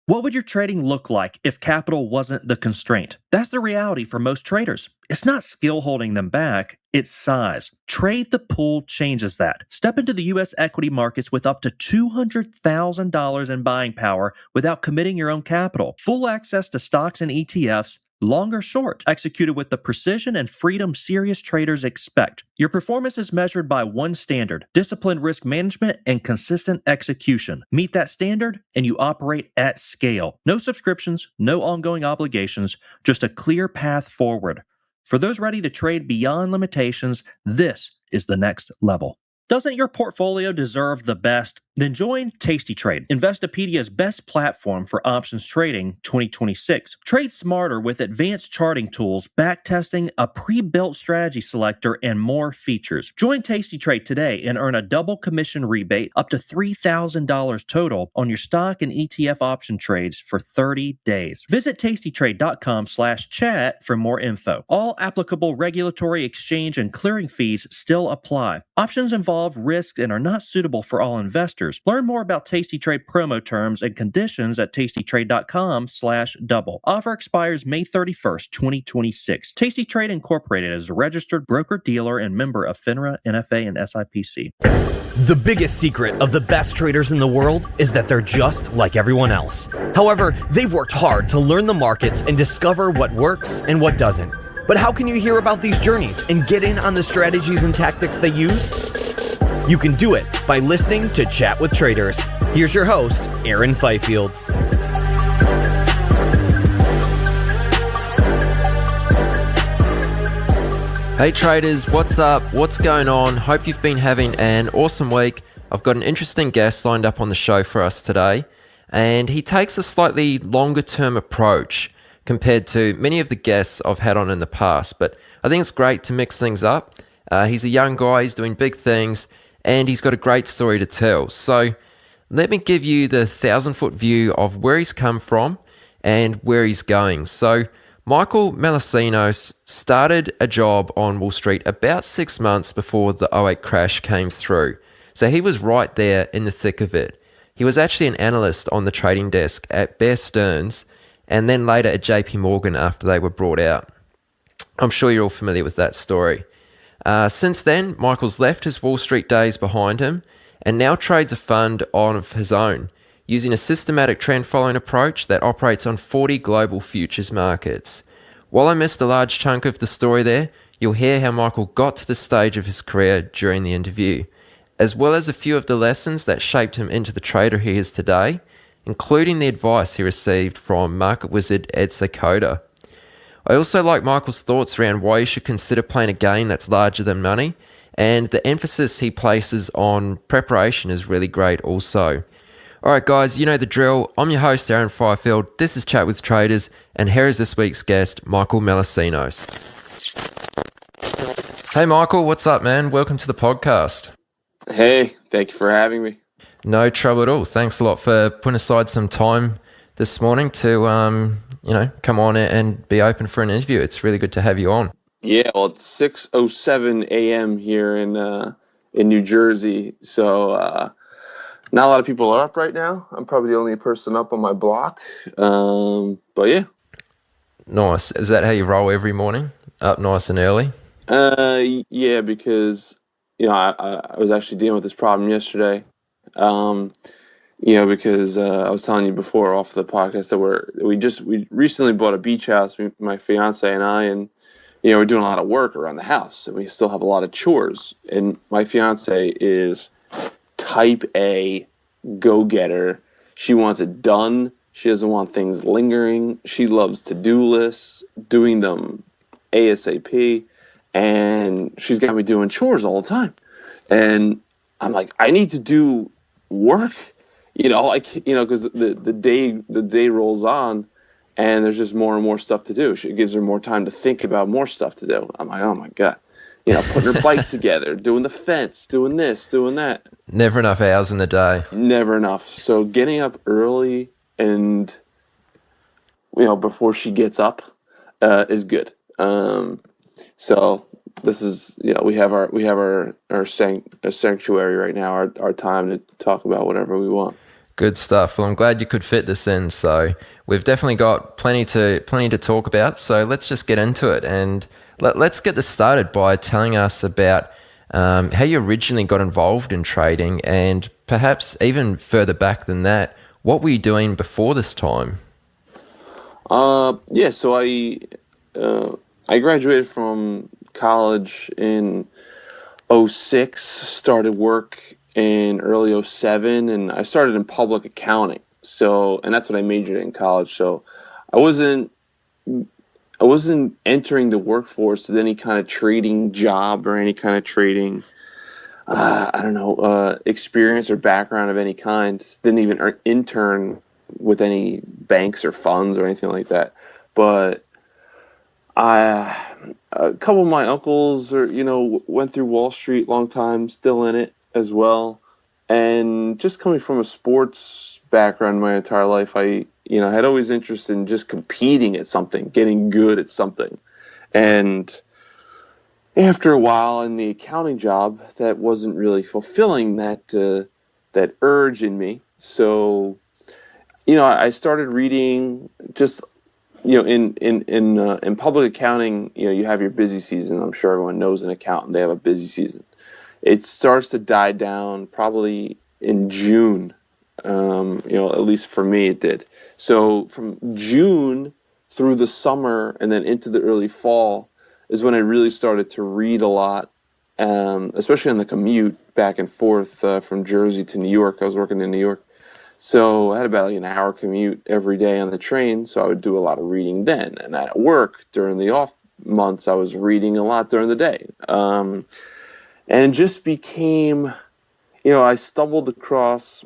What would your trading look like if capital wasn't the constraint? That's the reality for most traders. It's not skill holding them back, it's size. Trade the Pool changes that. Step into the U.S. equity markets with up to $200,000 in buying power without committing your own capital. Full access to stocks and ETFs, long or short, executed with the precision and freedom serious traders expect. Your performance is measured by one standard: disciplined risk management and consistent execution. Meet that standard and you operate at scale. No subscriptions, no ongoing obligations, just a clear path forward. For those ready to trade beyond limitations, this is the next level. Doesn't your portfolio deserve the best? Then join Tasty Trade, Investopedia's best platform for options trading 2026. Trade smarter with advanced charting tools, backtesting, a pre-built strategy selector, and more features. Join Tasty Trade today and earn a double commission rebate up to $3,000 total on your stock and ETF option trades for 30 days. Visit tastytrade.com/chat for more info. All applicable regulatory, exchange, and clearing fees still apply. Options involve risks and are not suitable for all investors. Learn more about Tasty Trade promo terms and conditions at tastytrade.com/double. Offer expires May 31st, 2026. Tasty Trade Incorporated is a registered broker-dealer and member of FINRA, NFA, and SIPC. The biggest secret of the best traders in the world is that they're just like everyone else. However, they've worked hard to learn the markets and discover what works and what doesn't. But how can you hear about these journeys and get in on the strategies and tactics they use? You can do it by listening to Chat with Traders. Here's your host, Aaron Fifield. Hey traders, what's up? What's going on? Hope you've been having an awesome week. I've got an interesting guest lined up on the show for us today, and he takes a slightly longer term approach compared to many of the guests I've had on in the past, but I think it's great to mix things up. He's a young guy, he's doing big things, and he's got a great story to tell. So let me give you the 1,000-foot view of where he's come from and where he's going. So Michael Melancinos started a job on Wall Street about 6 months before the '08 crash came through. So he was right there in the thick of it. He was actually an analyst on the trading desk at Bear Stearns and then later at JP Morgan after they were brought out. I'm sure you're all familiar with that story. Since then, Michael's left his Wall Street days behind him and now trades a fund of his own, using a systematic trend-following approach that operates on 40 global futures markets. While I missed a large chunk of the story there, you'll hear how Michael got to this stage of his career during the interview, as well as a few of the lessons that shaped him into the trader he is today, including the advice he received from market wizard Ed Seykota. I also like Michael's thoughts around why you should consider playing a game that's larger than money, and the emphasis he places on preparation is really great also. Alright guys, you know the drill. I'm your host Aaron Fifield, this is Chat with Traders, and here is this week's guest, Michael Melancinos. Hey Michael, what's up man? Welcome to the podcast. Hey, thank you for having me. No trouble at all. Thanks a lot for putting aside some time this morning to come on and be open for an interview. It's really good to have you on. Yeah, well, it's 6:07 a.m. here in New Jersey, so not a lot of people are up right now. I'm probably the only person up on my block, but yeah. Nice. Is that how you roll every morning? Up nice and early? Yeah, because I was actually dealing with this problem yesterday. Because I was telling you before off the podcast that we recently bought a beach house, my fiance and I, and we're doing a lot of work around the house, and we still have a lot of chores. And my fiance is type A go-getter. She wants it done. She doesn't want things lingering. She loves to-do lists, doing them ASAP, and she's got me doing chores all the time. And I'm like, I need to do work, because the day rolls on, and there's just more and more stuff to do. It gives her more time to think about more stuff to do. I'm like, oh my God. Putting her bike together, doing the fence, doing this, doing that. Never enough hours in the day. Never enough. So getting up early and, before she gets up, is good. So this is, we have our sanctuary right now, our time to talk about whatever we want. Good stuff. Well, I'm glad you could fit this in. So we've definitely got plenty to talk about. So let's just get into it, and let's get this started by telling us about how you originally got involved in trading, and perhaps even further back than that, what were you doing before this time? So I graduated from college in 2006, started work in early 2007, and I started in public accounting. And that's what I majored in college. So I wasn't entering the workforce with any kind of trading job or any kind of trading, experience or background of any kind. Didn't even intern with any banks or funds or anything like that. But a couple of my uncles went through Wall Street long time, still in it as well. And just coming from a sports background my entire life, I had always interested in just competing at something, getting good at something. And after a while in the accounting job, that wasn't really fulfilling that urge in me. So, I started reading just, in public accounting, you have your busy season. I'm sure everyone knows an accountant, they have a busy season. It starts to die down probably in June. At least for me it did. So from June through the summer and then into the early fall is when I really started to read a lot especially on the commute back and forth from Jersey to New York. I was working in New York. So I had about like an hour commute every day on the train. So I would do a lot of reading then. And at work during the off months, I was reading a lot during the day. And it just became, I stumbled across,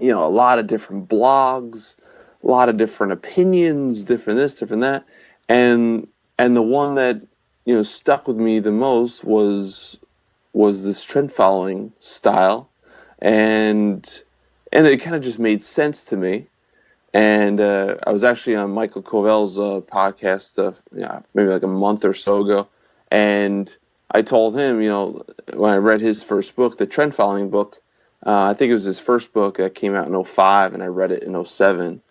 a lot of different blogs, a lot of different opinions, different this, different that. And the one that, stuck with me the most was this trend following style. And it kind of just made sense to me. And I was actually on Michael Covell's podcast maybe like a month or so ago. And I told him, when I read his first book, the trend following book, I think it was his first book that came out in 2005, and I read it in 2007.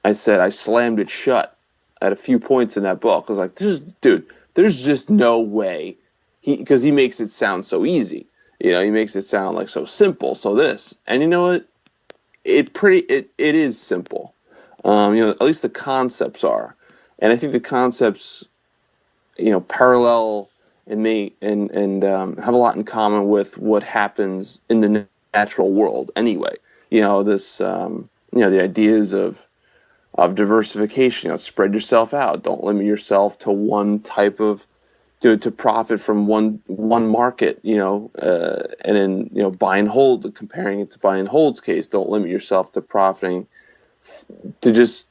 I said I slammed it shut at a few points in that book. I was like, there's just no way. Because he makes it sound so easy. He makes it sound like so simple, so this. And you know what? It is simple. At least the concepts are. And I think the concepts, parallel and have a lot in common with what happens in the natural world anyway. The ideas of diversification, spread yourself out. Don't limit yourself to one type of to profit from one market, and then, buy and hold, comparing it to buy and hold's case, don't limit yourself to profiting, to just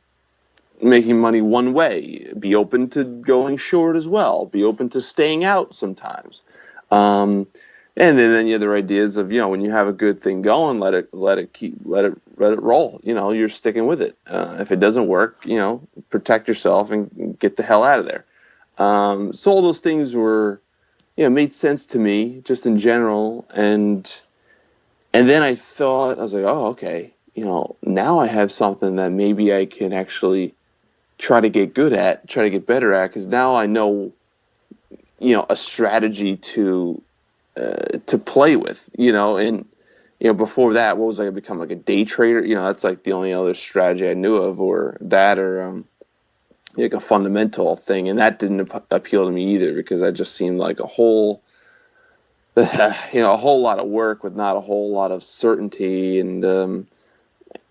making money one way. Be open to going short as well. Be open to staying out sometimes. And then the other ideas of, when you have a good thing going, let it roll. You're sticking with it. If it doesn't work, protect yourself and get the hell out of there. So all those things were, made sense to me just in general. And then I was like, oh, okay, now I have something that maybe I can actually try to get good at, try to get better at, because now I know, a strategy to play with, and, before that, what was I going to become, like a day trader? That's like the only other strategy I knew of, or like a fundamental thing, and that didn't appeal to me either, because that just seemed like a whole lot of work with not a whole lot of certainty, and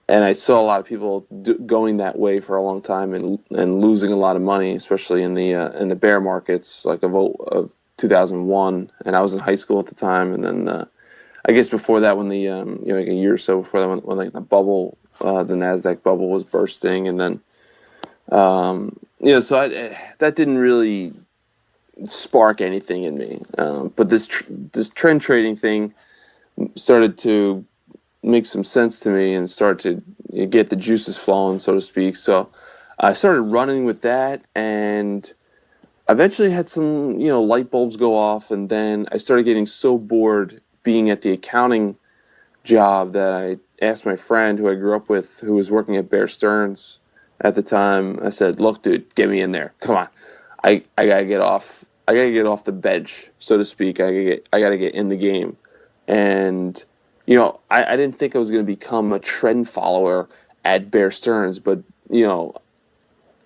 I saw a lot of people going that way for a long time and losing a lot of money, especially in the bear markets like of 2001, and I was in high school at the time, and then I guess before that, when the like a year or so before that, when like the bubble, the NASDAQ bubble was bursting, and then. So that didn't really spark anything in me. But this trend trading thing started to make some sense to me and start to get the juices flowing, so to speak. So I started running with that, and eventually had some, light bulbs go off. And then I started getting so bored being at the accounting job that I asked my friend who I grew up with, who was working at Bear Stearns at the time. I said, look, dude, get me in there. Come on. I gotta get off. I gotta get off the bench, so to speak. I gotta get in the game. And, I didn't think I was going to become a trend follower at Bear Stearns, but,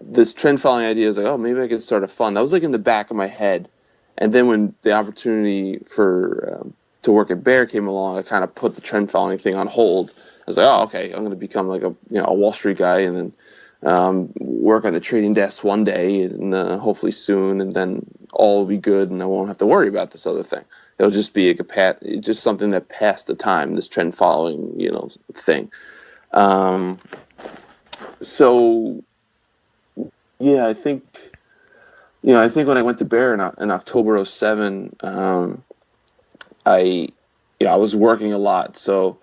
this trend following idea is like, oh, maybe I could start a fund. That was like in the back of my head. And then when the opportunity for, to work at Bear came along, I kind of put the trend following thing on hold. I was like, oh, okay, I'm going to become like a Wall Street guy, and then work on the trading desk one day, and hopefully soon, and then all will be good, and I won't have to worry about this other thing. It'll just be just something that passed the time, this trend following, thing. So yeah, I think when I went to Bear in October of 2007, I was working a lot, so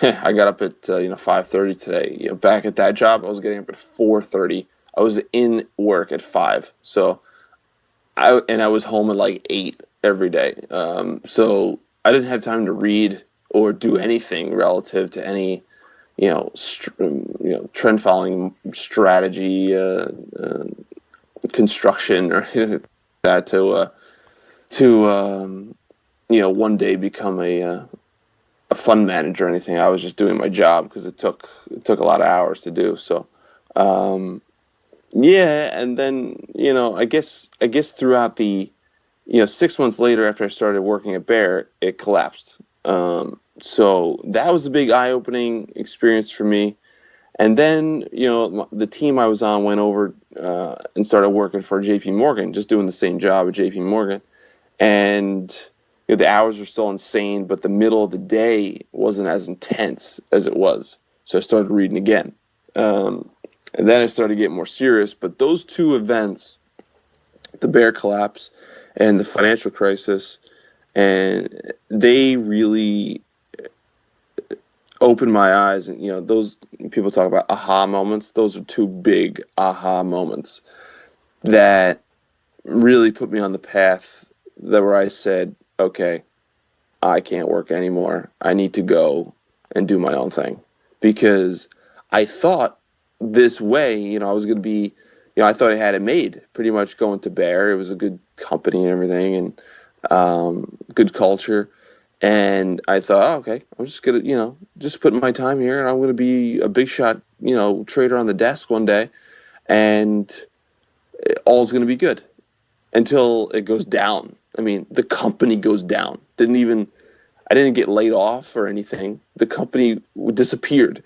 I got up at 5:30 today. Back at that job, I was getting up at 4:30. I was in work at 5. So I was home at like 8 every day. So I didn't have time to read or do anything relative to any trend following strategy, construction, or anything like that to one day become a fund manager or anything. I was just doing my job because it took a lot of hours to do. So, and then I guess throughout the 6 months later, after I started working at Bear, it collapsed. So that was a big eye-opening experience for me. And then, the team I was on went over and started working for JP Morgan, just doing the same job at JP Morgan. And the hours were still insane, but the middle of the day wasn't as intense as it was. So I started reading again. And then I started getting more serious. But those two events, the Bear collapse and the financial crisis, and they really opened my eyes. And those people talk about aha moments. Those are two big aha moments that really put me on the path where I said, okay, I can't work anymore. I need to go and do my own thing. Because I thought this way, I was going to be, I thought I had it made pretty much going to Bear. It was a good company and everything, and good culture. And I thought, okay, I'm just going to, just put my time here, and I'm going to be a big shot, trader on the desk one day, and all's going to be good until it goes down. I mean, the company goes down. I didn't get laid off or anything. The company disappeared.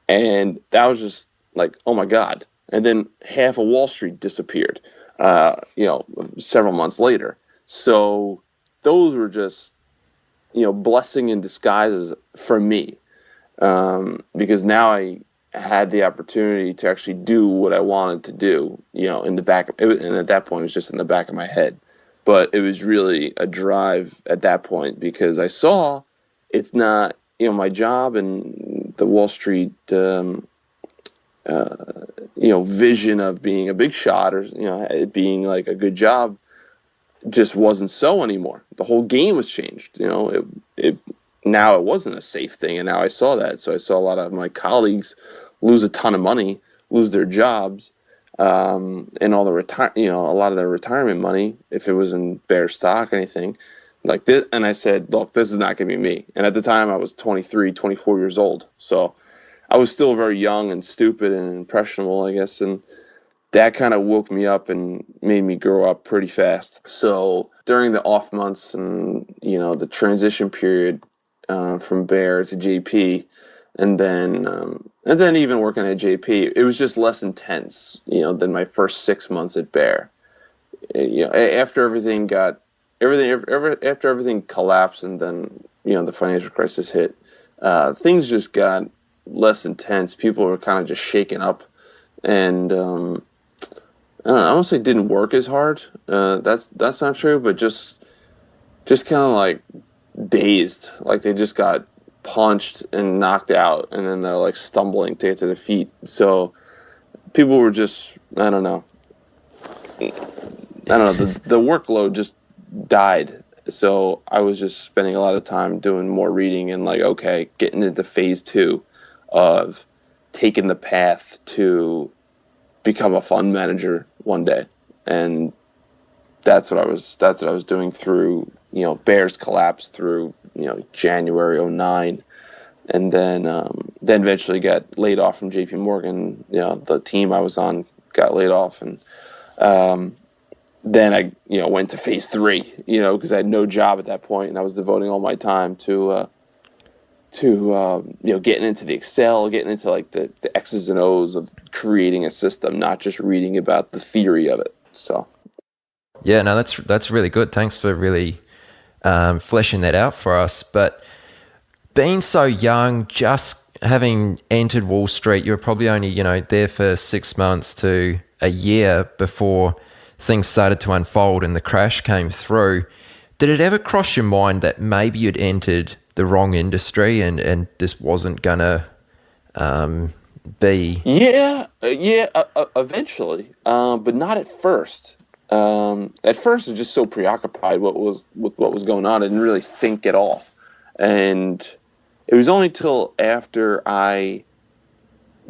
And that was just like, oh my God. And then half of Wall Street disappeared, several months later. So those were just, blessing in disguises for me. Because now I had the opportunity to actually do what I wanted to do, in the back of it. And at that point, it was just in the back of my head. But it was really a drive at that point, because I saw it's not, my job and the Wall Street, vision of being a big shot, or, it being like a good job, just wasn't so anymore. The whole game was changed. Now it wasn't a safe thing. And now I saw that. So I saw a lot of my colleagues lose a ton of money, lose their jobs. And all the a lot of their retirement money, if it was in Bear stock or anything like this. And I said, look, this is not going to be me. And at the time I was 23, 24 years old. So I was still very young and stupid and impressionable, I guess. And that kind of woke me up and made me grow up pretty fast. So during the off months and, the transition period from Bear to JP, and then even working at JP, it was just less intense, than my first 6 months at Bear. After everything collapsed, and then the financial crisis hit, things just got less intense. People were kind of just shaken up, and I don't know, I won't say didn't work as hard. That's not true, but just kind of like dazed, like they just got punched and knocked out, and then they're like stumbling to get to their feet. So people were just, I don't know, the workload just died. So I was just spending a lot of time doing more reading and getting into phase 2 of taking the path to become a fund manager one day. And that's what I was doing through, Bear's collapse through, January 2009, and then eventually got laid off from JP Morgan. The team I was on got laid off, and then I went to phase 3, because I had no job at that point, and I was devoting all my time to getting into the Excel, getting into the X's and O's of creating a system, not just reading about the theory of it. So yeah, no, that's really good. Thanks for really fleshing that out for us. But being so young, just having entered Wall Street, you were probably only there for 6 months to a year before things started to unfold and the crash came through. Did it ever cross your mind that maybe you'd entered the wrong industry and this wasn't gonna be? Eventually, but not at first. At first, I was just so preoccupied with what was going on. I didn't really think at all. And it was only till after I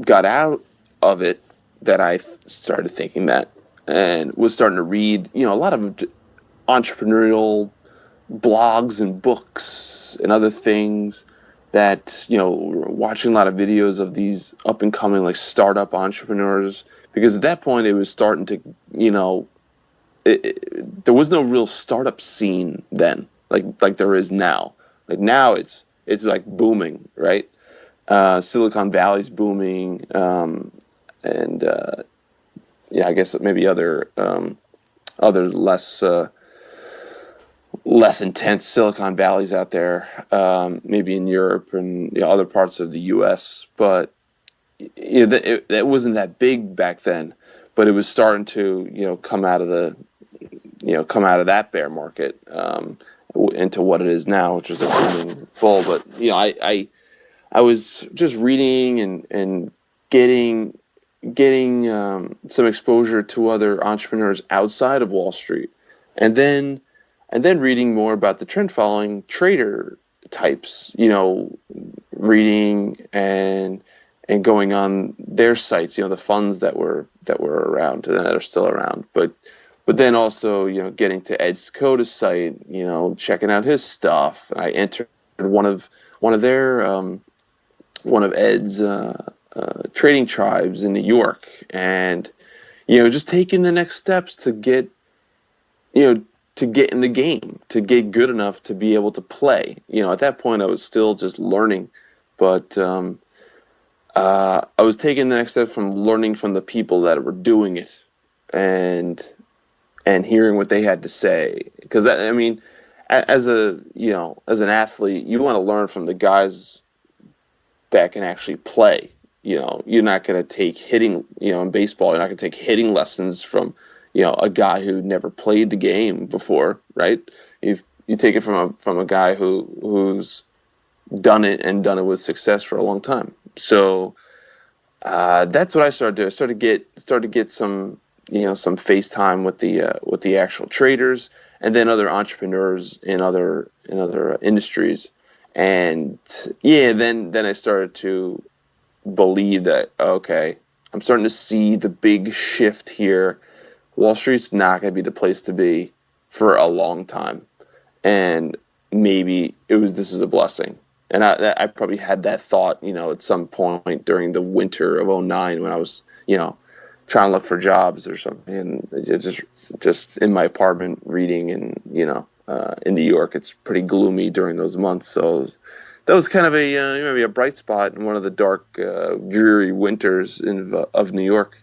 got out of it that I started thinking that, and was starting to read, a lot of entrepreneurial blogs and books and other things that, watching a lot of videos of these up and coming startup entrepreneurs, because at that point it was starting to, there was no real startup scene then, like there is now. Like now it's like booming, right? Silicon Valley's booming, and I guess maybe other less intense Silicon Valleys out there, maybe in Europe and other parts of the U.S. But it wasn't that big back then. But it was starting to come out of that bear market into what it is now, which is a booming bull. But I was just reading and getting some exposure to other entrepreneurs outside of Wall Street, and then reading more about the trend following trader types, reading and going on their sites, the funds that were around and that are still around, but then also getting to Ed Skoda's site, checking out his stuff. I entered one of Ed's trading tribes in New York, and just taking the next steps to get in the game, to get good enough to be able to play. At that point I was still just learning, but I was taking the next step from learning from the people that were doing it and hearing what they had to say. Because as an athlete, you want to learn from the guys that can actually play. You're not going to take hitting, in baseball, you're not going to take hitting lessons from, a guy who never played the game before, right? You take it from a guy who's done it with success for a long time. So that's what I started doing. I started to get some some FaceTime with the actual traders, and then other entrepreneurs in other industries, and then I started to believe that, okay, I'm starting to see the big shift here. Wall Street's not going to be the place to be for a long time, and maybe this is a blessing. And I probably had that thought, at some point during the winter of 2009 when I was, trying to look for jobs or something, and just in my apartment reading, and in New York, it's pretty gloomy during those months. So that was kind of maybe a bright spot in one of the dark, dreary winters of New York.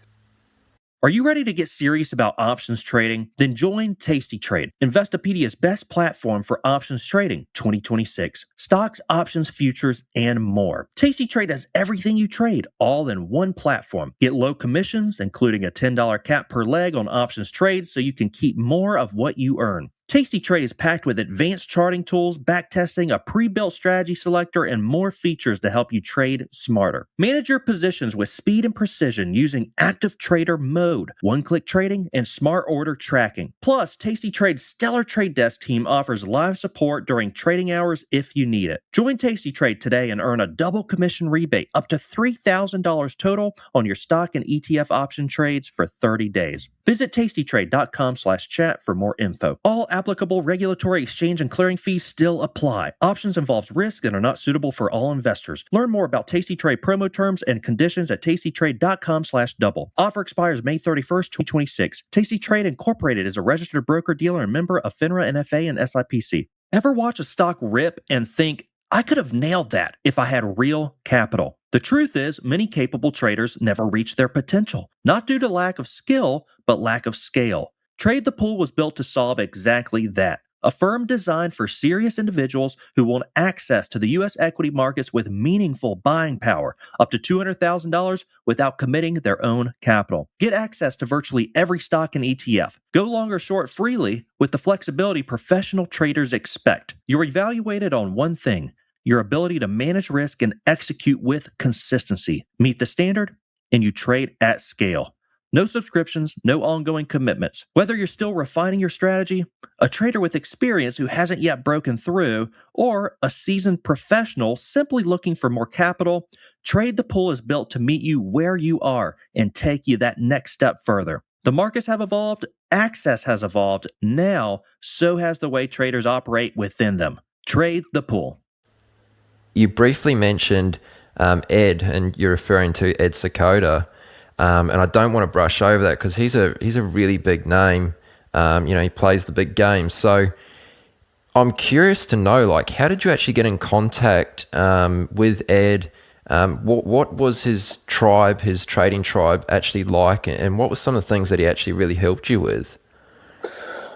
Are you ready to get serious about options trading? Then join Tasty Trade, Investopedia's best platform for options trading 2026. Stocks, options, futures, and more. Tasty Trade has everything you trade, all in one platform. Get low commissions, including a $10 cap per leg on options trades, so you can keep more of what you earn. Tasty Trade is packed with advanced charting tools, backtesting, a pre-built strategy selector, and more features to help you trade smarter. Manage your positions with speed and precision using Active Trader Mode, one-click trading, and smart order tracking. Plus, Tasty Trade's stellar trade desk team offers live support during trading hours if you need it. Join Tasty Trade today and earn a double commission rebate up to $3,000 total on your stock and ETF option trades for 30 days. Visit tastytrade.com/chat for more info. All applicable regulatory, exchange, and clearing fees still apply. Options involves risk and are not suitable for all investors. Learn more about Tasty Trade promo terms and conditions at tastytrade.com/double. Offer expires May 31st, 2026. Tasty Trade Incorporated is a registered broker-dealer and member of FINRA, NFA, and SIPC. Ever watch a stock rip and think, I could have nailed that if I had real capital? The truth is, many capable traders never reach their potential, not due to lack of skill, but lack of scale. Trade the Pool was built to solve exactly that. A firm designed for serious individuals who want access to the U.S. equity markets with meaningful buying power, up to $200,000 without committing their own capital. Get access to virtually every stock and ETF. Go long or short freely with the flexibility professional traders expect. You're evaluated on one thing: your ability to manage risk and execute with consistency. Meet the standard, and you trade at scale. No subscriptions, no ongoing commitments. Whether you're still refining your strategy, a trader with experience who hasn't yet broken through, or a seasoned professional simply looking for more capital, Trade the Pool is built to meet you where you are and take you that next step further. The markets have evolved, access has evolved. Now, so has the way traders operate within them. Trade the Pool. You briefly mentioned Ed, and you're referring to Ed Skoda. And I don't want to brush over that because he's a really big name He plays the big game. So I'm curious to know, like, how did you actually get in contact with Ed? What was his tribe, his trading tribe, actually like, and what were some of the things that he actually really helped you with?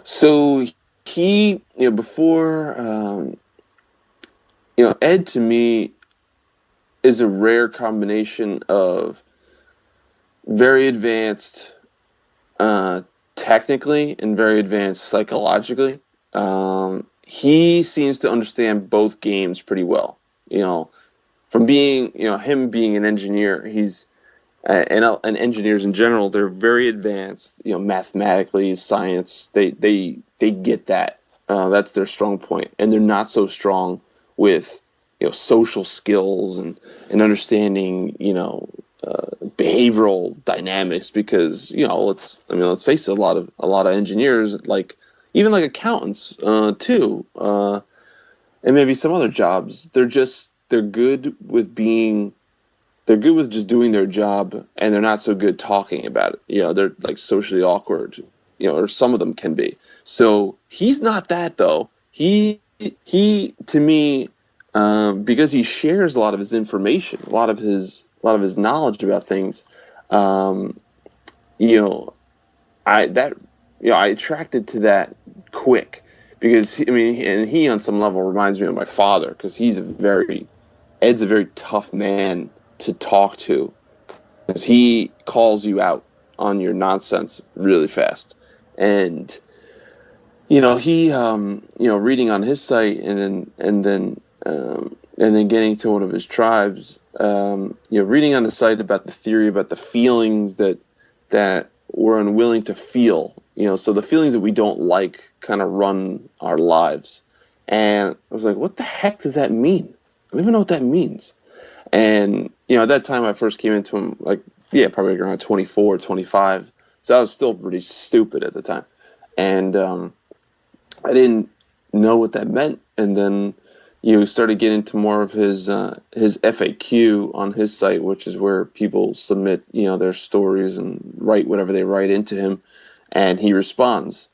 So he, before, Ed to me is a rare combination of very advanced technically and very advanced psychologically. He seems to understand both games pretty well. From being, him being an engineer, he's and engineers in general, they're very advanced, mathematically, science. They get that. That's their strong point, and they're not so strong with social skills and understanding behavioral dynamics, because let's face it, a lot of engineers, like even like accountants too, and maybe some other jobs, they're good with just doing their job, and they're not so good talking about it. They're like socially awkward, or some of them can be. So he's not that, though. He to me, because he shares a lot of his information, a lot of his knowledge about things. I attracted to that quick, because he on some level reminds me of my father, because Ed's a very tough man to talk to, because he calls you out on your nonsense really fast. And he reading on his site, and then getting to one of his tribes, reading on the site about the theory about the feelings that we're unwilling to feel, so the feelings that we don't like kind of run our lives. And I was like, what the heck does that mean? I don't even know what that means. And, at that time I first came into him, probably around 24, 25. So I was still pretty stupid at the time. And I didn't know what that meant. And then started getting into more of his FAQ on his site, which is where people submit, their stories and write whatever they write into him, and he responds.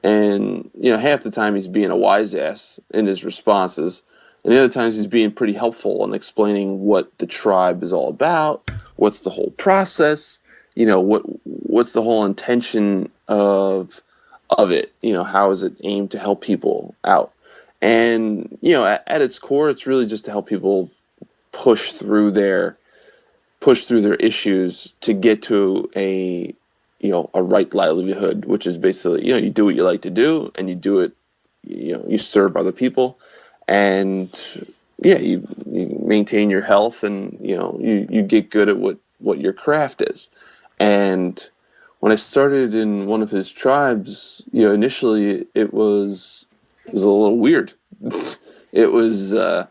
And, half the time he's being a wise ass in his responses, and the other times he's being pretty helpful in explaining what the tribe is all about, what's the whole process, what's the whole intention of it, how is it aimed to help people out. And, at its core, it's really just to help people push through their issues to get to a right livelihood, which is basically, you do what you like to do, and you do it, you serve other people, and you maintain your health, and, you get good at what your craft is. And when I started in one of his tribes, initially it was a little weird. It was, a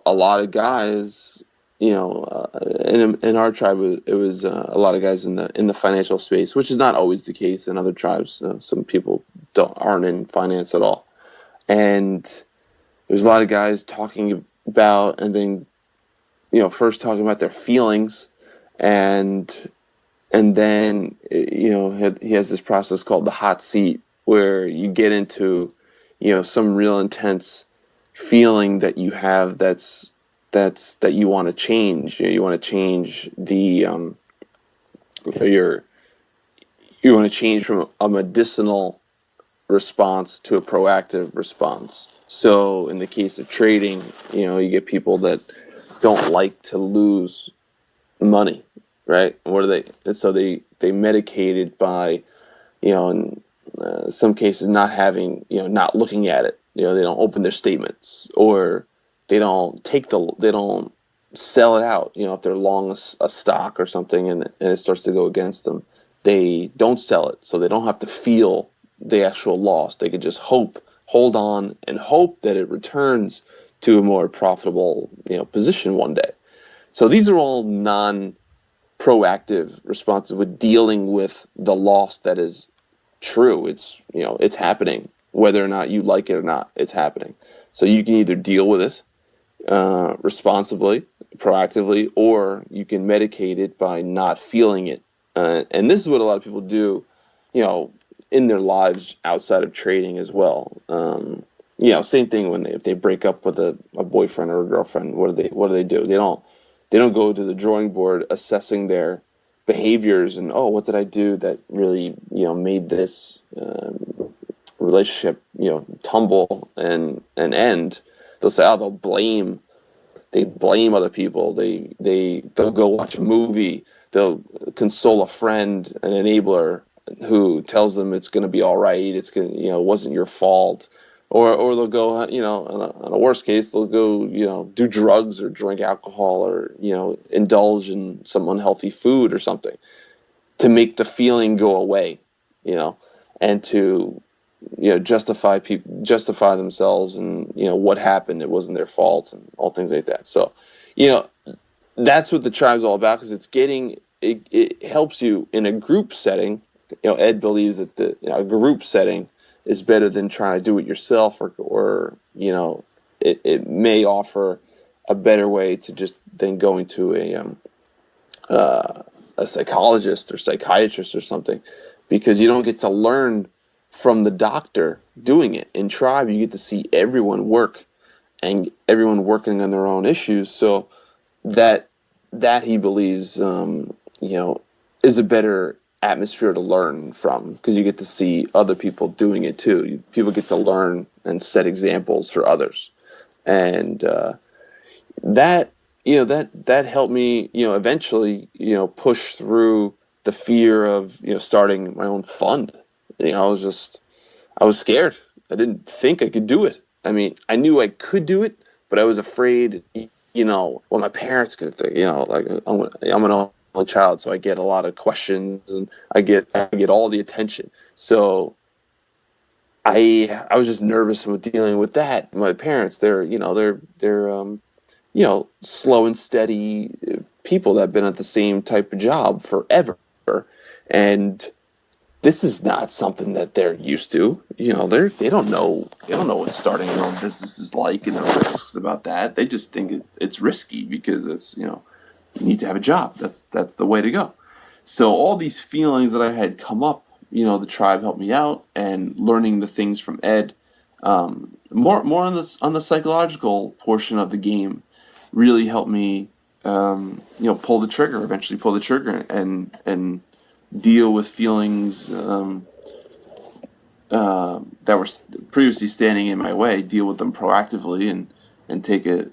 lot of guys, in our tribe, it was a lot of guys in the financial space, which is not always the case in other tribes. Some people aren't in finance at all. And there's a lot of guys talking about, and then, first talking about their feelings, and then, he has this process called the hot seat, where you get into, some real intense feeling that you have that you want to change. You want to change you want to change from a medicinal response to a proactive response. So in the case of trading, you get people that don't like to lose money, right? What are they? And so they medicate it by, in some cases not having, not looking at it. They don't open their statements, or they don't sell it out. If they're long a stock or something, and it starts to go against them, they don't sell it, so they don't have to feel the actual loss. They could just hold on and hope that it returns to a more profitable, position one day. So these are all non-proactive responses with dealing with the loss that is true. It's, it's happening, whether or not you like it or not. It's happening. So you can either deal with it responsibly, proactively, or you can medicate it by not feeling it. And this is what a lot of people do, in their lives outside of trading as well. Same thing if they break up with a boyfriend or a girlfriend, what do they do? They don't go to the drawing board assessing their behaviors and, what did I do that really, made this relationship, tumble and end. They'll say, they'll blame other people. They'll go watch a movie. They'll console a friend, an enabler who tells them it's going to be all right. It's going to, it wasn't your fault. Or they'll go, on a worst case, they'll go, do drugs or drink alcohol or, indulge in some unhealthy food or something to make the feeling go away, and to, justify themselves and, what happened. It wasn't their fault and all things like that. So, that's what the tribe's all about, because it helps you in a group setting. Ed believes that a group setting is better than trying to do it yourself, or it may offer a better way to just than going to a psychologist or psychiatrist or something, because you don't get to learn from the doctor doing it. In tribe, you get to see everyone work and everyone working on their own issues. So that he believes, is a better atmosphere to learn from, because you get to see other people doing it too. People get to learn and set examples for others, and that helped me, eventually, push through the fear of, starting my own fund. I was scared. I didn't think I could do it. I mean, I knew I could do it, but I was afraid, what my parents could think. Like I'm an only child, so I get a lot of questions and I get all the attention. So I was just nervous with dealing with that. My parents, they're slow and steady people that have been at the same type of job forever, and this is not something that they're used to. They don't know what starting your own business is like and the risks about that. They just think it's risky because it's, you need to have a job. That's the way to go. So all these feelings that I had come up, the tribe helped me out, and learning the things from Ed, more on the psychological portion of the game, really helped me, eventually pull the trigger and deal with feelings that were previously standing in my way, deal with them proactively and take a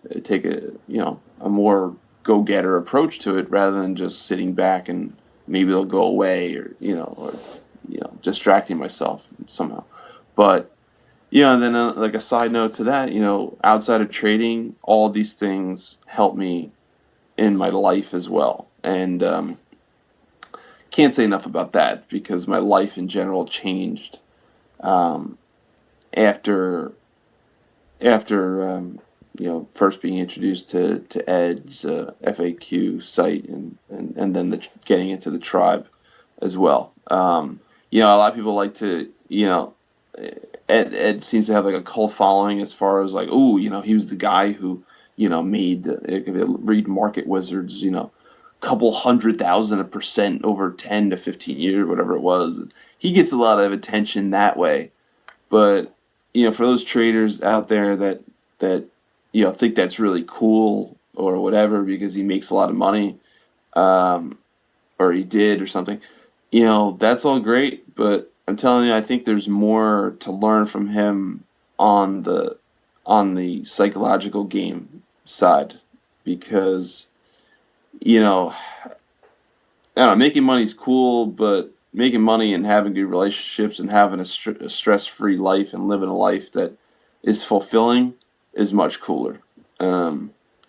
more go-getter approach to it, rather than just sitting back and maybe they'll go away or distracting myself somehow. But and then like a side note to that, outside of trading, all these things help me in my life as well. And can't say enough about that, because my life in general changed after first being introduced to Ed's FAQ site and then getting into the tribe as well. A lot of people like to, Ed seems to have like a cult following, as far as like, he was the guy who, made, read Market Wizards, couple 100,000% over 10 to 15 years, whatever it was. He gets a lot of attention that way. But, for those traders out there that think that's really cool or whatever because he makes a lot of money, or he did or something, that's all great. But I'm telling you, I think there's more to learn from him on the psychological game side, because I don't know, making money's cool, but making money and having good relationships and having a stress-free life and living a life that is fulfilling is much cooler. A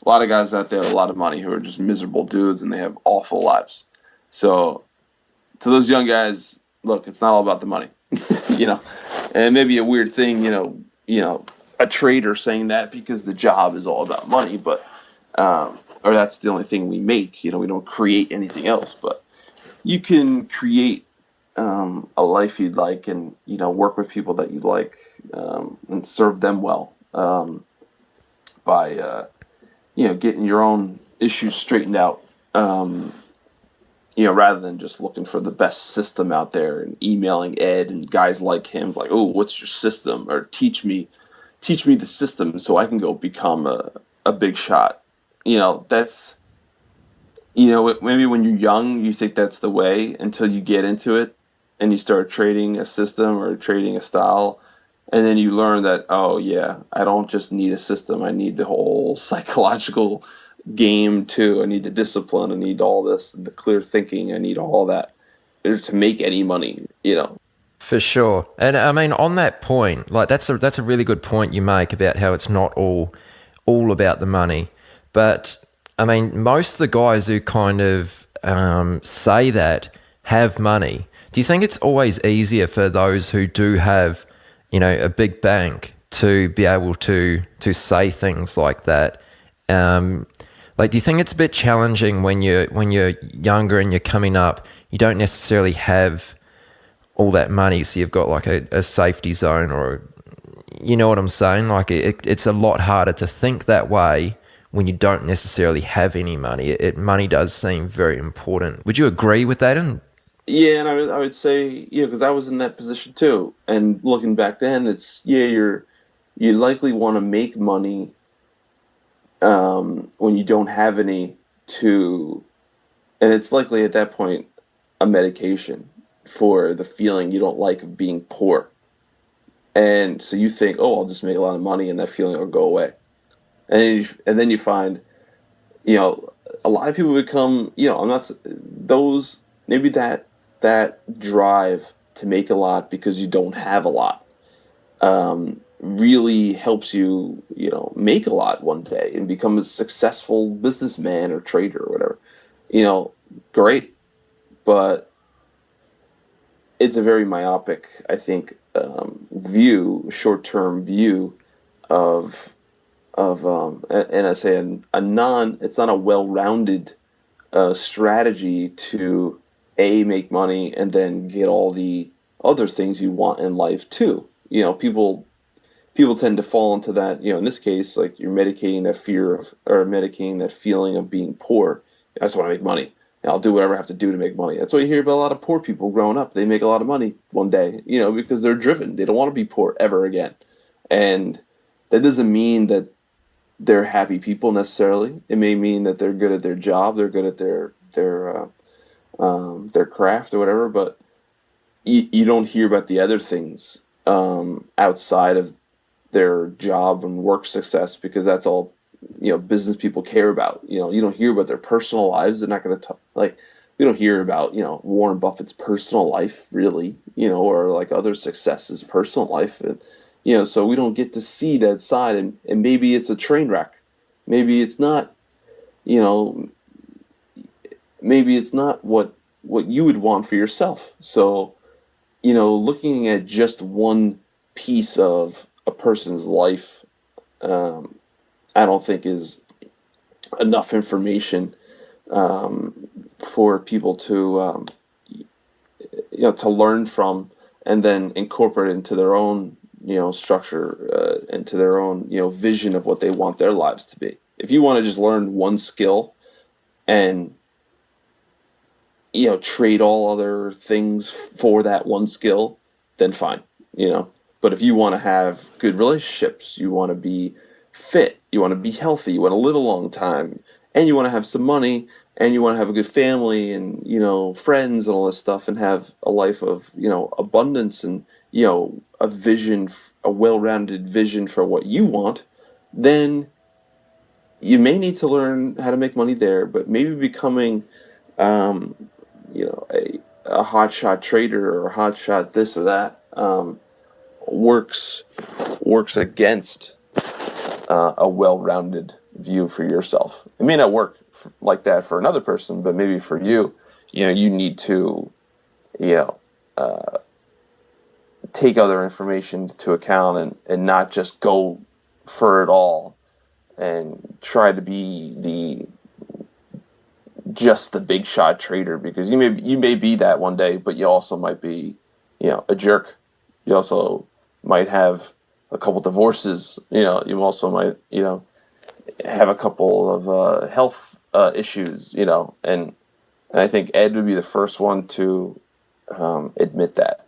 lot of guys out there with a lot of money who are just miserable dudes, and they have awful lives. So to those young guys, look, it's not all about the money, and it may be a weird thing, a trader saying that because the job is all about money, but, or that's the only thing we make, we don't create anything else, but you can create a life you'd like, and, work with people that you like, and serve them well, by, getting your own issues straightened out. rather than just looking for the best system out there and emailing Ed and guys like him, like, oh, what's your system? Or teach me the system so I can go become a big shot. That's, maybe when you're young, you think that's the way until you get into it and you start trading a system or trading a style. And then you learn that, oh, yeah, I don't just need a system. I need the whole psychological game, too. I need the discipline. I need all this, the clear thinking. I need all that to make any money, For sure. And I mean, on that point, like that's a really good point you make about how it's not all about the money. But I mean, most of the guys who kind of say that have money. Do you think it's always easier for those who do have, a big bank to be able to say things like that? Like, do you think it's a bit challenging when you're younger and you're coming up? You don't necessarily have all that money, so you've got like a safety zone, or you know what I'm saying? Like it's a lot harder to think that way when you don't necessarily have any money. Money does seem very important. Would you agree with that? And yeah, and I would say, because I was in that position too. And looking back then, it's you likely want to make money when you don't have any and it's likely at that point a medication for the feeling you don't like of being poor. And so you think, oh, I'll just make a lot of money and that feeling will go away. And then you find, a lot of people become, maybe that drive to make a lot because you don't have a lot really helps you, make a lot one day and become a successful businessman or trader or whatever. Great. But it's a very myopic, I think, short-term view of and I say it's not a well-rounded strategy to make money and then get all the other things you want in life too. People tend to fall into that. In this case, like you're medicating that medicating that feeling of being poor. I just want to make money. I'll do whatever I have to do to make money. That's why you hear about a lot of poor people growing up. They make a lot of money one day, because they're driven. They don't want to be poor ever again. And that doesn't mean that they're happy people necessarily. It may mean that they're good at their job. They're good at their craft or whatever. But you don't hear about the other things outside of their job and work success, because that's all business people care about. You don't hear about their personal lives. They're not going to talk, like, we don't hear about Warren Buffett's personal life really, or like other successes personal life. So we don't get to see that side, and maybe it's a train wreck. Maybe it's not, maybe it's not what you would want for yourself. So, looking at just one piece of a person's life, I don't think is enough information for people to to learn from and then incorporate into their own structure, into their own vision of what they want their lives to be. If you want to just learn one skill and trade all other things for that one skill, then fine. But if you want to have good relationships, you want to be fit, you want to be healthy, you want to live a long time, and you want to have some money, and you want to have a good family and friends and all this stuff, and have a life of abundance and a vision, a well-rounded vision for what you want, then you may need to learn how to make money there. But maybe becoming a hotshot trader or a hotshot this or that works against a well-rounded view for yourself. It may not work like that for another person, but maybe for you, you need to, take other information into account and not just go for it all and try to be just the big shot trader, because you may be that one day, but you also might be, a jerk. You also might have a couple divorces. You also might, have a couple of health issues. And And I think Ed would be the first one to admit that.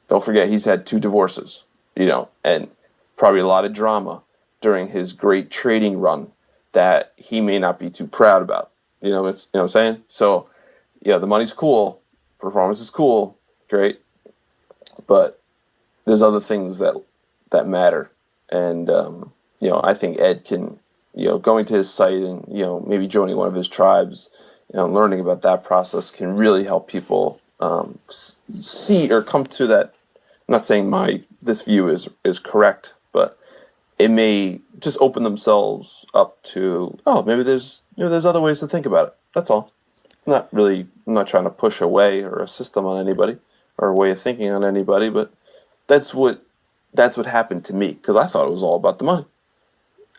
Don't forget he's had 2 divorces, and probably a lot of drama during his great trading run that he may not be too proud about. What I'm saying? So, yeah, the money's cool, performance is cool, great, but there's other things that matter. And I think Ed can, going to his site and maybe joining one of his tribes, learning about that process can really help people see or come to that. I'm not saying this view is correct, but it may just open themselves up to, maybe there's other ways to think about it. That's all. I'm not trying to push a way or a system on anybody or a way of thinking on anybody, but that's what happened to me, because I thought it was all about the money.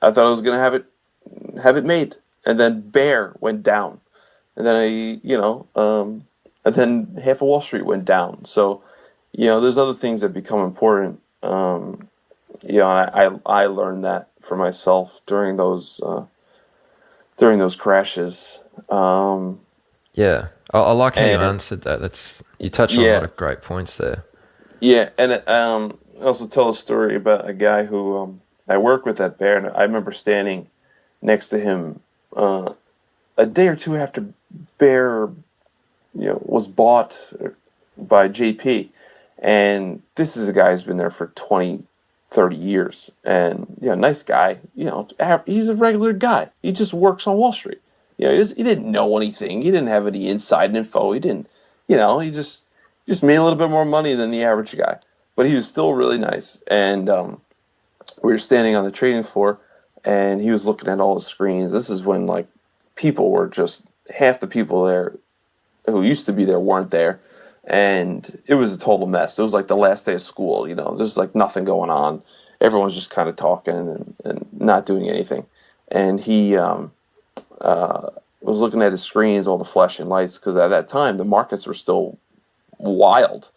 I thought I was going to have it made, and then Bear went down, and then and then half of Wall Street went down. So, there's other things that become important. And I learned that for myself during those crashes. Yeah, I like how you answered that. You touched on a lot of great points there. Yeah, and I also tell a story about a guy who I worked with at Bear, and I remember standing next to him a day or two after Bear, was bought by JP, and this is a guy who's been there for 20, 30 years, and nice guy. He's a regular guy. He just works on Wall Street. He didn't know anything. He didn't have any inside info. He didn't. He just made a little bit more money than the average guy, but he was still really nice. And we were standing on the trading floor, and he was looking at all the screens. This is when people were just half the people there who used to be there weren't there, and it was a total mess. It was like the last day of school. There's nothing going on. Everyone's just kind of talking and not doing anything. And he was looking at his screens, all the flashing lights, because at that time the markets were still wild,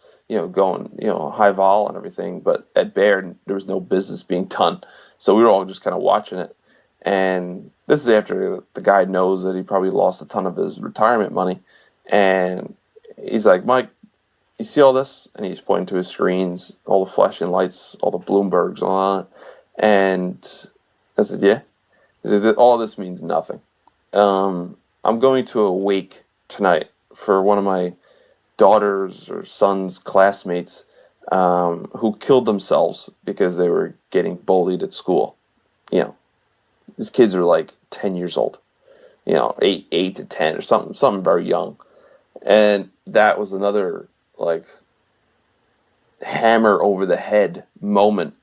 going, high vol and everything. But at Baird, there was no business being done. So we were all just kind of watching it. And this is after the guy knows that he probably lost a ton of his retirement money. And he's like, Mike, you see all this? And he's pointing to his screens, all the flashing lights, all the Bloombergs, all that. And I said, yeah. He said, all this means nothing. I'm going to a wake tonight for one of my daughter's or son's classmates who killed themselves because they were getting bullied at school. These kids are 10 years old, 8 to 10 or something very young. And that was another hammer over the head moment.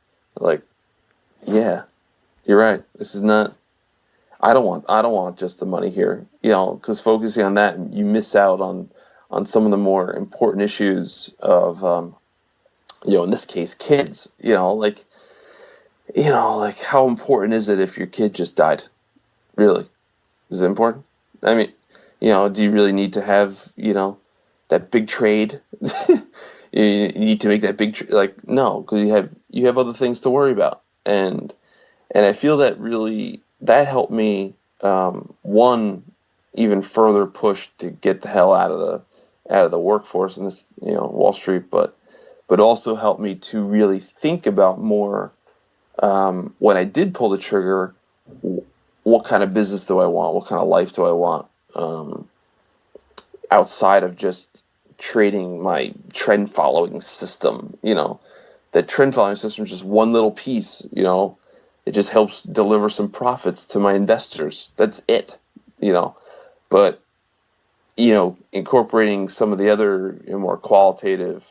Yeah, you're right. This is not. I don't want just the money here, because focusing on that, you miss out on some of the more important issues of, in this case, kids. How important is it if your kid just died? Really, is it important? I mean, do you really need to have that big trade? You need to make that big no, because you have other things to worry about, and I feel that really. That helped me, one, even further push to get the hell out of the workforce in this, Wall Street, but also helped me to really think about more, when I did pull the trigger, what kind of business do I want? What kind of life do I want? Outside of just trading my trend following system, that trend following system is just one little piece, It just helps deliver some profits to my investors. That's it, But, incorporating some of the other more qualitative,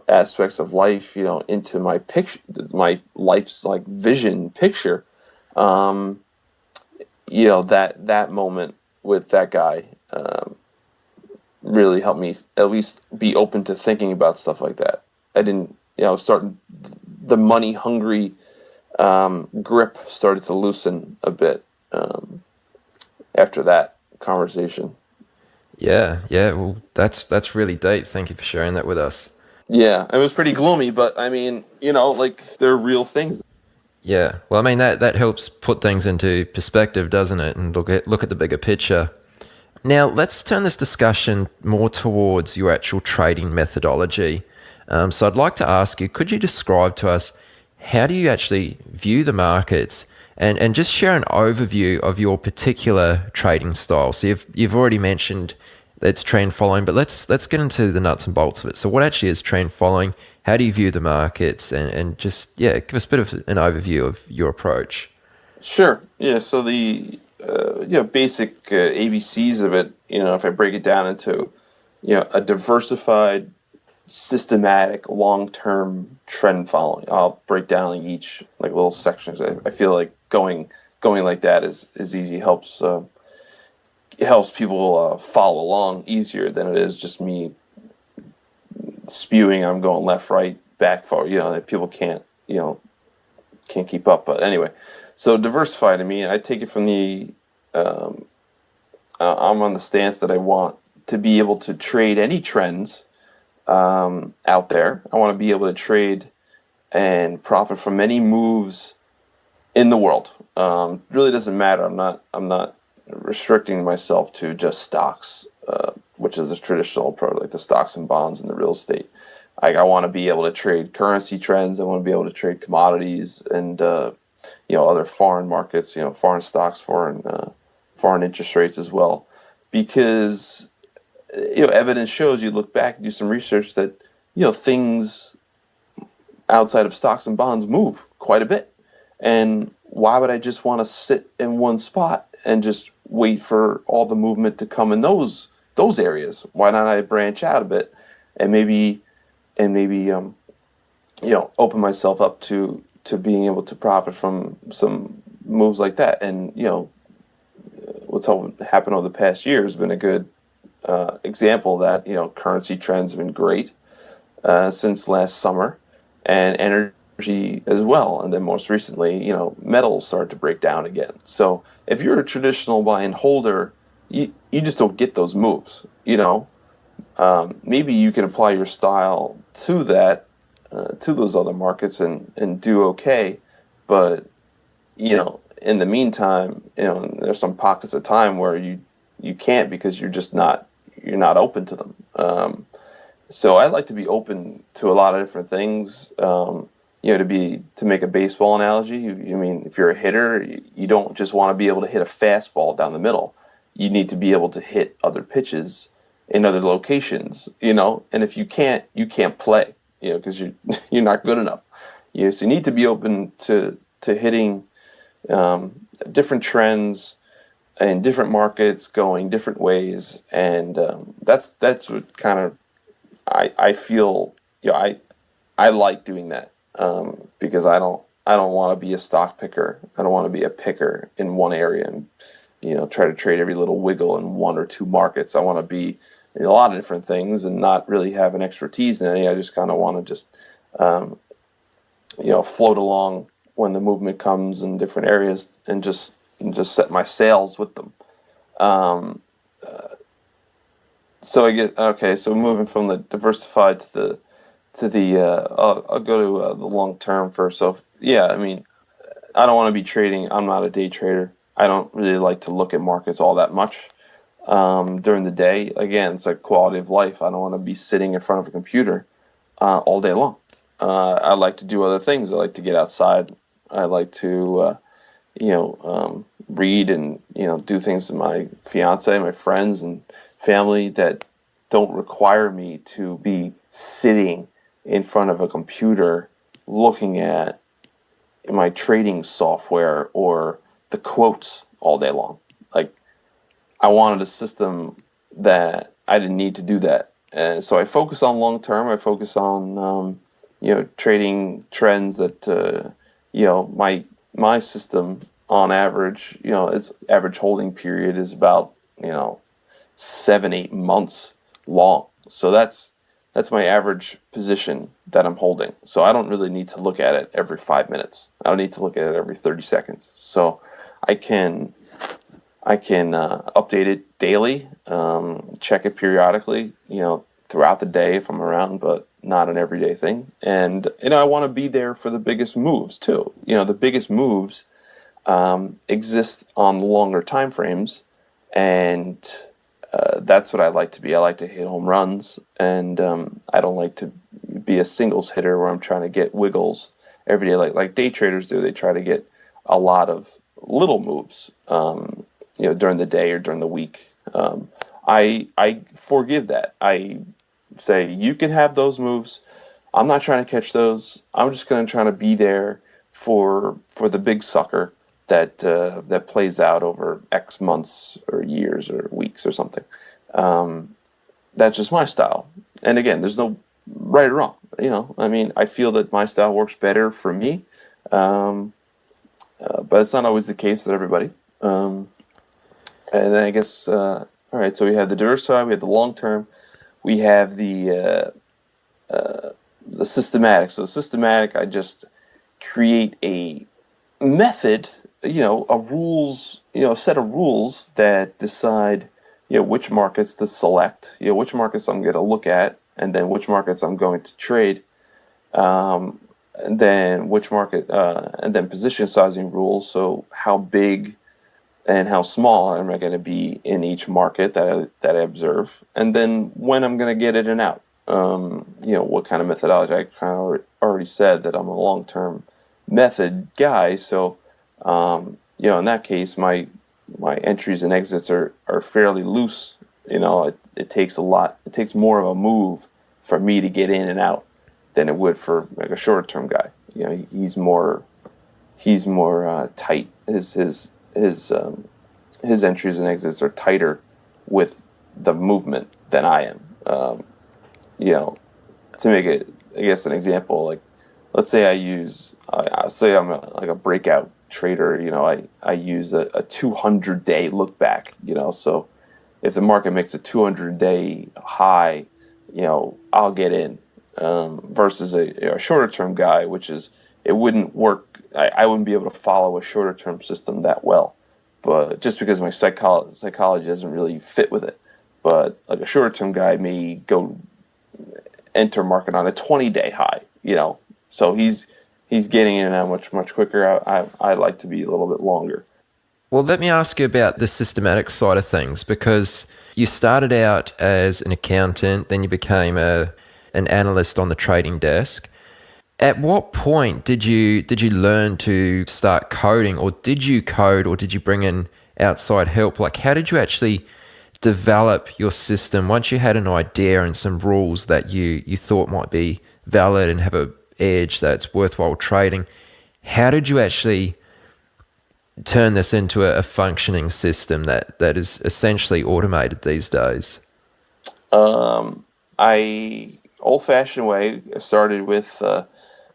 aspects of life, into my picture, my life's vision picture. That moment with that guy really helped me at least be open to thinking about stuff like that. I didn't, start the money hungry. Grip started to loosen a bit after that conversation. Yeah. Well, that's really deep. Thank you for sharing that with us. Yeah, it was pretty gloomy, but I mean, they're real things. Yeah. Well, I mean that helps put things into perspective, doesn't it? And look at the bigger picture. Now, let's turn this discussion more towards your actual trading methodology. So I'd like to ask you, could you describe to us how do you actually view the markets and just share an overview of your particular trading style? So you've already mentioned it's trend following, but let's get into the nuts and bolts of it. So what actually is trend following? How do you view the markets? And just, give us a bit of an overview of your approach. Sure. Yeah. So the basic ABCs of it, if I break it down into a diversified, systematic, long-term trend following, I'll break down each like little sections. I feel like going like that is easy. It helps people follow along easier than it is just me spewing. I'm going left, right, back, forward. That people can't keep up. But anyway, so diversified. I mean, I take it from the. I'm on the stance that I want to be able to trade any trends out there. I want to be able to trade and profit from any moves in the world. Really doesn't matter. I'm not restricting myself to just stocks, which is the traditional approach, like the stocks and bonds and the real estate. I want to be able to trade currency trends. I want to be able to trade commodities and other foreign markets, foreign stocks, foreign interest rates as well, because evidence shows, you look back and do some research, that things outside of stocks and bonds move quite a bit. And why would I just want to sit in one spot and just wait for all the movement to come in those areas? Why not I branch out a bit and maybe open myself up to being able to profit from some moves like that? And what's happened over the past year has been a good example of that. Currency trends have been great since last summer, and energy as well. And then most recently, metals started to break down again. So if you're a traditional buy and holder, you just don't get those moves. Maybe you can apply your style to that, to those other markets and do okay. But, in the meantime, there's some pockets of time where you can't, because you're not open to them. So I like to be open to a lot of different things. To make a baseball analogy, if you're a hitter, you don't just want to be able to hit a fastball down the middle. You need to be able to hit other pitches in other locations, and if you can't play, because you're not good enough. So you need to be open to hitting different trends and different markets going different ways, and that's what kind of I feel. I like doing that because I don't want to be a stock picker. I don't want to be a picker in one area and try to trade every little wiggle in one or two markets. I want to be in a lot of different things and not really have an expertise in any. I just kind of want to just float along when the movement comes in different areas and just set my sails with them. So I get okay. So moving from the diversified to the I'll go to the long term first. So I don't want to be trading. I'm not a day trader. I don't really like to look at markets all that much during the day. Again, it's like quality of life. I don't want to be sitting in front of a computer all day long. I like to do other things. I like to get outside. I like to read and do things with my fiance, my friends, and family that don't require me to be sitting in front of a computer looking at my trading software or the quotes all day long. Like, I wanted a system that I didn't need to do that. And so I focus on long term. I focus on trading trends that my system on average, its average holding period is about 7-8 months long. So that's my average position that I'm holding. So I don't really need to look at it every 5 minutes. I don't need to look at it every 30 seconds. So I can update it daily, check it periodically, throughout the day if I'm around, but not an everyday thing. And I want to be there for the biggest moves too. The biggest moves exist on the longer time frames, and that's what I like to be. I like to hit home runs, and I don't like to be a singles hitter where I'm trying to get wiggles every day like day traders do. They try to get a lot of little moves, during the day or during the week. I forgive that. I say you can have those moves. I'm not trying to catch those. I'm just going to try to be there for the big sucker that plays out over X months or years or weeks or something. That's just my style. And again, there's no right or wrong. I feel that my style works better for me, but it's not always the case with everybody. And then I guess, all right, so we have the diversified, we have the long term, we have the systematic. So the systematic, I just create a method, a rules, a set of rules that decide, which markets to select, which markets I'm going to look at, and then which markets I'm going to trade, and then which market, and then position sizing rules. So how big and how small am I going to be in each market that I observe, and then when I'm going to get in and out. What kind of methodology. I kind of already said that I'm a long-term method guy, so in that case, my entries and exits are fairly loose. It takes more of a move for me to get in and out than it would for like a short-term guy. He's more tight. His entries and exits are tighter with the movement than I am. To make it, I guess, an example, like let's say I say I'm like a breakout trader. I use a 200-day look back. So if the market makes a 200-day high, I'll get in. Versus a shorter term guy, which is it wouldn't work. I wouldn't be able to follow a shorter term system that well, but just because my psychology doesn't really fit with it. But like a shorter term guy may go enter market on a 20-day high, so he's getting in and out much quicker. I like to be a little bit longer. Well, let me ask you about the systematic side of things, because you started out as an accountant, then you became an analyst on the trading desk. At what point did you learn to start coding, or did you code, or did you bring in outside help? Like, how did you actually develop your system once you had an idea and some rules that you thought might be valid and have a edge that's worthwhile trading? How did you actually turn this into a functioning system that is essentially automated these days? I old-fashioned way, I started with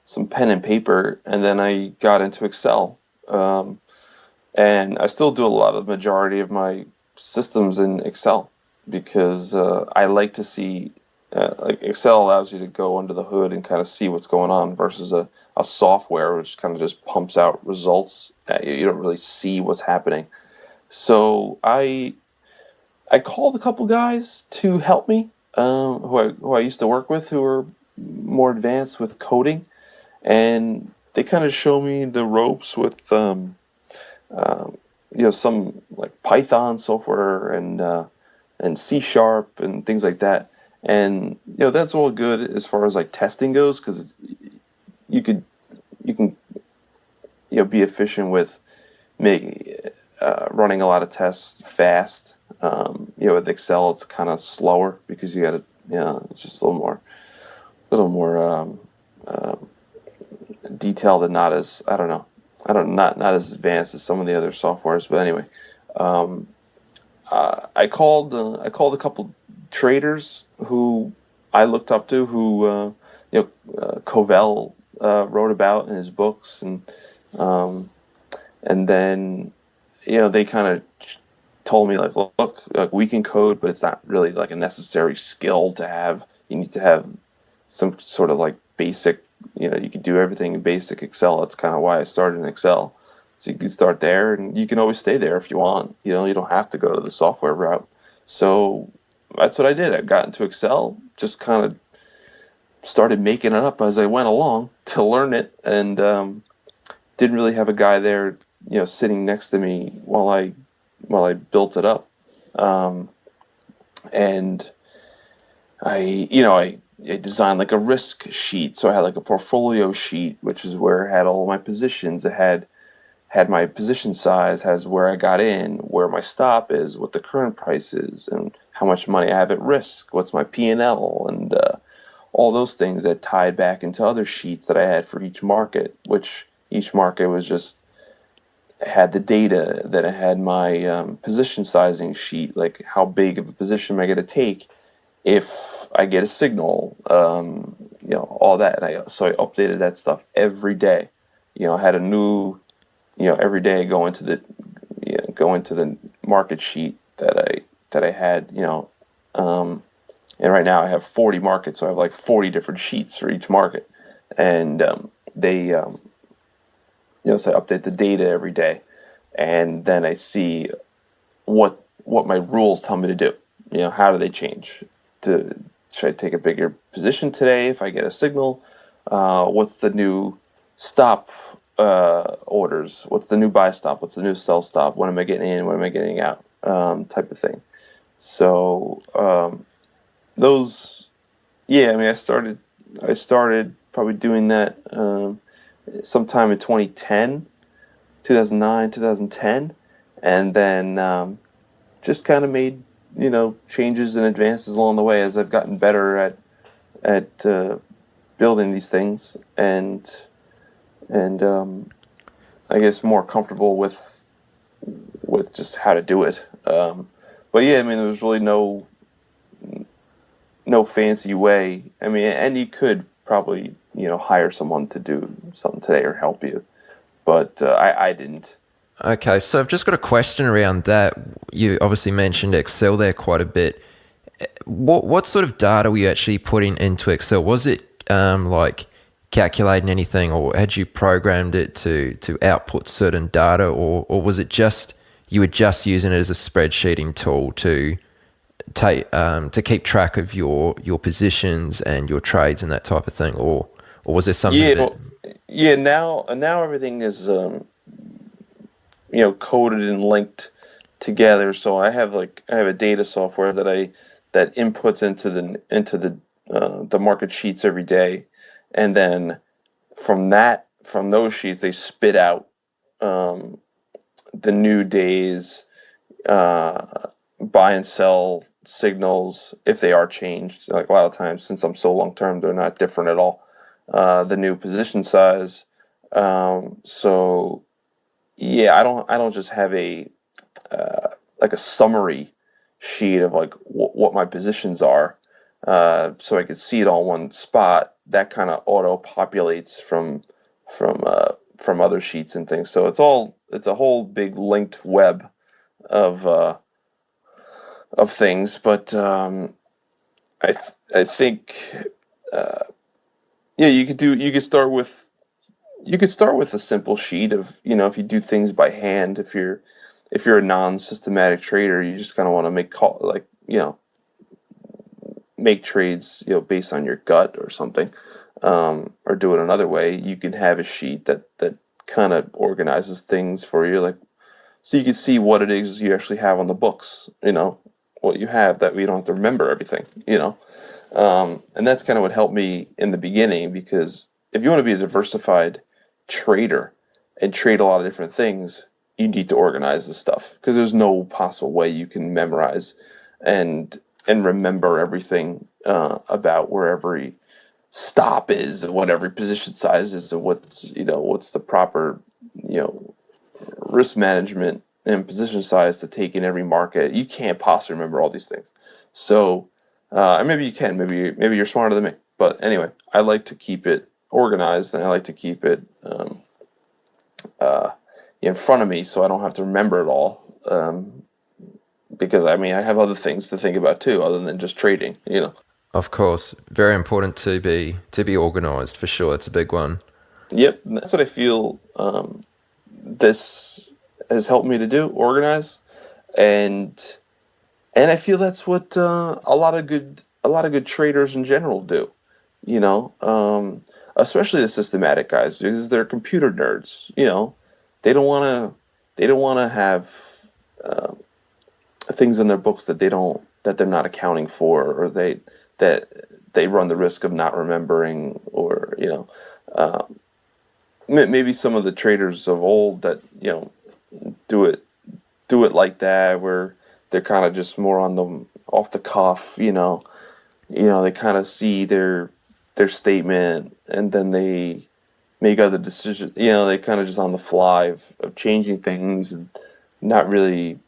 some pen and paper, and then I got into Excel. And I still do a lot of the majority of my systems in Excel because I like to see, like Excel allows you to go under the hood and kind of see what's going on versus a software which kind of just pumps out results. You don't really see what's happening. So I called a couple guys to help me who I used to work with, who are more advanced with coding, and they kind of show me the ropes with some like Python software and C# and things like that. And that's all good as far as like testing goes, because you can be efficient with running a lot of tests fast. With Excel it's kind of slower because you got to it's just a little more detailed and not as not as advanced as some of the other softwares. But anyway, I called a couple traders who I looked up to, who Covell wrote about in his books, and then they kind of told me like, look, we can code, but it's not really like a necessary skill to have. You need to have some sort of like basic, you can do everything in basic Excel. That's kind of why I started in Excel. So you can start there, and you can always stay there if you want. You don't have to go to the software route. So that's what I did. I got into Excel, just kind of started making it up as I went along to learn it, and didn't really have a guy there, sitting next to me while I built it up. and I designed like a risk sheet. So I had like a portfolio sheet, which is where it had all my positions. It had my position size, has where I got in, where my stop is, what the current price is, and how much money I have at risk, what's my P&L, and all those things that tied back into other sheets that I had for each market, which each market was just had the data. Then it had my position sizing sheet, like how big of a position am I going to take if I get a signal, all that. And so I updated that stuff every day. I had a new, every day go into the market sheet that I had, and right now I have 40 markets, so I have like 40 different sheets for each market, and so I update the data every day, and then I see what my rules tell me to do. How do they change? Should I take a bigger position today if I get a signal? What's the new stop orders? What's the new buy stop? What's the new sell stop? When am I getting in? When am I getting out? Type of thing. So those, I started probably doing that sometime in 2009, 2010, and then just kind of made changes and advances along the way as I've gotten better at building these things, and I guess more comfortable with just how to do it. But yeah, there was really no fancy way. And you could probably hire someone to do something today or help you, but I didn't. Okay, so I've just got a question around that. You obviously mentioned Excel there quite a bit. What sort of data were you actually putting into Excel? Was it like calculating anything, or had you programmed it to output certain data, or was it just you were just using it as a spreadsheeting tool to keep track of your positions and your trades and that type of thing, or was there something? Now everything is coded and linked together. So I have a data software that inputs into the market sheets every day, and then from those sheets they spit out the new days buy and sell signals if they are changed. Like a lot of times, since I'm so long term, they're not different at all. The new position size. So yeah, I don't just have a summary sheet of like what my positions are, so I could see it all in one spot. That kind of auto populates from other sheets and things. So it's a whole big linked web of things. But I think you could start with a simple sheet of if you do things by hand. If you're a non-systematic trader, you just kind of want to make trades based on your gut or something, or do it another way. You can have a sheet that kind of organizes things for you, so you can see what it is you actually have on the books, what you have, that we don't have to remember everything, and that's kind of what helped me in the beginning, because if you want to be a diversified trader and trade a lot of different things, you need to organize the stuff, because there's no possible way you can memorize and remember everything about where every stop is and what every position size is and what's the proper risk management and position size to take in every market. You can't possibly remember all these things. So maybe you can, maybe you're smarter than me, but anyway, I like to keep it organized, and I like to keep it in front of me so I don't have to remember it all, because I have other things to think about too other than just trading. Of course, very important to be organized, for sure. It's a big one. Yep, that's what I feel this has helped me to do, organize, and I feel that's what a lot of good traders in general do, especially the systematic guys, because they're computer nerds. They don't want to have things in their books that they don't they're not accounting for, or that they run the risk of not remembering, or maybe some of the traders of old that do it like that, where they're kind of just more on the off the cuff, they kind of see their statement and then they make other decisions. They kind of just on the fly of changing things and not really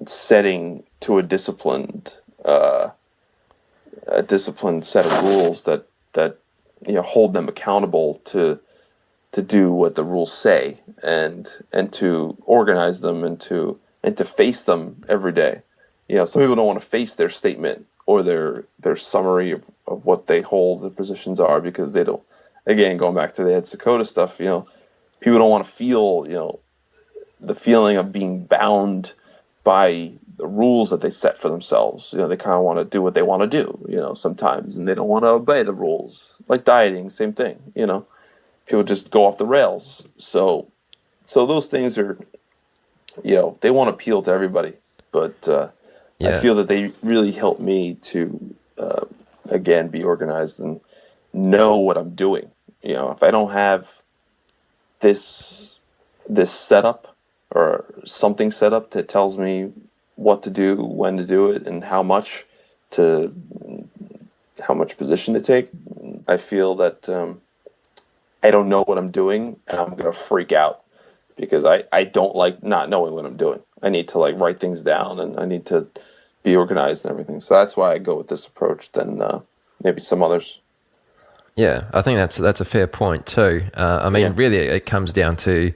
setting to a disciplined set of rules that hold them accountable to do what the rules say, and to organize them, and to face them every day. Some people don't want to face their statement or their summary of what they hold the positions are, because they don't. Again, going back to the Ed Seykota stuff, people don't want to feel the feeling of being bound by the rules that they set for themselves. They kind of want to do what they want to do, sometimes, and they don't want to obey the rules. Like dieting, same thing, people just go off the rails. So those things are, they won't appeal to everybody, but I feel that they really help me to, again, be organized and know what I'm doing. If I don't have this setup or something set up that tells me what to do, when to do it, and how much position to take, I feel that I don't know what I'm doing, and I'm going to freak out, because I don't like not knowing what I'm doing. I need to write things down, and I need to be organized and everything. So that's why I go with this approach than maybe some others. Yeah, I think that's a fair point too. Really, it comes down to